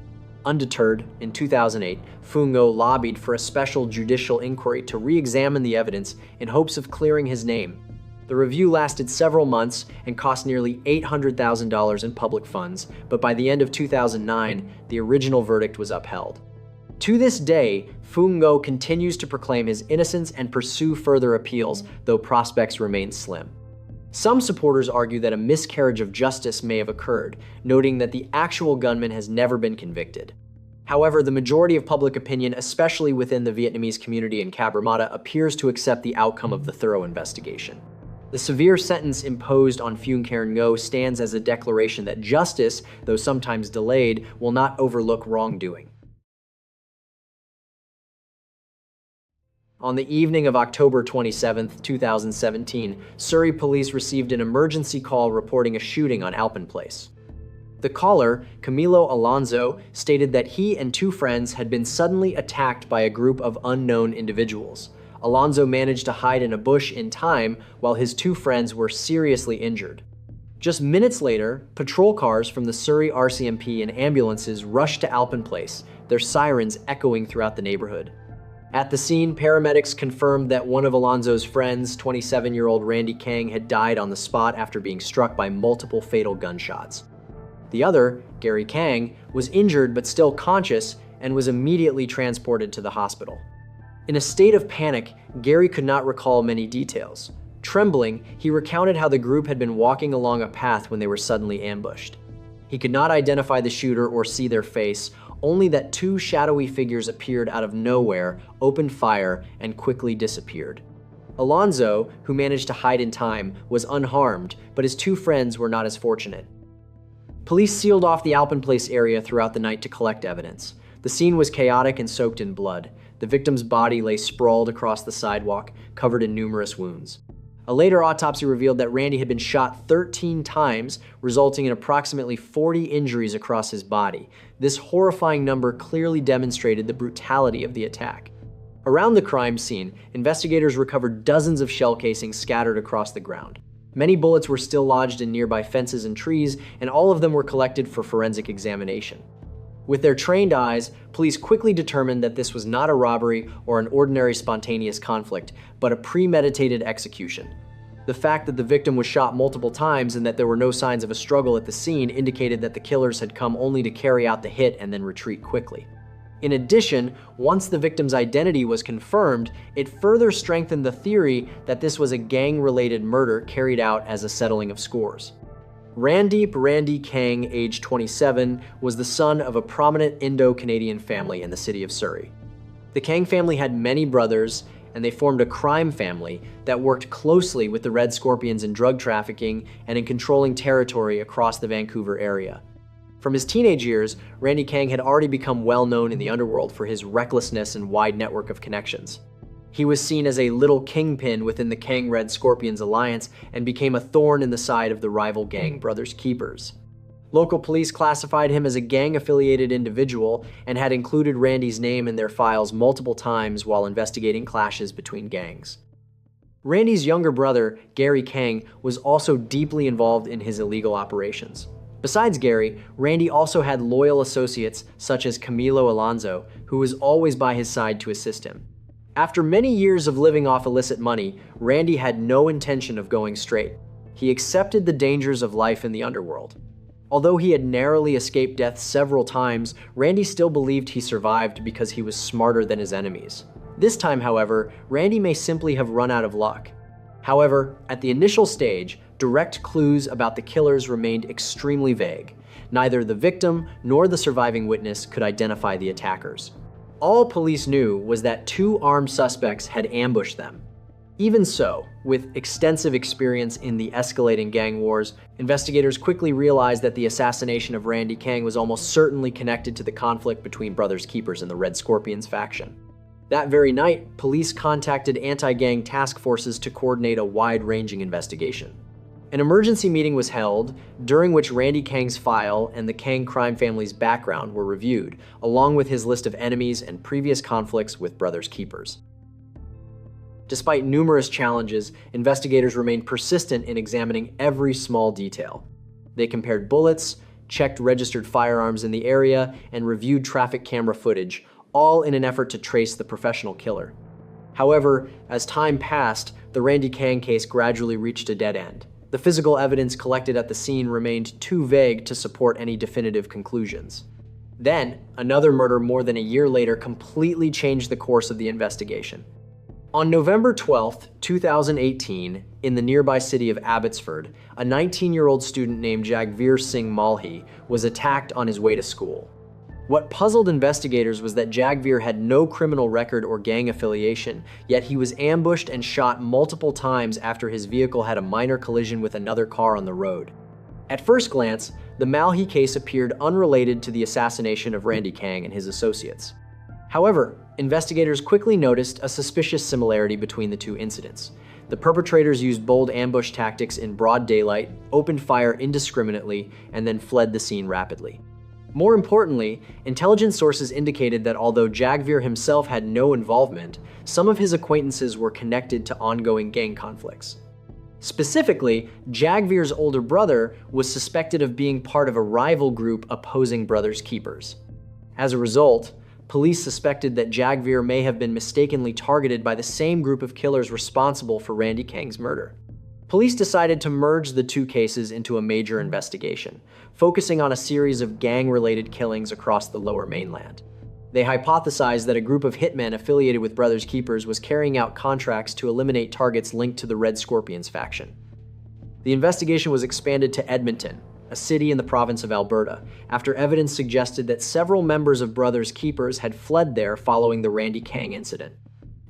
Undeterred, in 2008, Phuong Ngo lobbied for a special judicial inquiry to re-examine the evidence in hopes of clearing his name. The review lasted several months and cost nearly $800,000 in public funds, but by the end of 2009, the original verdict was upheld. To this day, Phuong Ngo continues to proclaim his innocence and pursue further appeals, though prospects remain slim. Some supporters argue that a miscarriage of justice may have occurred, noting that the actual gunman has never been convicted. However, the majority of public opinion, especially within the Vietnamese community in Cabramatta, appears to accept the outcome of the thorough investigation. The severe sentence imposed on Phuong Ngo stands as a declaration that justice, though sometimes delayed, will not overlook wrongdoing. On the evening of October 27, 2017, Surrey police received an emergency call reporting a shooting on Alpin Place. The caller, Camilo Alonso, stated that he and two friends had been suddenly attacked by a group of unknown individuals. Alonso managed to hide in a bush in time while his two friends were seriously injured. Just minutes later, patrol cars from the Surrey RCMP and ambulances rushed to Alpin Place, their sirens echoing throughout the neighborhood. At the scene, paramedics confirmed that one of Alonso's friends, 27-year-old Randy Kang, had died on the spot after being struck by multiple fatal gunshots. The other, Gary Kang, was injured but still conscious and was immediately transported to the hospital. In a state of panic, Gary could not recall many details. Trembling, he recounted how the group had been walking along a path when they were suddenly ambushed. He could not identify the shooter or see their face, only that two shadowy figures appeared out of nowhere, opened fire, and quickly disappeared. Alonso, who managed to hide in time, was unharmed, but his two friends were not as fortunate. Police sealed off the Alpin Place area throughout the night to collect evidence. The scene was chaotic and soaked in blood. The victim's body lay sprawled across the sidewalk, covered in numerous wounds. A later autopsy revealed that Randy had been shot 13 times, resulting in approximately 40 injuries across his body. This horrifying number clearly demonstrated the brutality of the attack. Around the crime scene, investigators recovered dozens of shell casings scattered across the ground. Many bullets were still lodged in nearby fences and trees, and all of them were collected for forensic examination. With their trained eyes, police quickly determined that this was not a robbery or an ordinary spontaneous conflict, but a premeditated execution. The fact that the victim was shot multiple times and that there were no signs of a struggle at the scene indicated that the killers had come only to carry out the hit and then retreat quickly. In addition, once the victim's identity was confirmed, it further strengthened the theory that this was a gang-related murder carried out as a settling of scores. Randy Kang, age 27, was the son of a prominent Indo-Canadian family in the city of Surrey. The Kang family had many brothers, and they formed a crime family that worked closely with the Red Scorpions in drug trafficking and in controlling territory across the Vancouver area. From his teenage years, Randy Kang had already become well known in the underworld for his recklessness and wide network of connections. He was seen as a little kingpin within the Kang Red Scorpions alliance and became a thorn in the side of the rival gang Brothers Keepers. Local police classified him as a gang-affiliated individual and had included Randy's name in their files multiple times while investigating clashes between gangs. Randy's younger brother, Gary Kang, was also deeply involved in his illegal operations. Besides Gary, Randy also had loyal associates such as Camilo Alonso, who was always by his side to assist him. After many years of living off illicit money, Randy had no intention of going straight. He accepted the dangers of life in the underworld. Although he had narrowly escaped death several times, Randy still believed he survived because he was smarter than his enemies. This time, however, Randy may simply have run out of luck. However, at the initial stage, direct clues about the killers remained extremely vague. Neither the victim nor the surviving witness could identify the attackers. All police knew was that two armed suspects had ambushed them. Even so, with extensive experience in the escalating gang wars, investigators quickly realized that the assassination of Randy Kang was almost certainly connected to the conflict between Brothers Keepers and the Red Scorpions faction. That very night, police contacted anti-gang task forces to coordinate a wide-ranging investigation. An emergency meeting was held, during which Randy Kang's file and the Kang crime family's background were reviewed, along with his list of enemies and previous conflicts with Brothers Keepers. Despite numerous challenges, investigators remained persistent in examining every small detail. They compared bullets, checked registered firearms in the area, and reviewed traffic camera footage, all in an effort to trace the professional killer. However, as time passed, the Randy Kang case gradually reached a dead end. The physical evidence collected at the scene remained too vague to support any definitive conclusions. Then, another murder more than a year later completely changed the course of the investigation. On November 12, 2018, in the nearby city of Abbotsford, a 19-year-old student named Jagveer Singh Malhi was attacked on his way to school. What puzzled investigators was that Jagveer had no criminal record or gang affiliation, yet he was ambushed and shot multiple times after his vehicle had a minor collision with another car on the road. At first glance, the Malhi case appeared unrelated to the assassination of Randy Kang and his associates. However, investigators quickly noticed a suspicious similarity between the two incidents. The perpetrators used bold ambush tactics in broad daylight, opened fire indiscriminately, and then fled the scene rapidly. More importantly, intelligence sources indicated that although Jagveer himself had no involvement, some of his acquaintances were connected to ongoing gang conflicts. Specifically, Jagveer's older brother was suspected of being part of a rival group opposing Brothers Keepers. As a result, police suspected that Jagveer may have been mistakenly targeted by the same group of killers responsible for Randy Kang's murder. Police decided to merge the two cases into a major investigation, focusing on a series of gang-related killings across the Lower Mainland. They hypothesized that a group of hitmen affiliated with Brothers Keepers was carrying out contracts to eliminate targets linked to the Red Scorpions faction. The investigation was expanded to Edmonton, a city in the province of Alberta, after evidence suggested that several members of Brothers Keepers had fled there following the Randy Kang incident.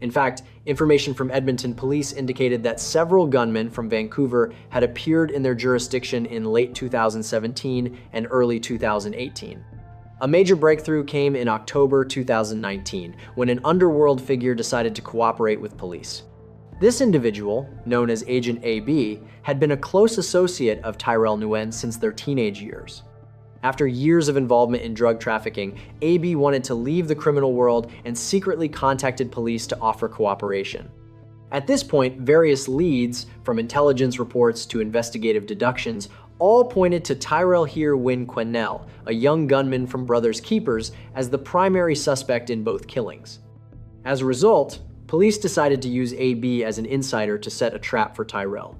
In fact, information from Edmonton police indicated that several gunmen from Vancouver had appeared in their jurisdiction in late 2017 and early 2018. A major breakthrough came in October 2019, when an underworld figure decided to cooperate with police. This individual, known as Agent AB, had been a close associate of Tyrell Nguyen since their teenage years. After years of involvement in drug trafficking, AB wanted to leave the criminal world and secretly contacted police to offer cooperation. At this point, various leads, from intelligence reports to investigative deductions, all pointed to Tyrell Here Win Quennell, a young gunman from Brothers Keepers, as the primary suspect in both killings. As a result, police decided to use AB as an insider to set a trap for Tyrell.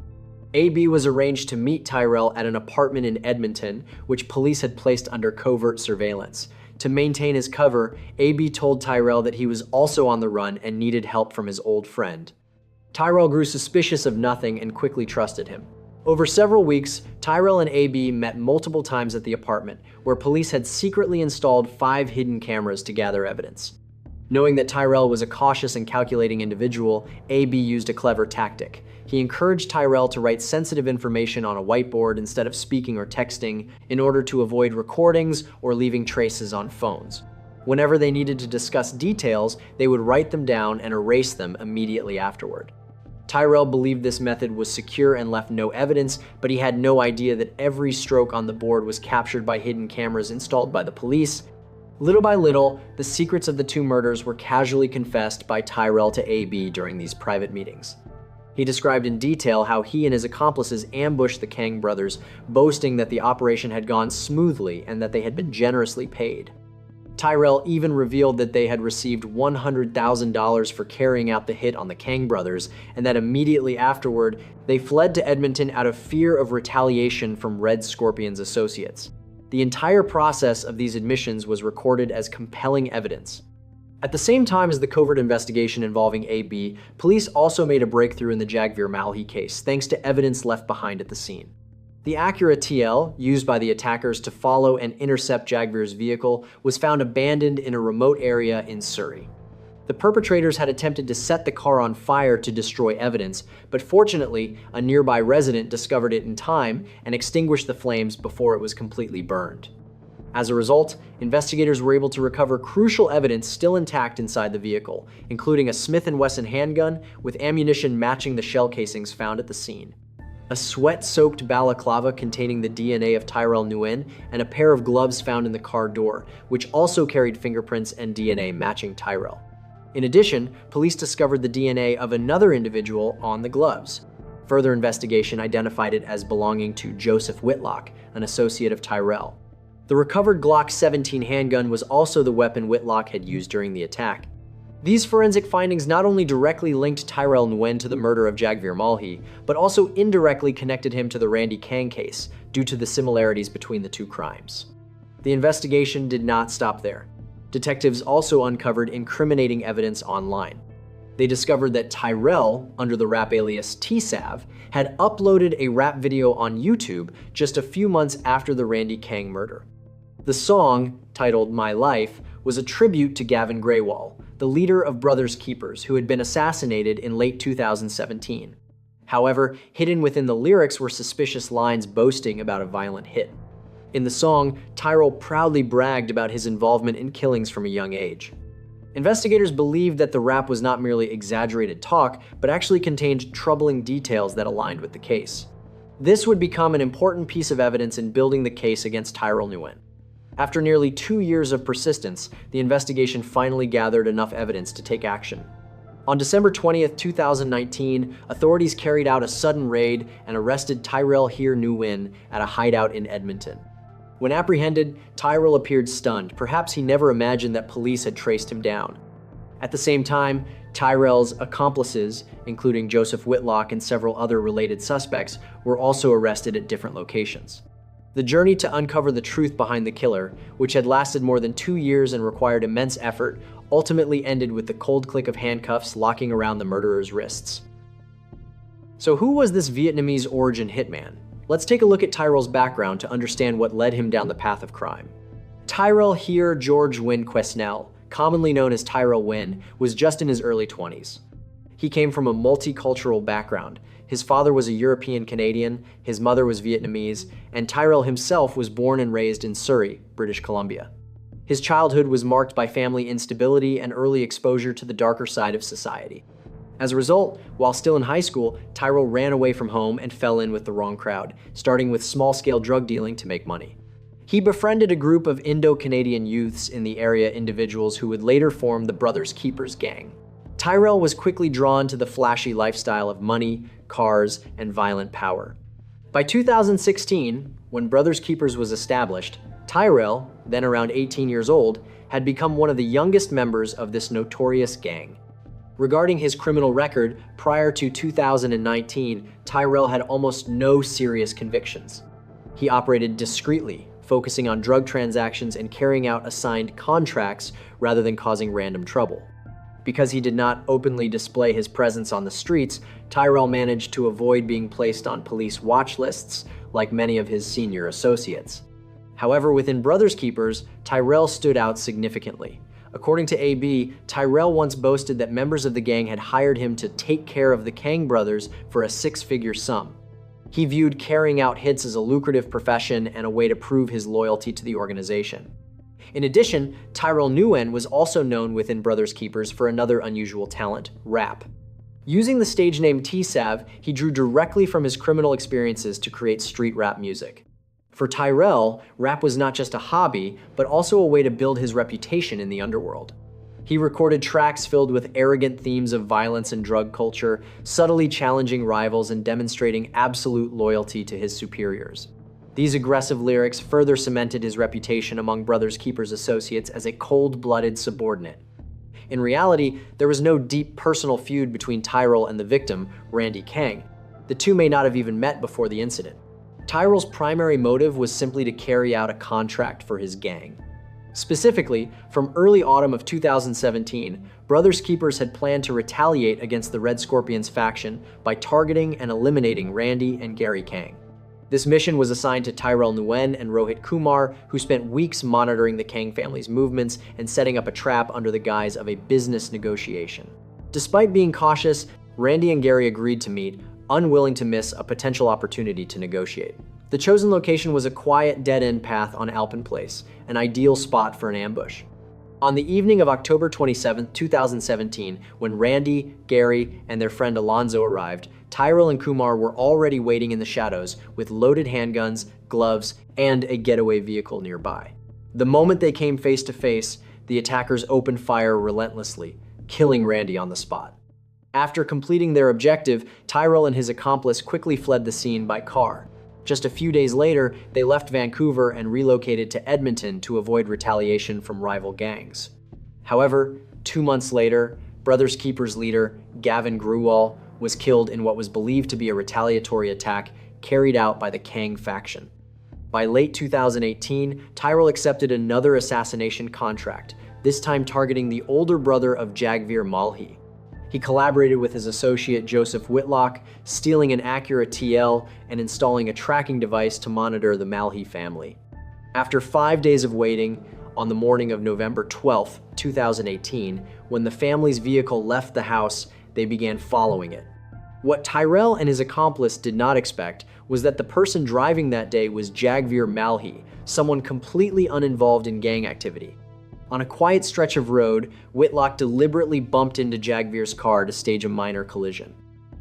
AB was arranged to meet Tyrell at an apartment in Edmonton, which police had placed under covert surveillance. To maintain his cover, AB told Tyrell that he was also on the run and needed help from his old friend. Tyrell grew suspicious of nothing and quickly trusted him. Over several weeks, Tyrell and AB met multiple times at the apartment, where police had secretly installed 5 hidden cameras to gather evidence. Knowing that Tyrell was a cautious and calculating individual, AB used a clever tactic. He encouraged Tyrell to write sensitive information on a whiteboard instead of speaking or texting in order to avoid recordings or leaving traces on phones. Whenever they needed to discuss details, they would write them down and erase them immediately afterward. Tyrell believed this method was secure and left no evidence, but he had no idea that every stroke on the board was captured by hidden cameras installed by the police. Little by little, the secrets of the 2 murders were casually confessed by Tyrell to AB during these private meetings. He described in detail how he and his accomplices ambushed the Kang brothers, boasting that the operation had gone smoothly and that they had been generously paid. Tyrell even revealed that they had received $100,000 for carrying out the hit on the Kang brothers, and that immediately afterward, they fled to Edmonton out of fear of retaliation from Red Scorpion's associates. The entire process of these admissions was recorded as compelling evidence. At the same time as the covert investigation involving AB, police also made a breakthrough in the Jagvir Malhi case, thanks to evidence left behind at the scene. The Acura TL, used by the attackers to follow and intercept Jagvir's vehicle, was found abandoned in a remote area in Surrey. The perpetrators had attempted to set the car on fire to destroy evidence, but fortunately, a nearby resident discovered it in time and extinguished the flames before it was completely burned. As a result, investigators were able to recover crucial evidence still intact inside the vehicle, including a Smith & Wesson handgun with ammunition matching the shell casings found at the scene, a sweat-soaked balaclava containing the DNA of Tyrell Nguyen, and a pair of gloves found in the car door, which also carried fingerprints and DNA matching Tyrell. In addition, police discovered the DNA of another individual on the gloves. Further investigation identified it as belonging to Joseph Whitlock, an associate of Tyrell. The recovered Glock 17 handgun was also the weapon Whitlock had used during the attack. These forensic findings not only directly linked Tyrell Nguyen to the murder of Jagvir Malhi, but also indirectly connected him to the Randy Kang case, due to the similarities between the 2 crimes. The investigation did not stop there. Detectives also uncovered incriminating evidence online. They discovered that Tyrell, under the rap alias T-Sav, had uploaded a rap video on YouTube just a few months after the Randy Kang murder. The song, titled My Life, was a tribute to Gavin Greywall, the leader of Brothers Keepers, who had been assassinated in late 2017. However, hidden within the lyrics were suspicious lines boasting about a violent hit. In the song, Tyrell proudly bragged about his involvement in killings from a young age. Investigators believed that the rap was not merely exaggerated talk, but actually contained troubling details that aligned with the case. This would become an important piece of evidence in building the case against Tyrell Nguyen. After nearly 2 years of persistence, the investigation finally gathered enough evidence to take action. On December 20th, 2019, authorities carried out a sudden raid and arrested Tyrell Here Nguyen at a hideout in Edmonton. When apprehended, Tyrell appeared stunned. Perhaps he never imagined that police had traced him down. At the same time, Tyrell's accomplices, including Joseph Whitlock and several other related suspects, were also arrested at different locations. The journey to uncover the truth behind the killer, which had lasted more than 2 years and required immense effort, ultimately ended with the cold click of handcuffs locking around the murderer's wrists. So who was this Vietnamese origin hitman? Let's take a look at Tyrell's background to understand what led him down the path of crime. Tyrell Here George Win Quennell, commonly known as Tyrell Win, was just in his early 20s. He came from a multicultural background. His father was a European Canadian, his mother was Vietnamese, and Tyrell himself was born and raised in Surrey, British Columbia. His childhood was marked by family instability and early exposure to the darker side of society. As a result, while still in high school, Tyrell ran away from home and fell in with the wrong crowd, starting with small-scale drug dealing to make money. He befriended a group of Indo-Canadian youths in the area, individuals who would later form the Brothers Keepers gang. Tyrell was quickly drawn to the flashy lifestyle of money, cars, and violent power. By 2016, when Brothers Keepers was established, Tyrell, then around 18 years old, had become one of the youngest members of this notorious gang. Regarding his criminal record, prior to 2019, Tyrell had almost no serious convictions. He operated discreetly, focusing on drug transactions and carrying out assigned contracts rather than causing random trouble. Because he did not openly display his presence on the streets, Tyrell managed to avoid being placed on police watch lists like many of his senior associates. However, within Brothers Keepers, Tyrell stood out significantly. According to AB, Tyrell once boasted that members of the gang had hired him to take care of the Kang brothers for a six-figure sum. He viewed carrying out hits as a lucrative profession and a way to prove his loyalty to the organization. In addition, Tyrell Nguyen was also known within Brothers Keepers for another unusual talent, rap. Using the stage name T-Sav, he drew directly from his criminal experiences to create street rap music. For Tyrell, rap was not just a hobby, but also a way to build his reputation in the underworld. He recorded tracks filled with arrogant themes of violence and drug culture, subtly challenging rivals and demonstrating absolute loyalty to his superiors. These aggressive lyrics further cemented his reputation among Brothers Keepers associates as a cold-blooded subordinate. In reality, there was no deep personal feud between Tyrell and the victim, Randy Kang. The two may not have even met before the incident. Tyrell's primary motive was simply to carry out a contract for his gang. Specifically, from early autumn of 2017, Brothers Keepers had planned to retaliate against the Red Scorpions faction by targeting and eliminating Randy and Gary Kang. This mission was assigned to Tyrell Nguyen and Rohit Kumar, who spent weeks monitoring the Kang family's movements and setting up a trap under the guise of a business negotiation. Despite being cautious, Randy and Gary agreed to meet, unwilling to miss a potential opportunity to negotiate. The chosen location was a quiet, dead-end path on Alpine Place, an ideal spot for an ambush. On the evening of October 27, 2017, when Randy, Gary, and their friend Alonzo arrived, Tyrell and Kumar were already waiting in the shadows with loaded handguns, gloves, and a getaway vehicle nearby. The moment they came face to face, the attackers opened fire relentlessly, killing Randy on the spot. After completing their objective, Tyrell and his accomplice quickly fled the scene by car. Just a few days later, they left Vancouver and relocated to Edmonton to avoid retaliation from rival gangs. However, 2 months later, Brothers Keepers leader Gavin Grewal was killed in what was believed to be a retaliatory attack carried out by the Kang faction. By late 2018, Tyrell accepted another assassination contract, this time targeting the older brother of Jagveer Malhi. He collaborated with his associate Joseph Whitlock, stealing an Acura TL and installing a tracking device to monitor the Malhi family. After 5 days of waiting, on the morning of November 12, 2018, when the family's vehicle left the house, they began following it. What Tyrell and his accomplice did not expect was that the person driving that day was Jagveer Malhi, someone completely uninvolved in gang activity. On a quiet stretch of road, Whitlock deliberately bumped into Jagveer's car to stage a minor collision.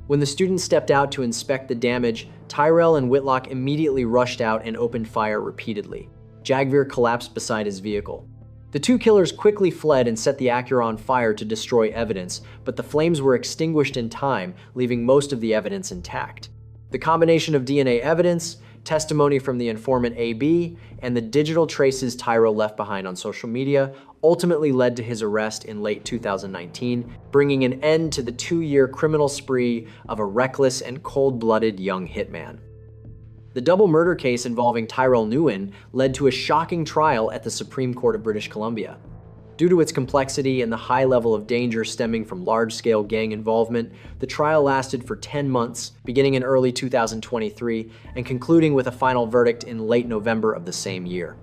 When the student stepped out to inspect the damage, Tyrell and Whitlock immediately rushed out and opened fire repeatedly. Jagveer collapsed beside his vehicle. The two killers quickly fled and set the Acura on fire to destroy evidence, but the flames were extinguished in time, leaving most of the evidence intact. The combination of DNA evidence, testimony from the informant AB, and the digital traces Tyrell left behind on social media ultimately led to his arrest in late 2019, bringing an end to the 2-year criminal spree of a reckless and cold-blooded young hitman. The double murder case involving Tyrell Nguyen led to a shocking trial at the Supreme Court of British Columbia. Due to its complexity and the high level of danger stemming from large-scale gang involvement, the trial lasted for 10 months, beginning in early 2023 and concluding with a final verdict in late November of the same year.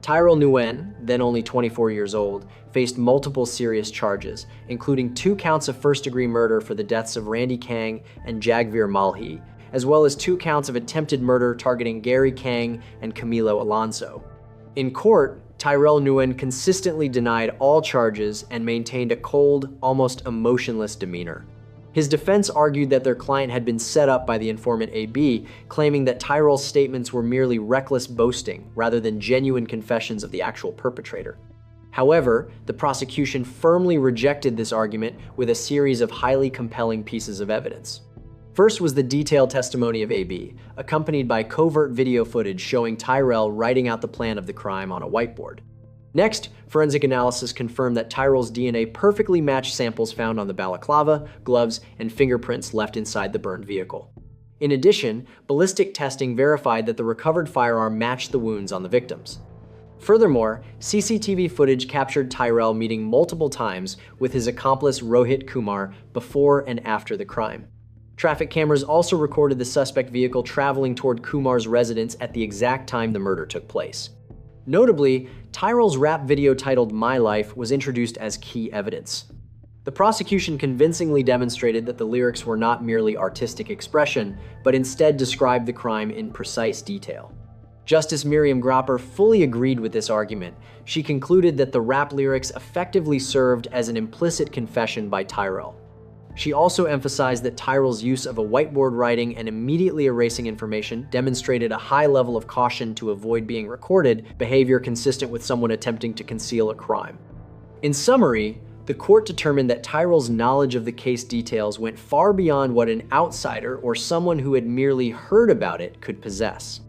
Tyrell Nguyen, then only 24 years old, faced multiple serious charges, including 2 counts of first-degree murder for the deaths of Randy Kang and Jagveer Malhi, as well as 2 counts of attempted murder targeting Gary Kang and Camilo Alonso. In court, Tyrell Nguyen consistently denied all charges and maintained a cold, almost emotionless demeanor. His defense argued that their client had been set up by the informant AB, claiming that Tyrell's statements were merely reckless boasting rather than genuine confessions of the actual perpetrator. However, the prosecution firmly rejected this argument with a series of highly compelling pieces of evidence. First was the detailed testimony of AB, accompanied by covert video footage showing Tyrell writing out the plan of the crime on a whiteboard. Next, forensic analysis confirmed that Tyrell's DNA perfectly matched samples found on the balaclava, gloves, and fingerprints left inside the burned vehicle. In addition, ballistic testing verified that the recovered firearm matched the wounds on the victims. Furthermore, CCTV footage captured Tyrell meeting multiple times with his accomplice Rohit Kumar before and after the crime. Traffic cameras also recorded the suspect vehicle traveling toward Kumar's residence at the exact time the murder took place. Notably, Tyrell's rap video titled My Life was introduced as key evidence. The prosecution convincingly demonstrated that the lyrics were not merely artistic expression, but instead described the crime in precise detail. Justice Miriam Gropper fully agreed with this argument. She concluded that the rap lyrics effectively served as an implicit confession by Tyrell. She also emphasized that Tyrell's use of a whiteboard writing and immediately erasing information demonstrated a high level of caution to avoid being recorded, behavior consistent with someone attempting to conceal a crime. In summary, the court determined that Tyrell's knowledge of the case details went far beyond what an outsider or someone who had merely heard about it could possess.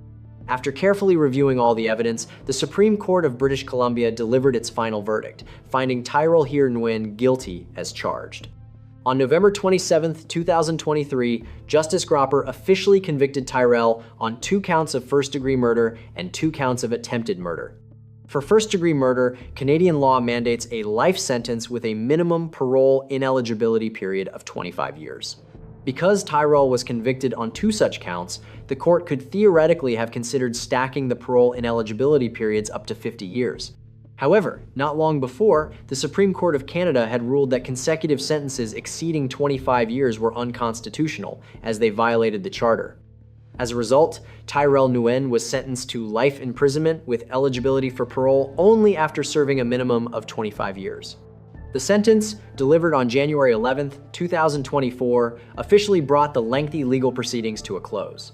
After carefully reviewing all the evidence, the Supreme Court of British Columbia delivered its final verdict, finding Tyrell Heer Nguyen guilty as charged. On November 27, 2023, Justice Gropper officially convicted Tyrell on 2 counts of first-degree murder and 2 counts of attempted murder. For first-degree murder, Canadian law mandates a life sentence with a minimum parole ineligibility period of 25 years. Because Tyrell was convicted on 2 such counts, the court could theoretically have considered stacking the parole ineligibility periods up to 50 years. However, not long before, the Supreme Court of Canada had ruled that consecutive sentences exceeding 25 years were unconstitutional, as they violated the Charter. As a result, Tyrell Nguyen was sentenced to life imprisonment with eligibility for parole only after serving a minimum of 25 years. The sentence, delivered on January 11, 2024, officially brought the lengthy legal proceedings to a close.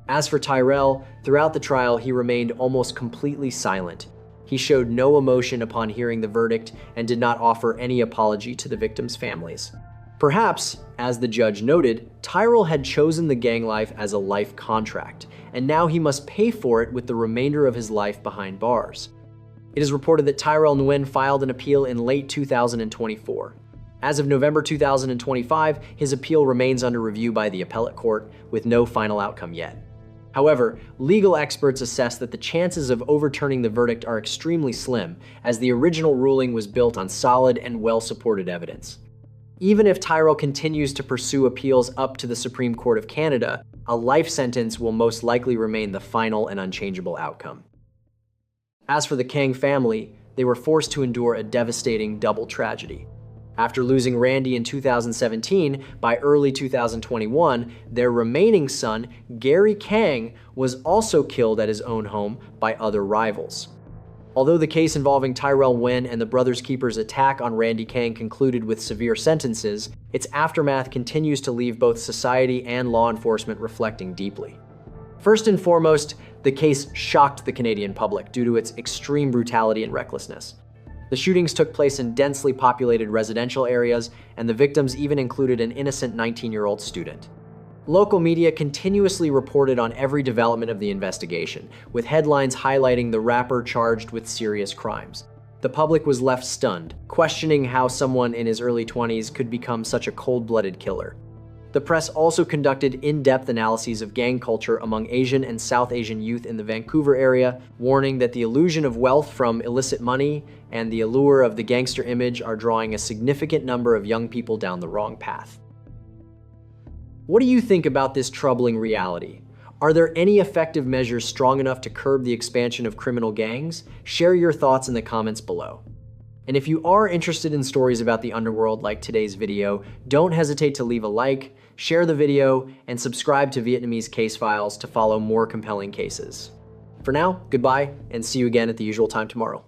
As for Tyrell, throughout the trial he remained almost completely silent. He showed no emotion upon hearing the verdict and did not offer any apology to the victims' families. Perhaps, as the judge noted, Tyrell had chosen the gang life as a life contract, and now he must pay for it with the remainder of his life behind bars. It is reported that Tyrell Nguyen filed an appeal in late 2024. As of November 2025, his appeal remains under review by the appellate court, with no final outcome yet. However, legal experts assess that the chances of overturning the verdict are extremely slim, as the original ruling was built on solid and well-supported evidence. Even if Tyrell continues to pursue appeals up to the Supreme Court of Canada, a life sentence will most likely remain the final and unchangeable outcome. As for the Kang family, they were forced to endure a devastating double tragedy. After losing Randy in 2017, by early 2021, their remaining son, Gary Kang, was also killed at his own home by other rivals. Although the case involving Tyrell Nguyen and the Brothers Keepers' attack on Randy Kang concluded with severe sentences, its aftermath continues to leave both society and law enforcement reflecting deeply. First and foremost, the case shocked the Canadian public due to its extreme brutality and recklessness. The shootings took place in densely populated residential areas, and the victims even included an innocent 19-year-old student. Local media continuously reported on every development of the investigation, with headlines highlighting the rapper charged with serious crimes. The public was left stunned, questioning how someone in his early 20s could become such a cold-blooded killer. The press also conducted in-depth analyses of gang culture among Asian and South Asian youth in the Vancouver area, warning that the illusion of wealth from illicit money and the allure of the gangster image are drawing a significant number of young people down the wrong path. What do you think about this troubling reality? Are there any effective measures strong enough to curb the expansion of criminal gangs? Share your thoughts in the comments below. And if you are interested in stories about the underworld like today's video, don't hesitate to leave a like, share the video, and subscribe to Vietnamese Case Files to follow more compelling cases. For now, goodbye, and see you again at the usual time tomorrow.